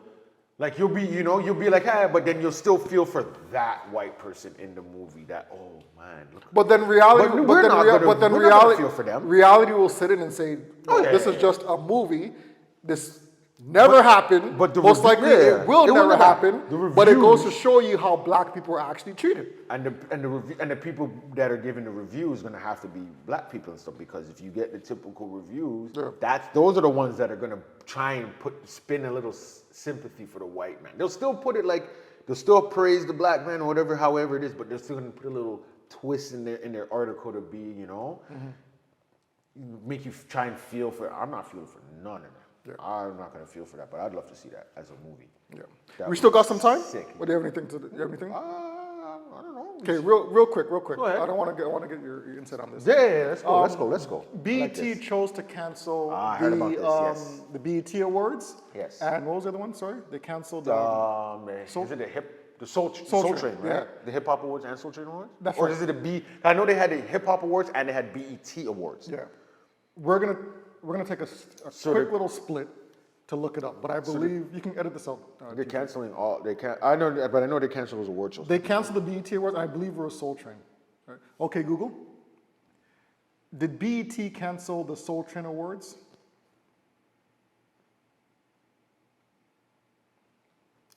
like you'll be like, hey, but then you'll still feel for that white person in the movie. That, oh man, look. But then reality. But we're not gonna reality. feel for them. Reality will sit in and say, Oh, yeah, "This yeah, is just a movie. This never happened. but the most likely yeah, it will never happen. The But it goes to reviews- show you how black people are actually treated. And the people that are giving the reviews going to have to be black people and stuff, because if you get the typical reviews, those are the ones that are going to try and spin a little sympathy for the white man. They'll still put it like they'll still praise the black man or whatever, however it is, but they're still going to put a little twist in their article to be, make you try and feel for. I'm not feeling for none of them. Yeah. I'm not gonna feel for that, but I'd love to see that as a movie. Yeah. That We still would got some time? sick. Or do you have anything to do? You have anything? I don't know. Okay, real quick. Go ahead. I want to get your insight on this. Yeah, let's go. I like BET this. chose to cancel I heard about this, yes. the BET Awards. Yes. And what was the other one? Sorry, they canceled. Is it the Soul Train, right? yeah. The Hip Hop Awards and Soul Train Awards? That's or right. is it I know they had the Hip Hop Awards and they had BET Awards. Yeah, we're gonna take a quick little split to look it up, but I believe you can edit this out. They're canceling all. I know they canceled those award shows. They canceled the BET Awards, and I believe we're a Soul Train. Right. Okay, Google. Did BET cancel the Soul Train Awards?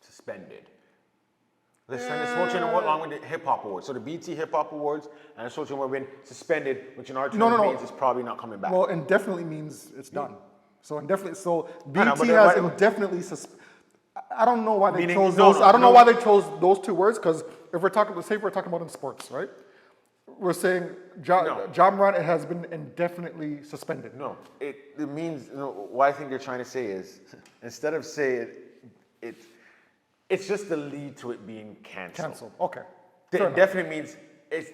Suspended. The Soul Train Award along with the Hip Hop Awards. So the BET Hip Hop Awards and the Soul Train Award have been suspended, which in our terms means it's probably not coming back. Well, indefinitely means it's done. So indefinitely, so I know, BET but has then indefinitely I don't know why they Meaning- chose no, those. no, I don't know no. why they chose those two words because if we're talking, let's say we're talking about in sports, right? We're saying Ja Morant has been indefinitely suspended. No, it means, what I think they're trying to say is, instead of saying it's just the lead to it being canceled. Canceled. Okay. It Fair enough. definitely means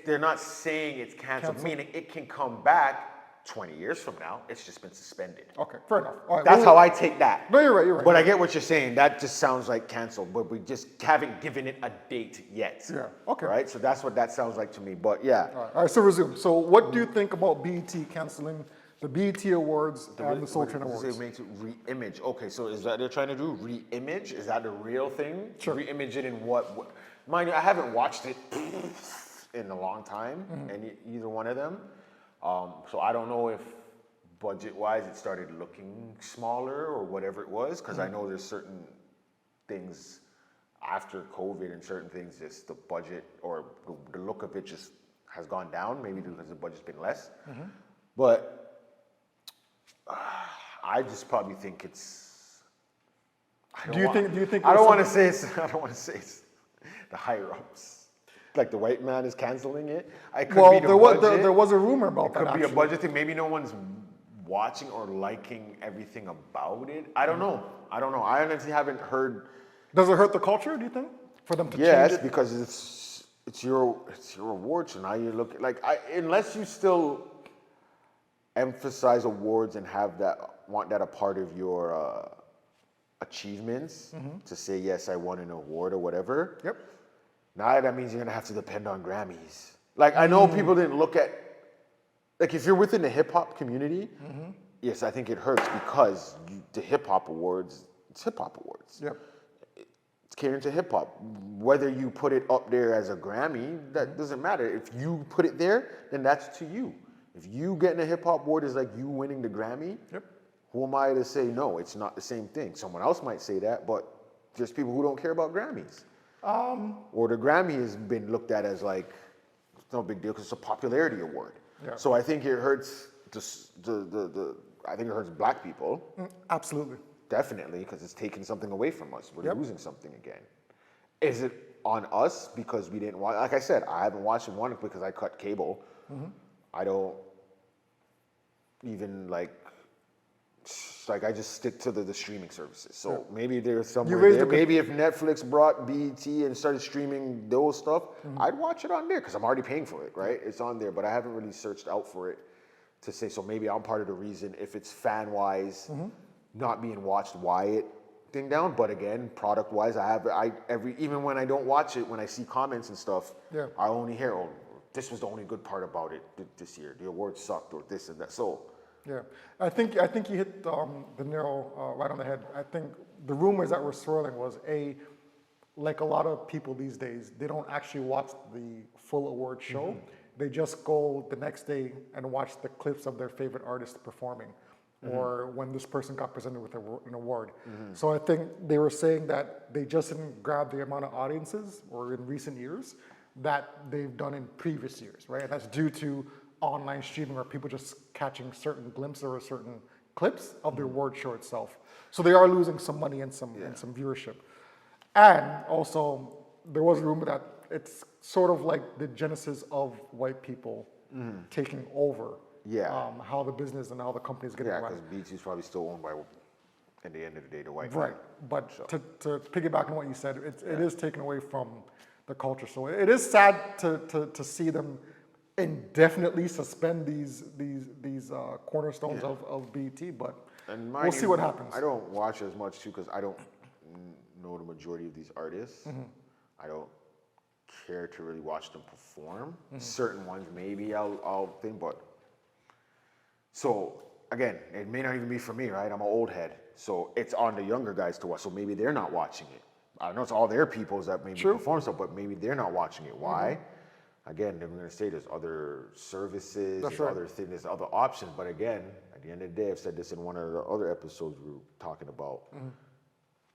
they're not saying it's canceled, meaning it can come back 20 years from now. It's just been suspended. Okay. Fair enough. All right. That's how I take that. No, you're right. You're right. But I get what you're saying. That just sounds like canceled, but we just haven't given it a date yet. Yeah, okay. Right? So that's what that sounds like to me. But yeah. All right. So resume. So what do you think about BET canceling the BET Awards and the Soul Train What does Awards? it make it re-image? Okay, so is that they're trying to do re-image? Is that the real thing? Sure. Re-image it in what? Mind you, I haven't watched it in a long time, either one of them. So I don't know if budget-wise it started looking smaller or whatever it was, because I know there's certain things after COVID and certain things, just the budget or the look of it just has gone down, maybe because the budget's been less. But I just probably think it's. Do you think? I don't want to say it's. I don't want to say it's the higher ups. Like the white man is canceling it. It could be the budget. There was a rumor about that. Could be a actually. budget thing. Maybe no one's watching or liking everything about it. I don't know. I honestly haven't heard. Does it hurt the culture? Do you think for them to Yes, change it? because it's your award. So now you look like unless you still emphasize awards and want that a part of your achievements to say yes, I won an award or whatever. Yep. Now that means you're gonna have to depend on Grammys. Like I know people didn't look at, like if you're within the hip hop community, yes, I think it hurts because the hip hop awards, it's hip hop awards. Yep. It's catering to hip hop. Whether you put it up there as a Grammy, that doesn't matter. If you put it there, then that's to you. If you getting a hip hop award is like you winning the Grammy, Yep. who am I to say no? It's not the same thing. Someone else might say that, but there's people who don't care about Grammys. Or the Grammy has been looked at as like it's no big deal because it's a popularity award. Yeah. So I think it hurts I think it hurts black people Absolutely. definitely because it's taking something away from us. We're Yep. losing something again. Is it on us because we didn't watch? Like I said, I haven't watched one because I cut cable. I don't even like I just stick to the streaming services. So maybe there's somewhere raised there. a good- Maybe if Netflix brought BET and started streaming those stuff, I'd watch it on there because I'm already paying for it, right? It's on there, but I haven't really searched out for it to say. So maybe I'm part of the reason if it's fan wise not being watched, why it thing down. But again, product wise, even when I don't watch it, when I see comments and stuff, Yeah. I only hear, oh, this was the only good part about it this year. The award sucked or this and that. So. Yeah, I think you hit the nail right on the head. I think the rumors that were swirling was like a lot of people these days, they don't actually watch the full award show. They just go the next day and watch the clips of their favorite artist performing, or when this person got presented with an award. So I think they were saying that they just didn't grab the amount of audiences, or in recent years, that they've done in previous years, right? And that's due to online streaming or people just catching certain glimpses or certain clips of the award show itself. So they are losing some money and some viewership. And also there was a rumor that it's sort of like the genesis of white people taking over how the business and how the company is getting Yeah, run. because BT is probably still owned by at the end of the day, the white Right, man. but to piggyback on what you said, it is taken away from the culture. So it is sad to see them indefinitely suspend these cornerstones of BT, but And we'll see what happens. I don't watch as much too because I don't know the majority of these artists. I don't care to really watch them perform. Certain ones maybe I'll think, but so again, it may not even be for me, right? I'm an old head, so it's on the younger guys to watch. So maybe they're not watching it. I know it's all their peoples that maybe perform stuff, but maybe they're not watching it. Why? Again, they're going to say there's other services, there's other things, there's other options. But again, at the end of the day, I've said this in one of the other episodes we were talking about.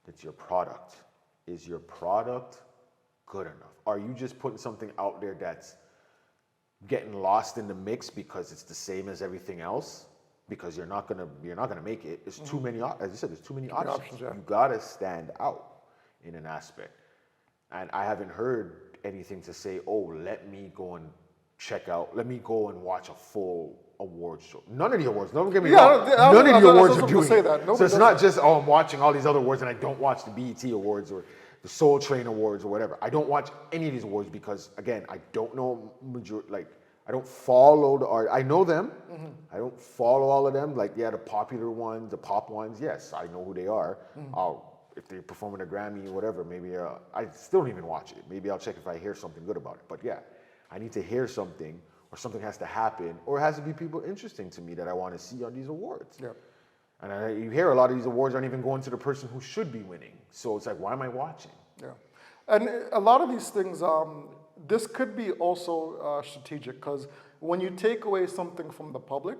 It's your product. Is your product good enough? Are you just putting something out there that's getting lost in the mix because it's the same as everything else? Because you're not gonna make it. There's too many, as you said, there's too many options. You gotta stand out in an aspect. And I haven't heard anything to say, oh, let me go and watch a full award show. None of the awards, don't get me wrong, none of the awards are doing it. So it's not just, oh, I'm watching all these other awards and I don't watch the BET awards or the Soul Train awards or whatever. I don't watch any of these awards because, again, I don't know, I don't follow the art. I know them. I don't follow all of them. Like, yeah, the popular ones, the pop ones, yes, I know who they are. If they perform at a Grammy or whatever, maybe I still don't even watch it. Maybe I'll check if I hear something good about it. But yeah, I need to hear something, or something has to happen, or it has to be people interesting to me that I want to see on these awards. Yeah. And you hear a lot of these awards aren't even going to the person who should be winning. So it's like, why am I watching? Yeah, and a lot of these things, this could be also strategic, because when you take away something from the public,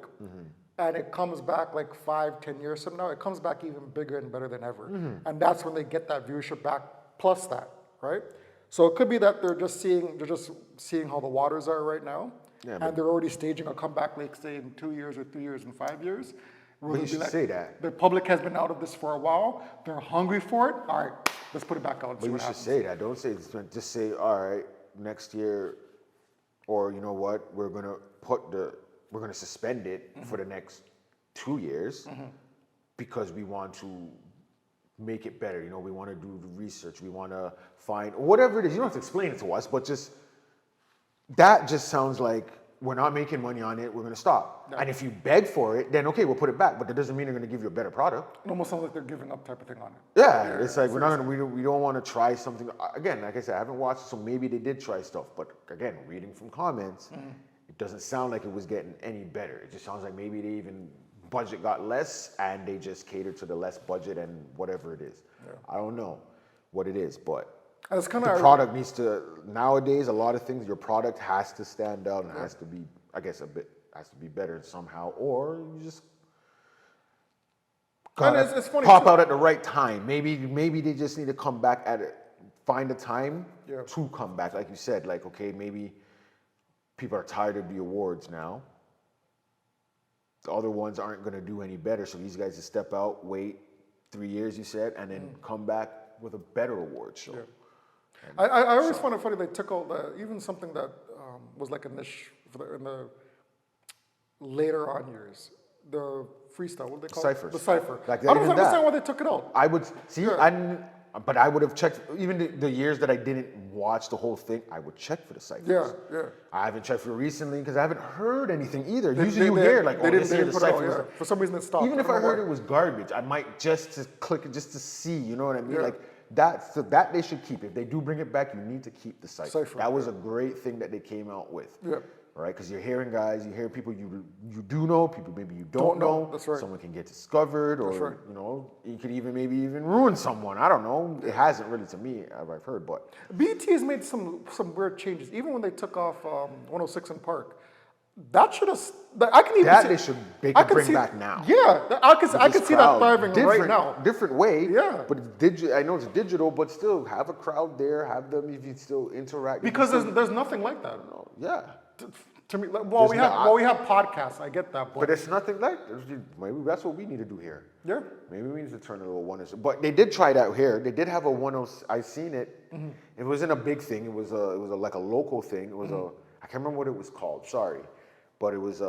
and it comes back like 5-10 years from now, it comes back even bigger and better than ever. And that's when they get that viewership back plus that, right? So it could be that they're just seeing how the waters are right now, and they're already staging a comeback, like say in 2 years or 3 years and 5 years. But you should say that. The public has been out of this for a while. They're hungry for it. All right, let's put it back out and see But you what should happens. say that. Don't say, just say, all right, next year, or you know what, we're gonna suspend it for the next 2 years because we want to make it better. You know, we want to do the research. We want to find whatever it is. You don't have to explain it to us, but that just sounds like we're not making money on it. We're going to stop. No. And if you beg for it, then okay, we'll put it back. But that doesn't mean they're going to give you a better product. It almost sounds like they're giving up type of thing on it. Yeah, it's like we don't want to try something. Again, like I said, I haven't watched it, so maybe they did try stuff. But again, reading from comments, it doesn't sound like it was getting any better. It just sounds like maybe they even budget got less and they just catered to the less budget and whatever it is. Yeah. I don't know what it is, but it's kind the product needs to, nowadays, a lot of things, your product has to stand out and has to be, I guess, has to be better somehow, or you just it's funny pop too. out at the right time. Maybe they just need to come back at it, find a time to come back. Like you said, like, okay, maybe people are tired of the awards now. The other ones aren't going to do any better, so these guys just step out, wait 3 years, you said, and then come back with a better award show. Yeah. I always find it funny they took all even something that was like a niche in the later on years, the freestyle, what do they call Ciphers. it? The cipher. Like, I don't understand why they took it out. I would see, but I would have checked, even the years that I didn't watch the whole thing, I would check for the ciphers. Yeah. I haven't checked for it recently because I haven't heard anything either. Usually you hear like, this year the put ciphers. out, For some reason it stopped. Even if I heard it was garbage, I might just to click it just to see, you know what I mean? Like that they should keep. If they do bring it back, you need to keep the cipher. That was a great thing that they came out with. Yeah. Right? Because you're hearing guys, you hear people you do know, people maybe you don't know. That's right. Someone can get discovered, or you know, you could even ruin someone. I don't know. It hasn't really to me, I've heard, but BT has made some weird changes. Even when they took off 106 in Park, that should have. I can even that see, they should bring back now. Yeah, I can see that thriving right now. Different way. Yeah, but it's I know it's digital, but still have a crowd there, have them even still interact. Because there's nothing like that. Yeah. To me, well, we have podcasts. I get that, but it's nothing like maybe that's what we need to do here. Yeah. Maybe we need to turn a little 106. But they did try that here. They did have a 106. I seen it. It wasn't a big thing. It was like a local thing. It was I can't remember what it was called. Sorry, but it was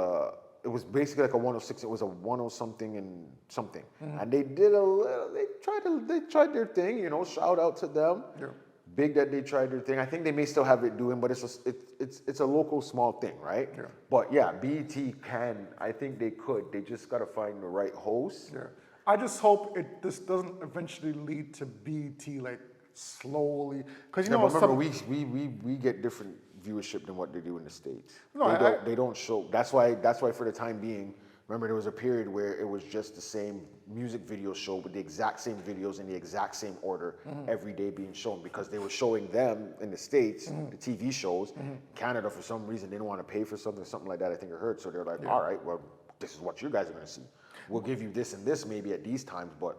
it was basically like a 106. It was a 10 something and something, and they did a little. They tried their thing. You know, shout out to them. Yeah. Big that they tried their thing. I think they may still have it doing, but it's a local small thing, right? Yeah. But yeah, BET can. I think they could. They just gotta find the right host. Yeah. I just hope this doesn't eventually lead to BT like slowly, because you Yeah, know but remember, some, we get different viewership than what they do in the States. No, They don't show. That's why for the time being, remember there was a period where it was just the same music video show with the exact same videos in the exact same order every day being shown, because they were showing them in the States, the TV shows. Canada, for some reason, they didn't want to pay for something like that, I think I heard. So they're like, all right, well, this is what you guys are going to see. We'll give you this and this maybe at these times, but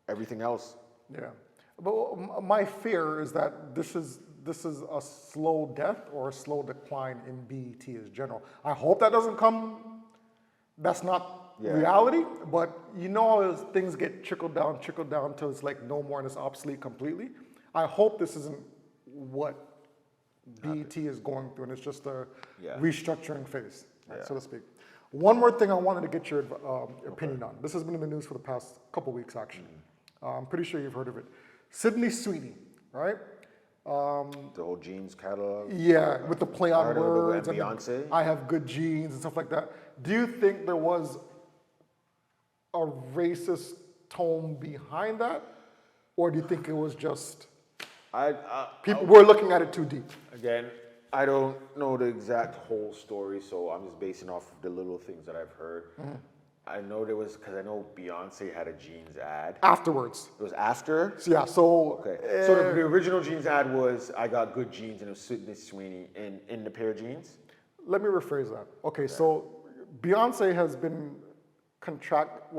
everything else. yeah. But my fear is that this is a slow death or a slow decline in BET as general. I hope that doesn't come. That's not reality, but you know, as things get trickled down till it's like no more and it's obsolete completely. I hope this isn't what BET is going through, and it's just a restructuring phase, so to speak. One more thing I wanted to get your opinion on. This has been in the news for the past couple weeks, actually. I'm pretty sure you've heard of it. Sydney Sweeney, right? The whole jeans catalog. Yeah, with the play on words. And Beyonce. I have good genes and stuff like that. Do you think there was a racist tone behind that? Or do you think it was just people were looking at it too deep? Again, I don't know the exact whole story, so I'm just basing off of the little things that I've heard. I know there was, because I know Beyonce had a jeans ad. Afterwards. It was after? Yeah, so... Okay. So the original jeans ad was, I got good jeans, and it was Sydney Sweeney in the pair of jeans? Let me rephrase that. Okay, so Beyonce has been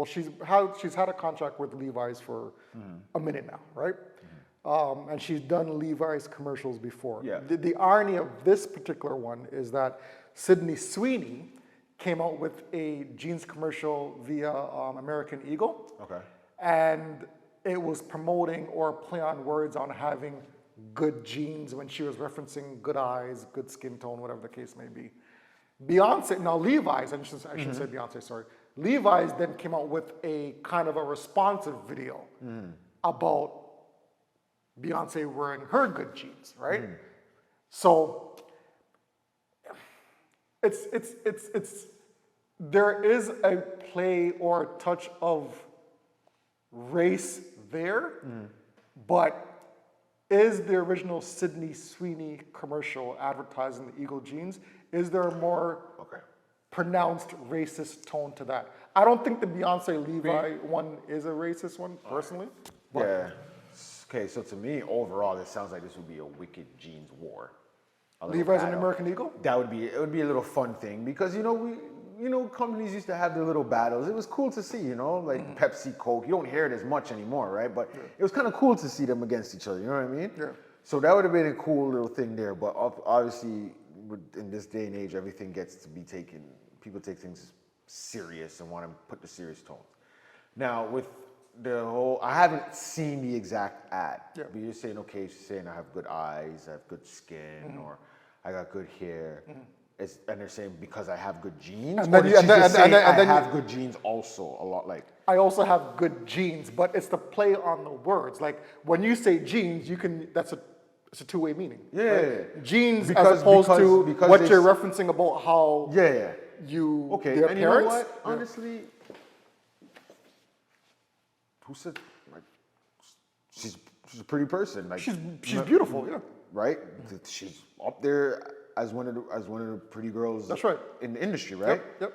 she's had a contract with Levi's for a minute now, right? And she's done Levi's commercials before. Yeah. The irony of this particular one is that Sydney Sweeney came out with a jeans commercial via American Eagle. Okay. And it was promoting or play on words on having good genes when she was referencing good eyes, good skin tone, whatever the case may be. Beyonce, now Levi's, I shouldn't say Beyonce, sorry. Levi's then came out with a kind of a responsive video about Beyonce wearing her good jeans, right? So there is a play or a touch of race there, but is the original Sydney Sweeney commercial advertising the Eagle jeans, is there a more pronounced racist tone to that? I don't think the Beyonce Levi one is a racist one, personally. But Yeah. Okay, so to me, overall, it sounds like this would be a wicked jeans war. Levi's and American Eagle? It would be a little fun thing, because companies used to have their little battles. It was cool to see, like Pepsi, Coke. You don't hear it as much anymore, right? But it was kind of cool to see them against each other. You know what I mean? Yeah. So that would have been a cool little thing there. But obviously, in this day and age, everything gets to be taken. People take things serious and want to put the serious tone. Now with the whole, I haven't seen the exact ad. Yeah. But you're saying, okay, she's saying I have good eyes, I have good skin, or I got good hair. And they're saying because I have good genes, And or then did you- she just say I then you- have good genes also a lot like? I also have good genes, but it's the play on the words. Like when you say genes, it's a two-way meaning. Yeah. Right? Genes Because- as opposed to because what they you're s- referencing about how Yeah. you Okay. their And parents. you know what? Honestly, who said like she's a pretty person? Like She's beautiful, yeah. right? She's up there as one of the pretty girls. That's right. In the industry, right? Yep.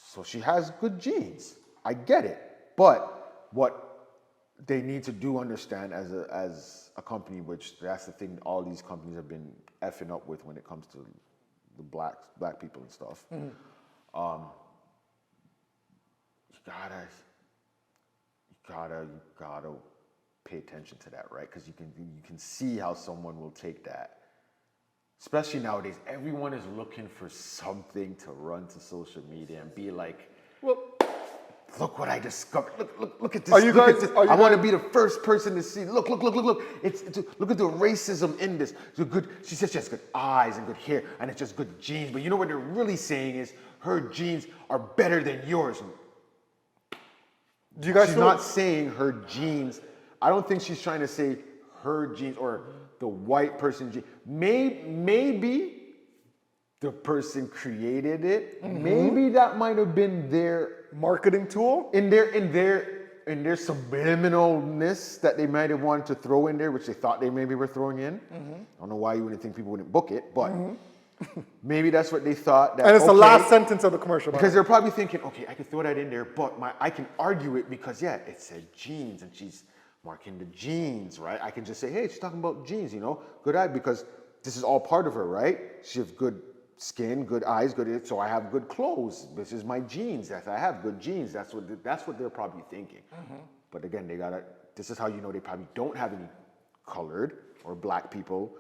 So she has good genes. I get it. But what they need to do understand as a company, which that's the thing all these companies have been effing up with when it comes to the black people and stuff. You gotta pay attention to that, right? Because you can see how someone will take that. Especially nowadays, everyone is looking for something to run to social media and be like, Well, look what I discovered. Look at this. Are you look guys- at this. are you I want to guys- be the first person to see. Look. Look at the racism in this. She says she has good eyes and good hair, and it's just good genes. But you know what they're really saying is, her jeans are better than yours. Do you guys She's feel not saying her jeans. I don't think she's trying to say her jeans or the white person jeans. Maybe the person created it. Maybe that might have been their marketing tool? in their subliminalness that they might have wanted to throw in there, which they thought they maybe were throwing in. I don't know why you wouldn't think people wouldn't book it, but maybe that's what they thought. That, And it's the okay, last sentence of the commercial. because they're probably thinking, okay, I could throw that in there, but I can argue it because yeah, it said jeans and she's marking the jeans, right? I can just say, hey, she's talking about jeans, you know, good eye, because this is all part of her, right? She has good skin, good eyes, good, so I have good clothes. This is my jeans. I have good jeans. That's what they're probably thinking. But again, this is how you know they probably don't have any colored or black people.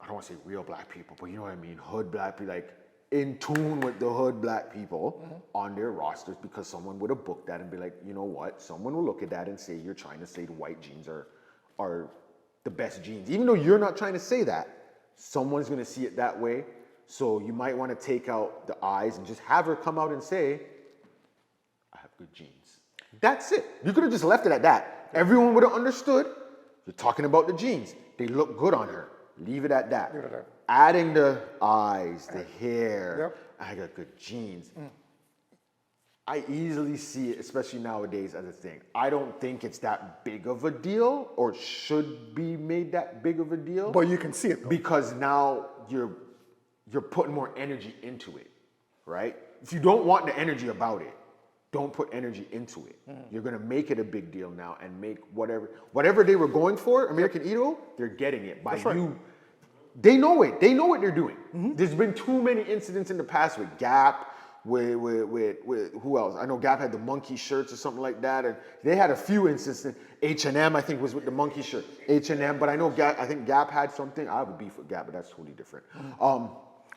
I don't want to say real black people, but you know what I mean, hood black people, like in tune with the hood black people on their rosters, because someone would have booked that and be like, you know what, someone will look at that and say, you're trying to say the white jeans are the best jeans. Even though you're not trying to say that, someone's going to see it that way. So you might want to take out the eyes and just have her come out and say, I have good jeans. That's it. You could have just left it at that. Everyone would have understood. You're talking about the jeans. They look good on her. Leave it at that. Adding the eyes, the hair. I got good jeans. I easily see it, especially nowadays, as a thing. I don't think it's that big of a deal or should be made that big of a deal. But you can see it though. Because now you're putting more energy into it, right? If you don't want the energy about it, don't put energy into it. You're gonna make it a big deal now and make whatever they were going for, American Idol, they're getting it by you. They know it. They know what they're doing. There's been too many incidents in the past with Gap, with who else? I know Gap had the monkey shirts or something like that, and they had a few instances. H&M, I think, was with the monkey shirt. H&M, but I know I think Gap had something. I have a beef with Gap, but that's totally different.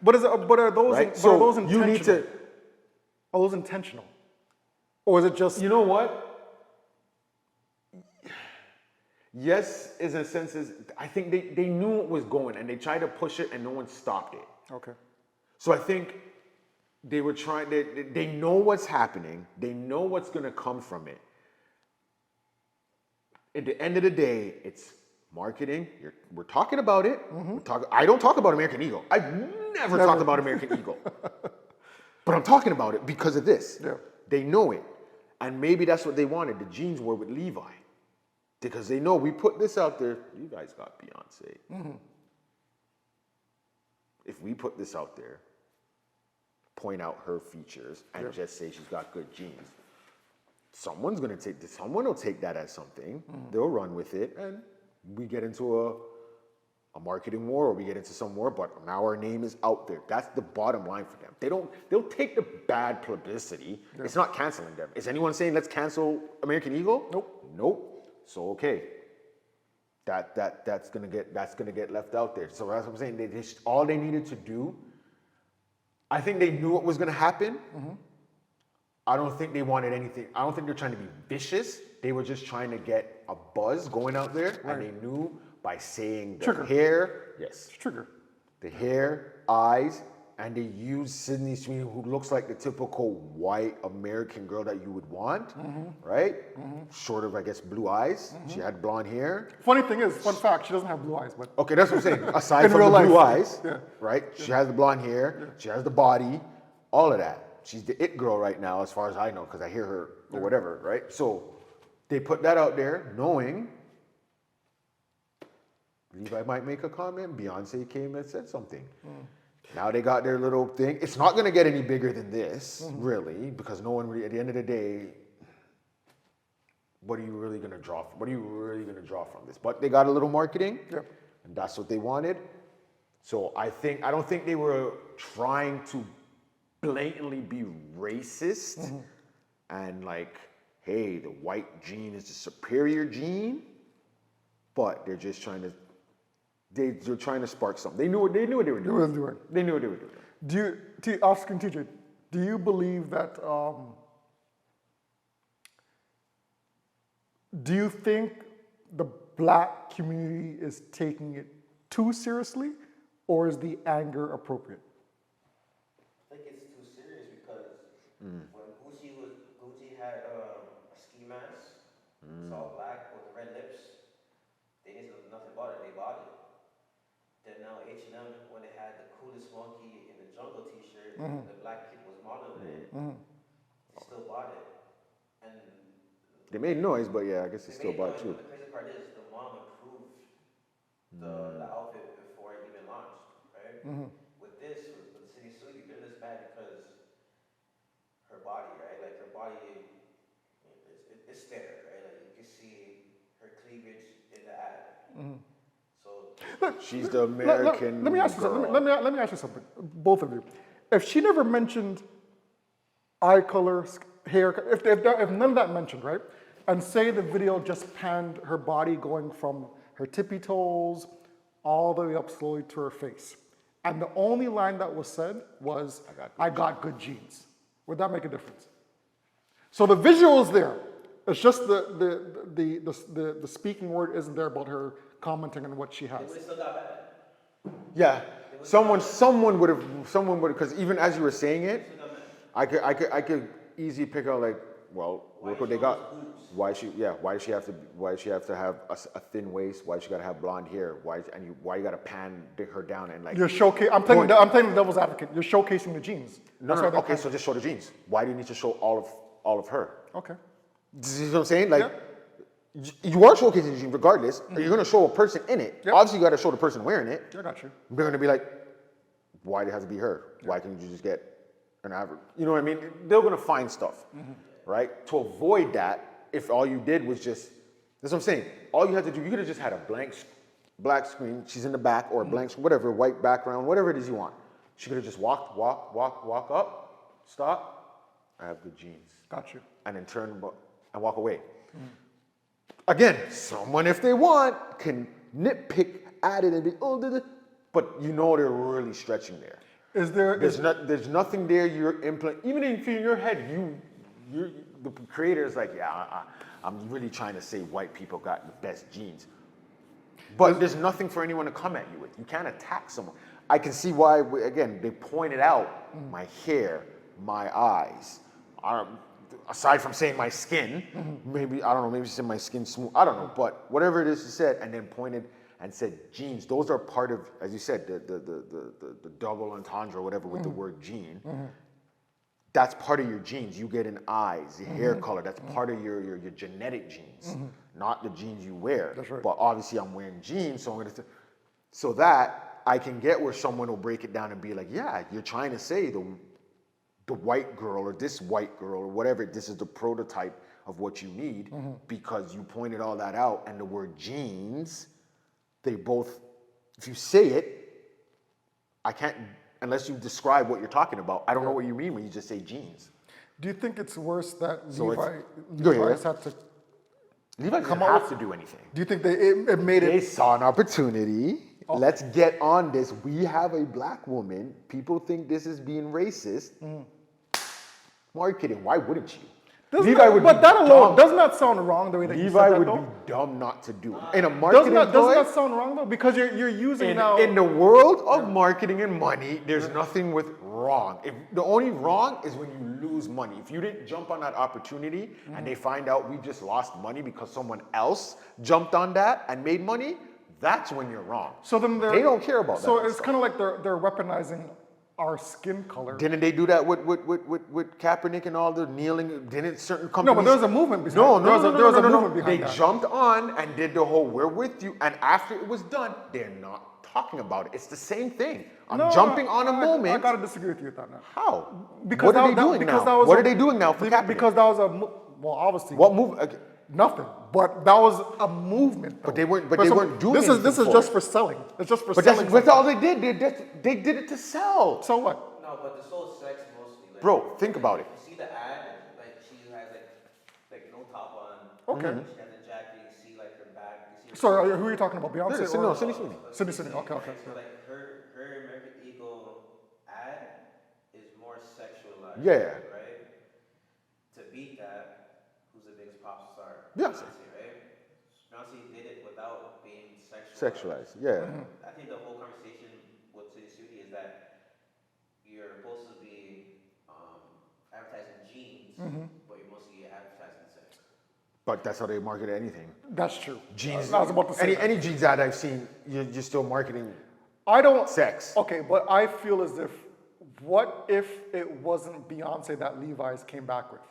But are those Right? but are those So intentional? you need to. Are those intentional? Or is it just You know what? Yes, in a sense, I think they knew it was going and they tried to push it and no one stopped it. okay? So I think they were trying, they know what's happening. They know what's going to come from it. At the end of the day, it's marketing. We're talking about it. I don't talk about American Eagle. I've never talked about American Eagle. But I'm talking about it because of this. Yeah. They know it. And maybe that's what they wanted. The jeans were with Levi. Because they know we put this out there. You guys got Beyonce. If we put this out there, point out her features, and just say she's got good jeans, someone will take that as something. They'll run with it, and we get into a marketing war, or we get into some war. But now our name is out there. That's the bottom line for them. They'll take the bad publicity. It's not canceling them. Is anyone saying let's cancel American Eagle? Nope. So okay, that's gonna get left out there. So that's what I'm saying. All they needed to do. I think they knew what was gonna happen. I don't think they wanted anything. I don't think they're trying to be vicious. They were just trying to get a buzz going out there, and they knew by saying the hair, Trigger. the hair, eyes, and they used Sydney Sweeney, who looks like the typical white American girl that you would want, right? Short of, I guess, blue eyes. She had blonde hair. Fun fact, she doesn't have blue eyes, but Okay, that's what I'm saying. Aside In from real the blue life. eyes, right? She has the blonde hair. She has the body, all of that. She's the it girl right now, as far as I know, because I hear her or whatever, right? So they put that out there, knowing Levi might make a comment. Beyonce came and said something. Now they got their little thing. It's not going to get any bigger than this, really, because no one really, at the end of the day, what are you really going to draw from? What are you really going to draw from this? But they got a little marketing, and that's what they wanted. So I don't think they were trying to blatantly be racist and like, hey, the white gene is the superior gene, but they're just trying to. They're trying to spark something. They knew what they were doing. They knew what they were doing. Asking TJ, do you believe that? Do you think the black community is taking it too seriously, or is the anger appropriate? When Gucci had a ski mask, it's all black with the red lips. They didn't know nothing about it. They bought it. Then now H&M, when they had the coolest monkey in the jungle T-shirt, the black kid was modeling it. They still bought it, and They made noise, but yeah, I guess they it's still made bought noise. too. But the crazy part is the mom approved the outfit before it even launched, right? With this, with City Sweetie, they're just mad because her body, right? Like her body, it's there, right? Like you can see her cleavage in the ad. So She's the American. Let me ask you something. girl. Let me ask you something. Both of you. If she never mentioned eye color, hair, if none of that mentioned, right? And say the video just panned her body going from her tippy toes all the way up slowly to her face. And the only line that was said was, I got good genes. Would that make a difference? So the visual is there. It's just the speaking word isn't there about her commenting on what she has. it still got bad. Yeah, someone would have, because even as you were saying it, I could easily pick out like, well, look what they got. Why does she have to have a thin waist? Why she got to have blonde hair? Why you got to pan her down and like? You're I'm playing the devil's advocate. You're showcasing the genes. No, That's why they're okay, so just show the jeans. Why do you need to show all of her? Okay. You see what I'm saying? Like, you are showcasing the jeans regardless. You're gonna show a person in it. Yep. Obviously, you got to show the person wearing it. I got you. They're gonna be like, why do it have to be her? Why can't you just get an average? You know what I mean? They're gonna find stuff, right? To avoid that, if all you did was just, that's what I'm saying. All you had to do, you could have just had a black screen. She's in the back, or a blank screen, whatever, white background, whatever it is you want. She could have just walk up, stop. I have good genes. Got you. And then turn and walk away. Again, someone, if they want, can nitpick at it and be, but you know they're really stretching there. There's nothing there you're implementing. Even if in your head, the creator is like, I'm really trying to say white people got the best genes. But there's nothing for anyone to come at you with. You can't attack someone. I can see why, again, they pointed out my hair, my eyes. Aside from saying my skin, maybe, I don't know, maybe she said my skin smooth, I don't know, but whatever it is she said, and then pointed and said genes. Those are part of, as you said, the double entendre, whatever, with the word gene. That's part of your genes. You get in eyes, your hair color. That's part of your genetic genes, not the genes you wear. That's right. But obviously, I'm wearing jeans, so so that I can get where someone will break it down and be like, yeah, you're trying to say the white girl or this white girl or whatever. This is the prototype of what you need because you pointed all that out. And the word genes, they both, if you say it, I can't. Unless you describe what you're talking about, I don't know what you mean when you just say jeans. Do you think it's worse that Go ahead. Levi's had to Levi didn't have to do anything. Do you think it made They it? saw an opportunity. Let's get on this. We have a black woman. People think this is being racist. Marketing. Why wouldn't you? Doesn't that sound wrong the way that you said that, Levi though? would be dumb not to do it. In a marketing Doesn't ploy, that sound wrong though? Because you're using now. in the world of marketing and money, there's nothing with wrong. The only wrong is when you lose money. If you didn't jump on that opportunity and they find out we just lost money because someone else jumped on that and made money, that's when you're wrong. So then they don't care about that. So it's kind of like they're weaponizing our skin color. Didn't they do that with Kaepernick and all the kneeling? Didn't certain companies? No, but there was a movement behind There was a movement behind that. that. They jumped on and did the whole "we're with you," and after it was done, they're not talking about it. It's the same thing. I'm jumping on a moment. I gotta disagree with you with that now. How? Because what are they doing now? What are they doing now for Kaepernick? Because that was obviously. What move? Nothing. But that was a movement. Though. But they weren't doing anything. This is for just it. for selling. It's just for But selling. that's all they did. They did it to sell. So what? No, but the soul sex mostly. Like, Bro, think about it. You see the ad, like she has like no top on. Okay. She has a jacket. You see like her back. You see her So who are you talking about? Beyonce? No, or? Cindy Sweeney. Cindy. Okay. So like her American Eagle ad is more sexualized. Yeah. Right. To beat that, who's the biggest pop star? Beyonce. Right. Beyonce did it without being sexualized. Sexualized. Yeah. I think the whole conversation with City Studio is that you're supposed to be advertising but you're mostly advertising sex. But that's how they market anything. That's true. Jeans. I was about to say that. Any jeans ad I've seen, you're still marketing I don't. sex. Okay, but I feel as if, what if it wasn't Beyonce that Levi's came back with?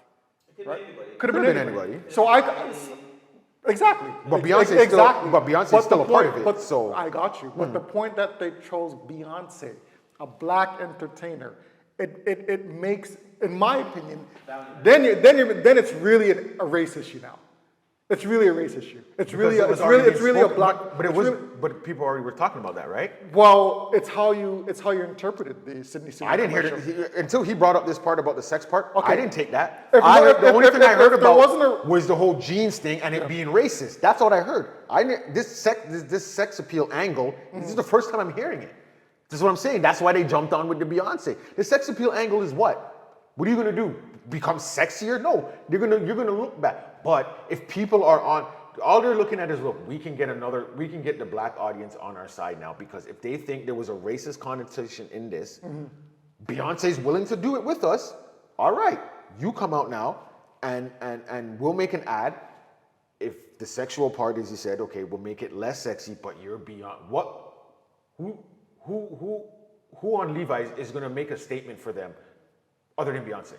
It could be anybody. Could have Could've been been anybody. anybody. So exactly. But Beyonce's exactly. still a part of it, But so- I got you. But the point that they chose Beyonce, a black entertainer, it makes, in my opinion, then it's really a race issue now. It's really a race issue. It's really a black. But people already were talking about that, right? Well, it's how you interpreted the Sydney Sweeney I didn't hear commercial. it until he brought up this part about the sex part. Okay. I didn't take that. If- The only thing I heard if there about wasn't was the whole jeans thing and it being racist. That's what I heard. This sex appeal angle. This is the first time I'm hearing it. This is what I'm saying. That's why they jumped on with the Beyonce. The sex appeal angle is what? What are you gonna do? Become sexier? No, you're gonna look back. But if people are on, all they're looking at is, look, we can get the black audience on our side now, because if they think there was a racist connotation in this, Beyonce's willing to do it with us. All right, you come out now and we'll make an ad. If the sexual part, as you said, okay, we'll make it less sexy, but you're beyond what? Who on Levi's is gonna make a statement for them other than Beyonce?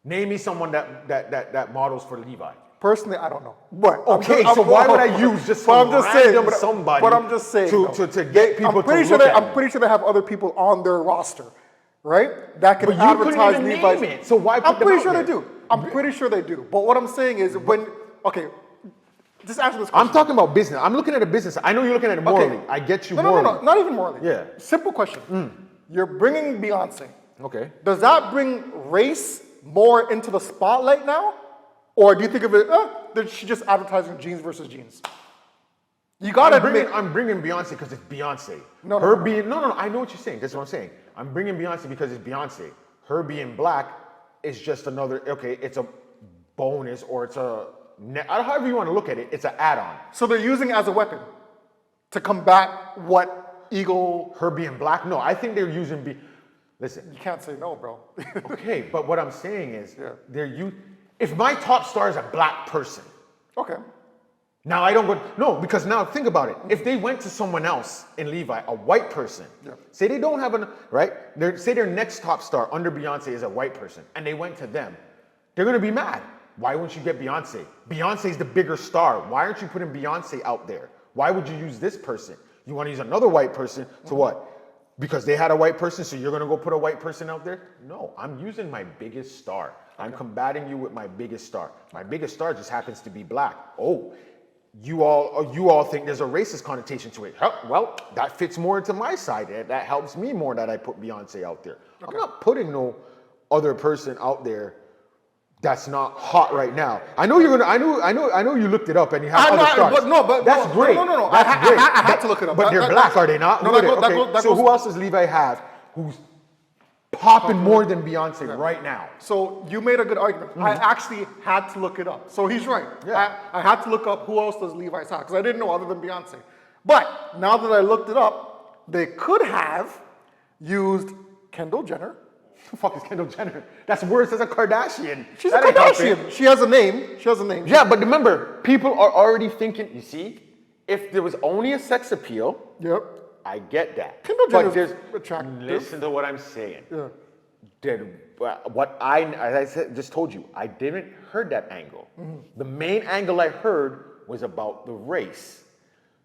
Name me someone that models for Levi. Personally, I don't know. But Okay, so why would I use just some random somebody But I'm just saying to get people to look at I'm pretty sure they have other people on their roster, right? That can But you couldn't advertise even Levi's. name it, so why put I'm them pretty out sure there? they do. I'm pretty sure they do. But what I'm saying is just answer this question. I'm talking about business. I'm looking at a business. I know you're looking at it morally. I get you morally. No, not even morally. Yeah. Simple question. You're bringing Beyonce. Okay. Does that bring race more into the spotlight now? Or do you think of it, that she's just advertising jeans versus jeans? You gotta admit. I'm bringing Beyonce because it's Beyonce. No, I know what you're saying. That's what I'm saying. I'm bringing Beyonce because it's Beyonce. Her being black is just another, okay, it's a bonus or it's however you want to look at it, it's an add-on. So they're using it as a weapon to combat what Eagle. Her being black? No, I think they're using listen. You can't say no, bro. Okay, but what I'm saying is, if my top star is a black person, Okay. now I don't go, no, because now think about it. If they went to someone else in Levi, a white person, say they don't have say their next top star under Beyonce is a white person, and they went to them, they're gonna be mad. Why wouldn't you get Beyonce? Beyonce's the bigger star. Why aren't you putting Beyonce out there? Why would you use this person? You wanna use another white person to what? Because they had a white person, so you're gonna go put a white person out there? No, I'm using my biggest star. I'm combating you with my biggest star. My biggest star just happens to be black. Oh, you all think there's a racist connotation to it. Well, that fits more into my side. That helps me more that I put Beyonce out there. I'm not putting no other person out there that's not hot right now. I know you're gonna. I know you looked it up and you have other stars. That's great. No. That's great. I had to look it up. But they're black, are they not? No, who else does Levi have who's popping more than Beyonce right now? So you made a good argument. I actually had to look it up. So he's right. Yeah. I had to look up who else does Levi's have, because I didn't know other than Beyonce. But now that I looked it up, they could have used Kendall Jenner. Who the fuck is Kendall Jenner? That's worse as a Kardashian. She's That a ain't helping. Kardashian. She has a name. Yeah, but remember, people are already thinking, you see, if there was only a sex appeal, Yep. I get that. Kendall But Jenner's there's, attractive. listen to what I'm saying. Yeah. As I said, just told you, I didn't heard that angle. The main angle I heard was about the race.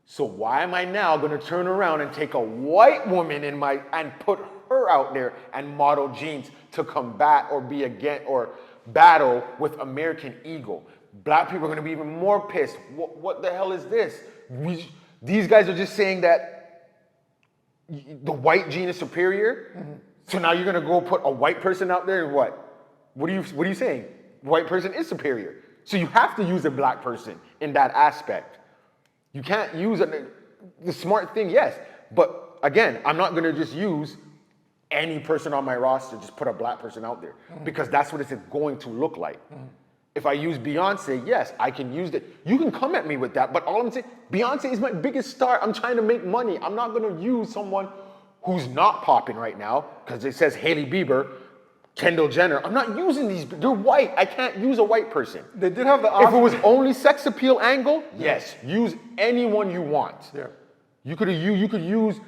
So why am I now going to turn around and take a white woman and put her out there and model jeans to combat or be against or battle with American Eagle? Black people are going to be even more pissed. What the hell is this? These guys are just saying that the white gene is superior. So now you're gonna go put a white person out there and what? What are you saying? White person is superior. So you have to use a black person in that aspect. You can't use the smart thing, yes. But again, I'm not gonna just use any person on my roster, just put a black person out there. Because that's what it's going to look like. If I use Beyonce, yes, I can use it. You can come at me with that, but all I'm saying, Beyonce is my biggest star. I'm trying to make money. I'm not gonna use someone who's not popping right now, because it says Hailey Bieber. Kendall Jenner. I'm not using these. They're white. I can't use a white person. They did have the If option. it was only sex appeal angle, yes, use anyone you want. Yeah. You could use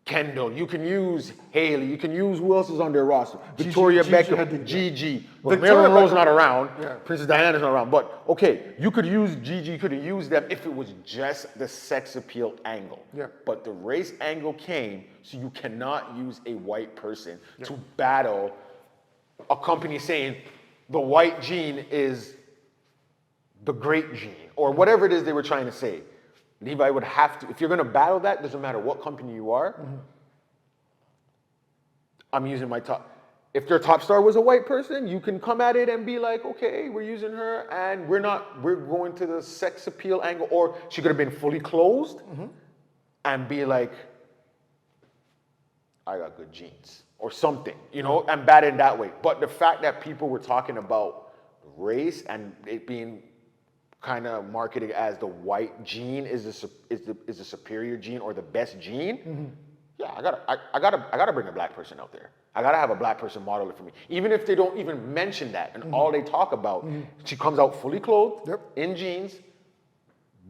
Kendall, you can use Haley, you can use who else is on their roster? Victoria Gigi Beckham, Hadid, Gigi. Well, Victoria Marilyn Monroe's Beckham- not around. Yeah. Princess Diana's not around. But okay, you could use Gigi, you could have used them if it was just the sex appeal angle. Yeah. But the race angle came, so you cannot use a white person to battle a company saying the white gene is the great gene, or whatever it is they were trying to say. Levi would have to, if you're gonna battle that, doesn't matter what company you are. I'm using my top. If their top star was a white person, you can come at it and be like, okay, we're using her and we're going to the sex appeal angle, or she could have been fully closed and be like, I got good genes or something, you know, and bat it that way. But the fact that people were talking about race and it being kind of marketed as the white gene is the superior gene or the best gene. Yeah, I gotta bring a black person out there. I gotta have a black person model it for me. Even if they don't even mention that and all they talk about, she comes out fully clothed in jeans.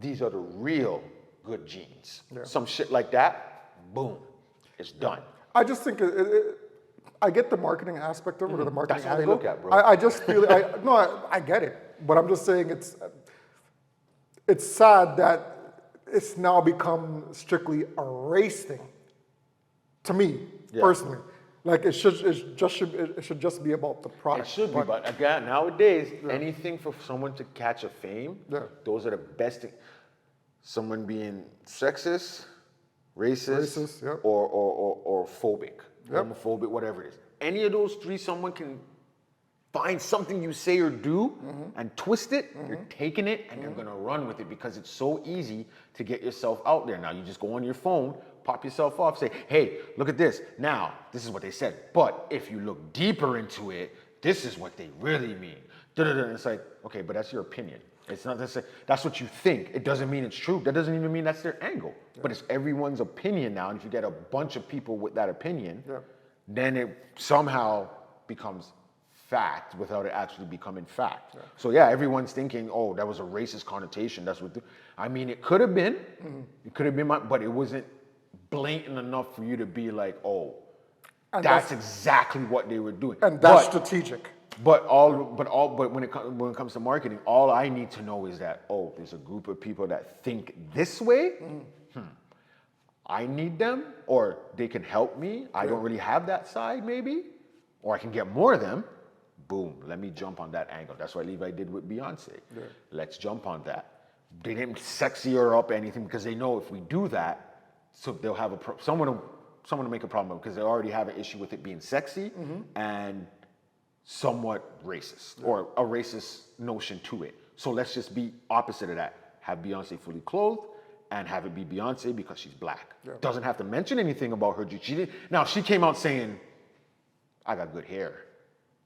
These are the real good genes. Some shit like that, boom, it's done. I just think I get the marketing aspect of it, or the marketing That's how they angle. look at, bro. I just feel I get it, but I'm just saying it's sad that it's now become strictly a race thing. To me, personally, like it should just be about the product. It should be, but again, nowadays, anything for someone to catch a fame, those are the best things. Someone being sexist, racist, or phobic, homophobic, whatever it is. Any of those three, someone can find something you say or do and twist it, you're taking it and you're gonna run with it because it's so easy to get yourself out there. Now you just go on your phone, pop yourself off, say, hey, look at this. Now, this is what they said. But if you look deeper into it, this is what they really mean. And it's like, okay, but that's your opinion. It's not that's what you think. It doesn't mean it's true. That doesn't even mean that's their angle. But it's everyone's opinion now. And if you get a bunch of people with that opinion, then it somehow becomes fact without it actually becoming fact. So yeah, everyone's thinking, oh, that was a racist connotation. That's what. I mean, it could have been. It could have been, but it wasn't blatant enough for you to be like, oh, And that's exactly what they were doing. And that's strategic. But when it comes to marketing, all I need to know is that, oh, there's a group of people that think this way. I need them, or they can help me. I don't really have that side, maybe, or I can get more of them. Boom, let me jump on that angle. That's what Levi did with Beyonce. Let's jump on that. They didn't sexy her up or anything because they know if we do that, so they'll have someone will make a problem because they already have an issue with it being sexy and somewhat racist or a racist notion to it. So let's just be opposite of that. Have Beyonce fully clothed and have it be Beyonce because she's black. Doesn't have to mention anything about her. Now she came out saying, I got good hair.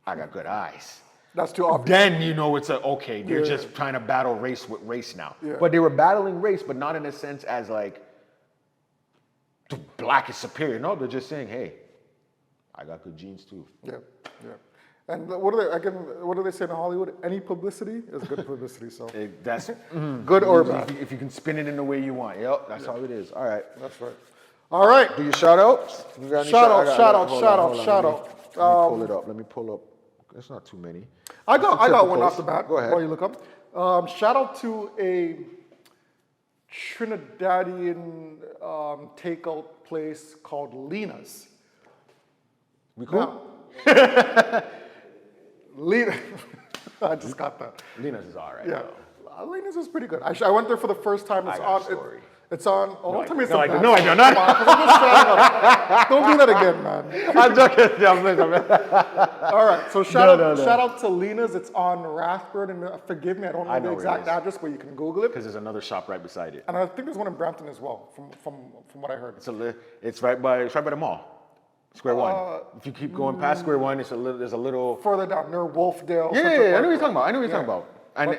I got good eyes. That's too obvious. Then you know it's okay, they're just trying to battle race with race now. But they were battling race, but not in a sense as like, the black is superior. No, they're just saying, hey, I got good genes too. And what do they say in Hollywood? Any publicity is good publicity. So That's good or bad. if you can spin it in the way you want. Yep, that's how it is. All right. That's right. All right. Do your shout outs? Shout out. Let me pull up. There's not too many. I got one off the bat. Go ahead. While you look up. Shout out to a Trinidadian takeout place called Lena's. We cool? Lena, I just got that. Lena's is all right. Yeah, Lena's is pretty good. I went there for the first time. It's I got on. a story. It's on. Oh, don't tell me it's No, a I bad don't. story. No, I don't. Come on, 'cause I'm just trying to- Don't do that again, man. I'm joking. All right, so shout out to Lena's. It's on Rathburn, and forgive me, I don't know the where it exact is. address, but you can Google it. Because there's another shop right beside it. And I think there's one in Brampton as well, from what I heard. It's right by the mall. Square One. If you keep going past Square One, there's a little. Further down near Wolfdale. Yeah, Central I know Park. what you're talking about. I know what you're talking about.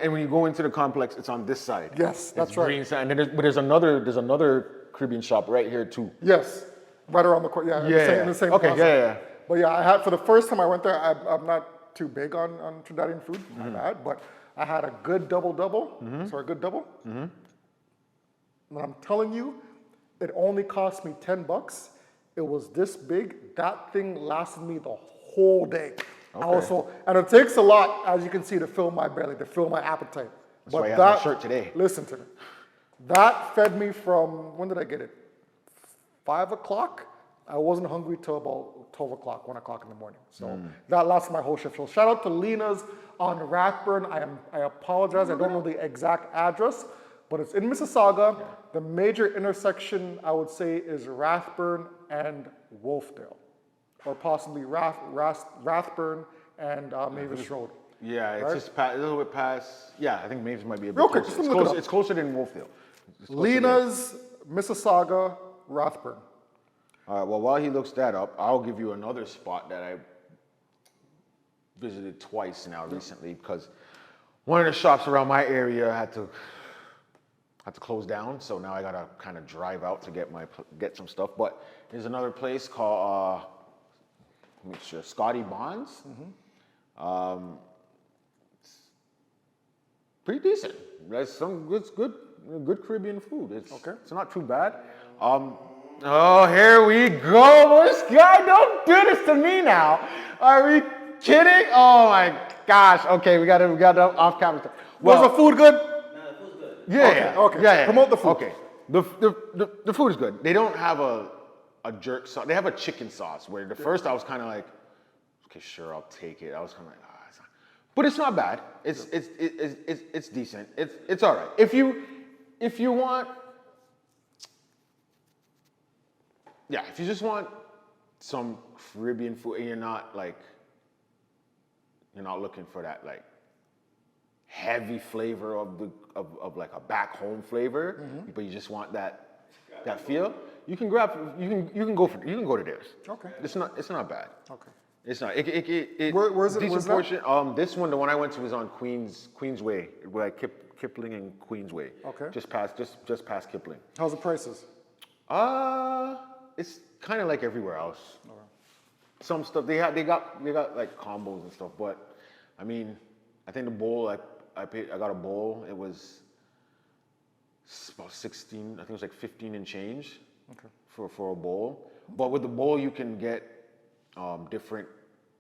And when you go into the complex, it's on this side. Yes, that's It's right. green side. And then there's another Caribbean shop right here too. Yes, right around the corner. Yeah, in the same Okay, plaza. But yeah, I had for the first time I went there. I'm not too big on Trinidadian food, my bad. But I had a good double. Sorry, good double. And I'm telling you, it only cost me $10. It was this big. That thing lasted me the whole day. Also, and it takes a lot, as you can see, to fill my belly, to fill my appetite. That's why you have my shirt today. Listen to me. That fed me from, when did I get it? 5 o'clock? I wasn't hungry till about 12 o'clock, 1 o'clock in the morning. So that lasted my whole shift. So shout out to Lena's on Rathburn. I apologize, I don't know the exact address, but it's in Mississauga. The major intersection, I would say, is Rathburn and Wolfdale, or possibly Rathburn and Mavis Road. Yeah, it's just a little bit past. Yeah, I think Mavis might be a bit Real quick, closer. just look it up. It's closer than Wolfdale. Lena's, Mississauga, Rathburn. All right, well, while he looks that up, I'll give you another spot that I visited twice now recently, because one of the shops around my area had to close down, so now I gotta kind of drive out to get some stuff. But there's another place called make sure, Scotty Bonds. It's pretty decent. There's some good Caribbean food. It's not too bad. Oh, here we go. This guy, don't do this to me now. Are we kidding? Oh my gosh. Okay, we got off camera. Was the food good? Nah, the food's good. Yeah. Promote the food. Okay. The food is good. They don't have a jerk sauce. They have a chicken sauce where the first I was kind of like, okay, sure, I'll take it. I was kind of like, but it's not bad. It's decent. It's all right. If you want, if you just want some Caribbean food and you're not looking for that like heavy flavor of like a back home flavor, but you just want that feel, you can go to theirs. Okay. It's not bad. Okay. It's not. Where is it? Decent portion. This one, the one I went to, was on Queensway, like Kipling and Queensway. Okay. Just past Kipling. How's the prices? It's kind of like everywhere else. Okay. Some stuff they got like combos and stuff, but I mean, I think the bowl I got a bowl. It was about 16. I think it was like 15 and change. Okay. For a bowl, but with the bowl you can get different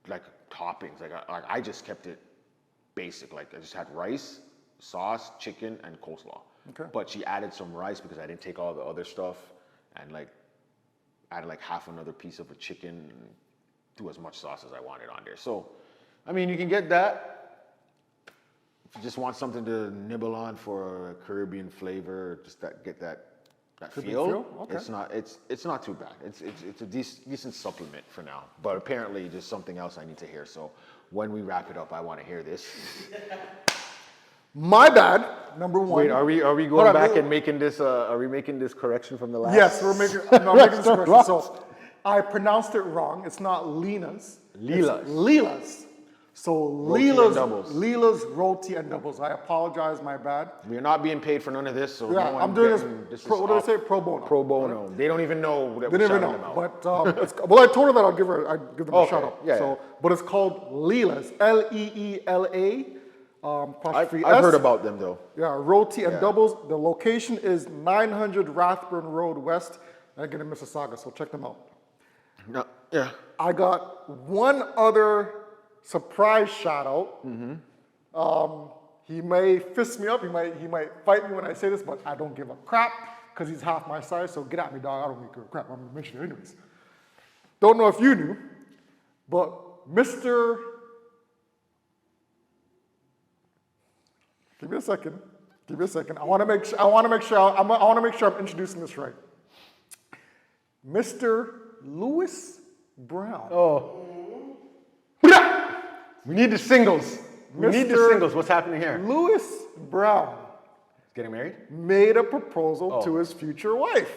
like toppings. Like I just kept it basic. Like I just had rice, sauce, chicken, and coleslaw. Okay. But she added some rice because I didn't take all the other stuff, and like added like half another piece of a chicken and do as much sauce as I wanted on there. So, I mean, you can get that. If you just want something to nibble on for a Caribbean flavor, just get that feel. Okay. It's not too bad. It's a decent supplement for now. But apparently, there's something else I need to hear. So when we wrap it up, I want to hear this. My bad. Number one. Wait, are we going back and making this? Are we making this correction from the last? Yes, I'm making this correction. So I pronounced it wrong. It's not Lena's. Leela's. It's Leela's. So Leela's roti and doubles. I apologize, my bad. We're not being paid for none of this, so yeah, no I'm doing this. What did I say? Pro bono. Pro bono. Right? They don't even know that we're shouting them out. But well, I told her that I'd give them a shout out. Yeah, but it's called Leela's. Leela. I've heard about them though. Yeah, roti and doubles. The location is 900 Rathburn Road West, again in Mississauga. So check them out. No, yeah. I got one other surprise shout out. He may fist me up. He might fight me when I say this, but I don't give a crap because he's half my size. So get at me, dog. I don't give a crap. I'm gonna mention it anyways. Don't know if you knew, but Mr. Give me a second. I want to make sure I'm introducing this right. Mr. Lewis Brown. Oh. We need the singles. What's happening here? Lewis Brown. Getting married? Made a proposal to his future wife.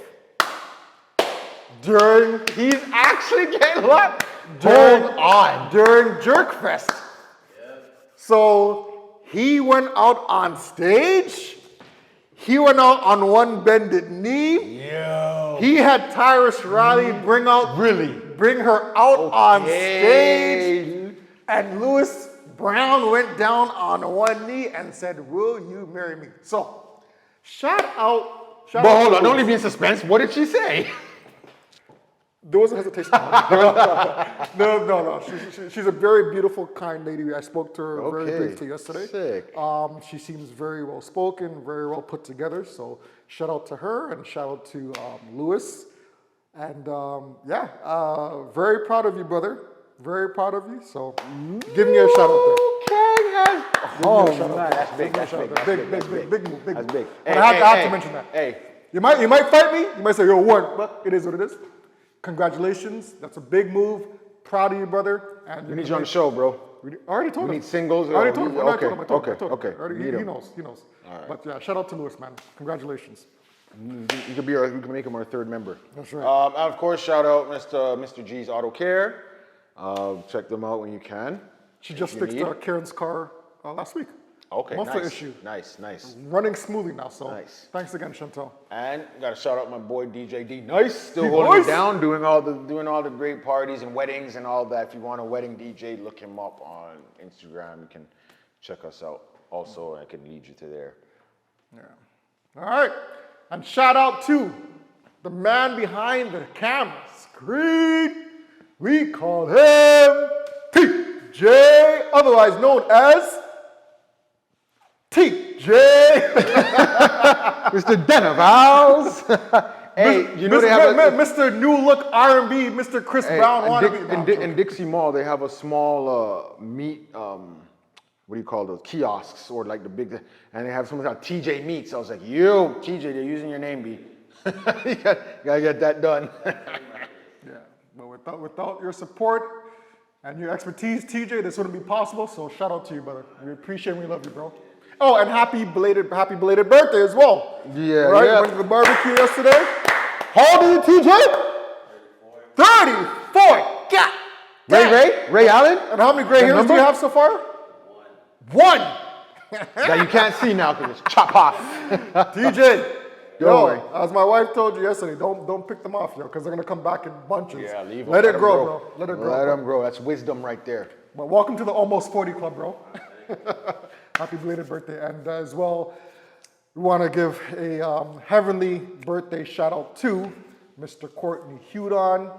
He's actually getting what? During Jerkfest. Yeah. So he went out on stage. He went out on one bended knee. Yo. He had Tyrus Riley bring out bring her out on Okay. stage. And Louis Brown went down on one knee and said, "Will you marry me?" So, shout out. But hold on, don't leave me in suspense. What did she say? There was a hesitation. No. She's a very beautiful, kind lady. I spoke to her very briefly yesterday. Sick. She seems very well spoken, very well put together. So shout out to her and shout out to Louis. And very proud of you, brother. Very proud of you. So give me a shout out there. Oh, Give me a shout out man, there. that's big. That's big. Big move. That's big. But I have to mention that. Hey. You might fight me. You might say, "Yo, what?" But it is what it is. Congratulations. That's a big move. Proud of you, brother. And We need you on the show, bro. I already told him. We need singles. I already told him. I told him. Okay. Already, Need he him. knows. He knows. All right. But yeah, shout out to Louis, man. Congratulations. We can make him our third member. That's right. And of course, shout out Mr. G's Auto Care. Check them out when you can. She just You fixed need? Karen's car last week. Okay, Muffler nice. issue. Nice. Running smoothly now. So Nice. thanks again, Chantel. And got to shout out my boy DJ D Nice, still D holding Nice. it down, doing all the great parties and weddings and all that. If you want a wedding DJ, look him up on Instagram. You can check us out. Also, I can lead you to there. Yeah. All right. And shout out to the man behind the camera screen. We call him TJ, otherwise known as TJ. Mr. Denavals. Hey, you know they have Mr. New Look R&B, Mr. Chris Brown wannabe. in Dixie Mall, they have a small meat, what do you call those, kiosks, or like the big, and they have something called TJ Meats. I was like, yo, TJ, they're using your name, B. You gotta get that done. Yeah, but without your support and your expertise, TJ, this wouldn't be possible. So shout out to you, brother. We appreciate and we love you, bro. Oh, and happy belated birthday as well. Yeah, right? yeah. Went to the barbecue yesterday. How old are you, TJ? 34. God. Ray Allen? And how many gray hairs do you have so far? One. That you can't see now because it's chop off. TJ. Don't worry. As my wife told you yesterday, don't pick them off, yo, because they're gonna come back in bunches. Yeah, leave them. Let it grow, bro. Let it grow. Let them grow. That's wisdom right there. But welcome to the Almost 40 Club, bro. Happy belated birthday. And as well, we want to give a heavenly birthday shout out to Mr. Courtney Hudon,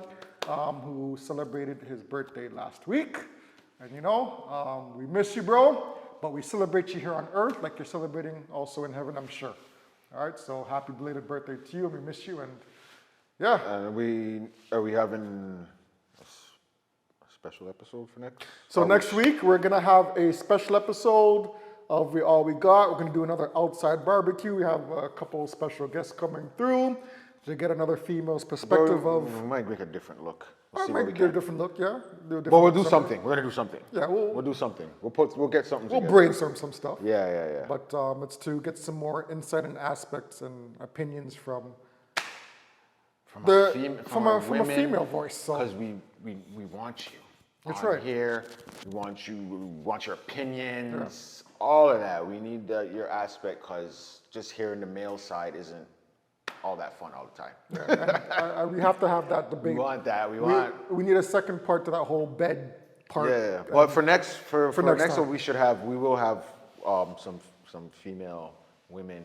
who celebrated his birthday last week. And you know, we miss you, bro, but we celebrate you here on earth like you're celebrating also in heaven, I'm sure. All right, so happy belated birthday to you, and we miss you, and yeah. And are we having a special episode for next? So next week, we're gonna have a special episode of All We Got. We're gonna do another outside barbecue. We have a couple special guests coming through to get another female's perspective of. We might make a different look. We'll see what Maybe we do a can. different look, yeah. But we'll do something. We're gonna do something. Yeah, we'll do something. We'll get something. We'll together. brainstorm some stuff. Yeah. But it's to get some more insight and aspects and opinions from a female voice. So Because we want you. That's on right. Here, we want you. We want your opinions. All of that. We need your aspect because just hearing the male side isn't all that fun all the time. Yeah, we have to have that debate. We want that. We need a second part to that whole bed part. Yeah, but for next next time. one, we will have some female women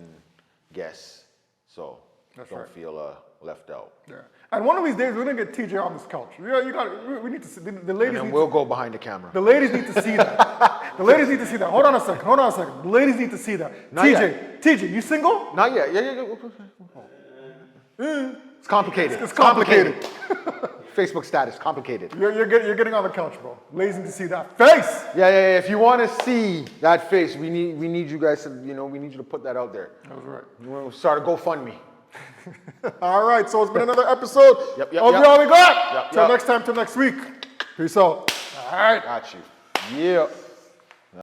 guests, so That's don't right. feel left out. Yeah. And one of these days, we're gonna get TJ on this couch. You got. We need to see the And ladies. then Need we'll go behind the camera. the ladies need to see that. The ladies need to see that. Hold on a second. The ladies need to see that. Not TJ, you single? Not yet. Yeah. It's complicated. It's complicated. Facebook status complicated. You're getting on the couch, bro. Ladies need to see that face. Yeah. If you want to see that face, we need you guys to we need you to put that out there. That was right. We'll start a GoFundMe. All right, so it's been another episode Yep. of All We Got. Yep. Till next time, till next week. Peace out. All right. Got you. Yeah.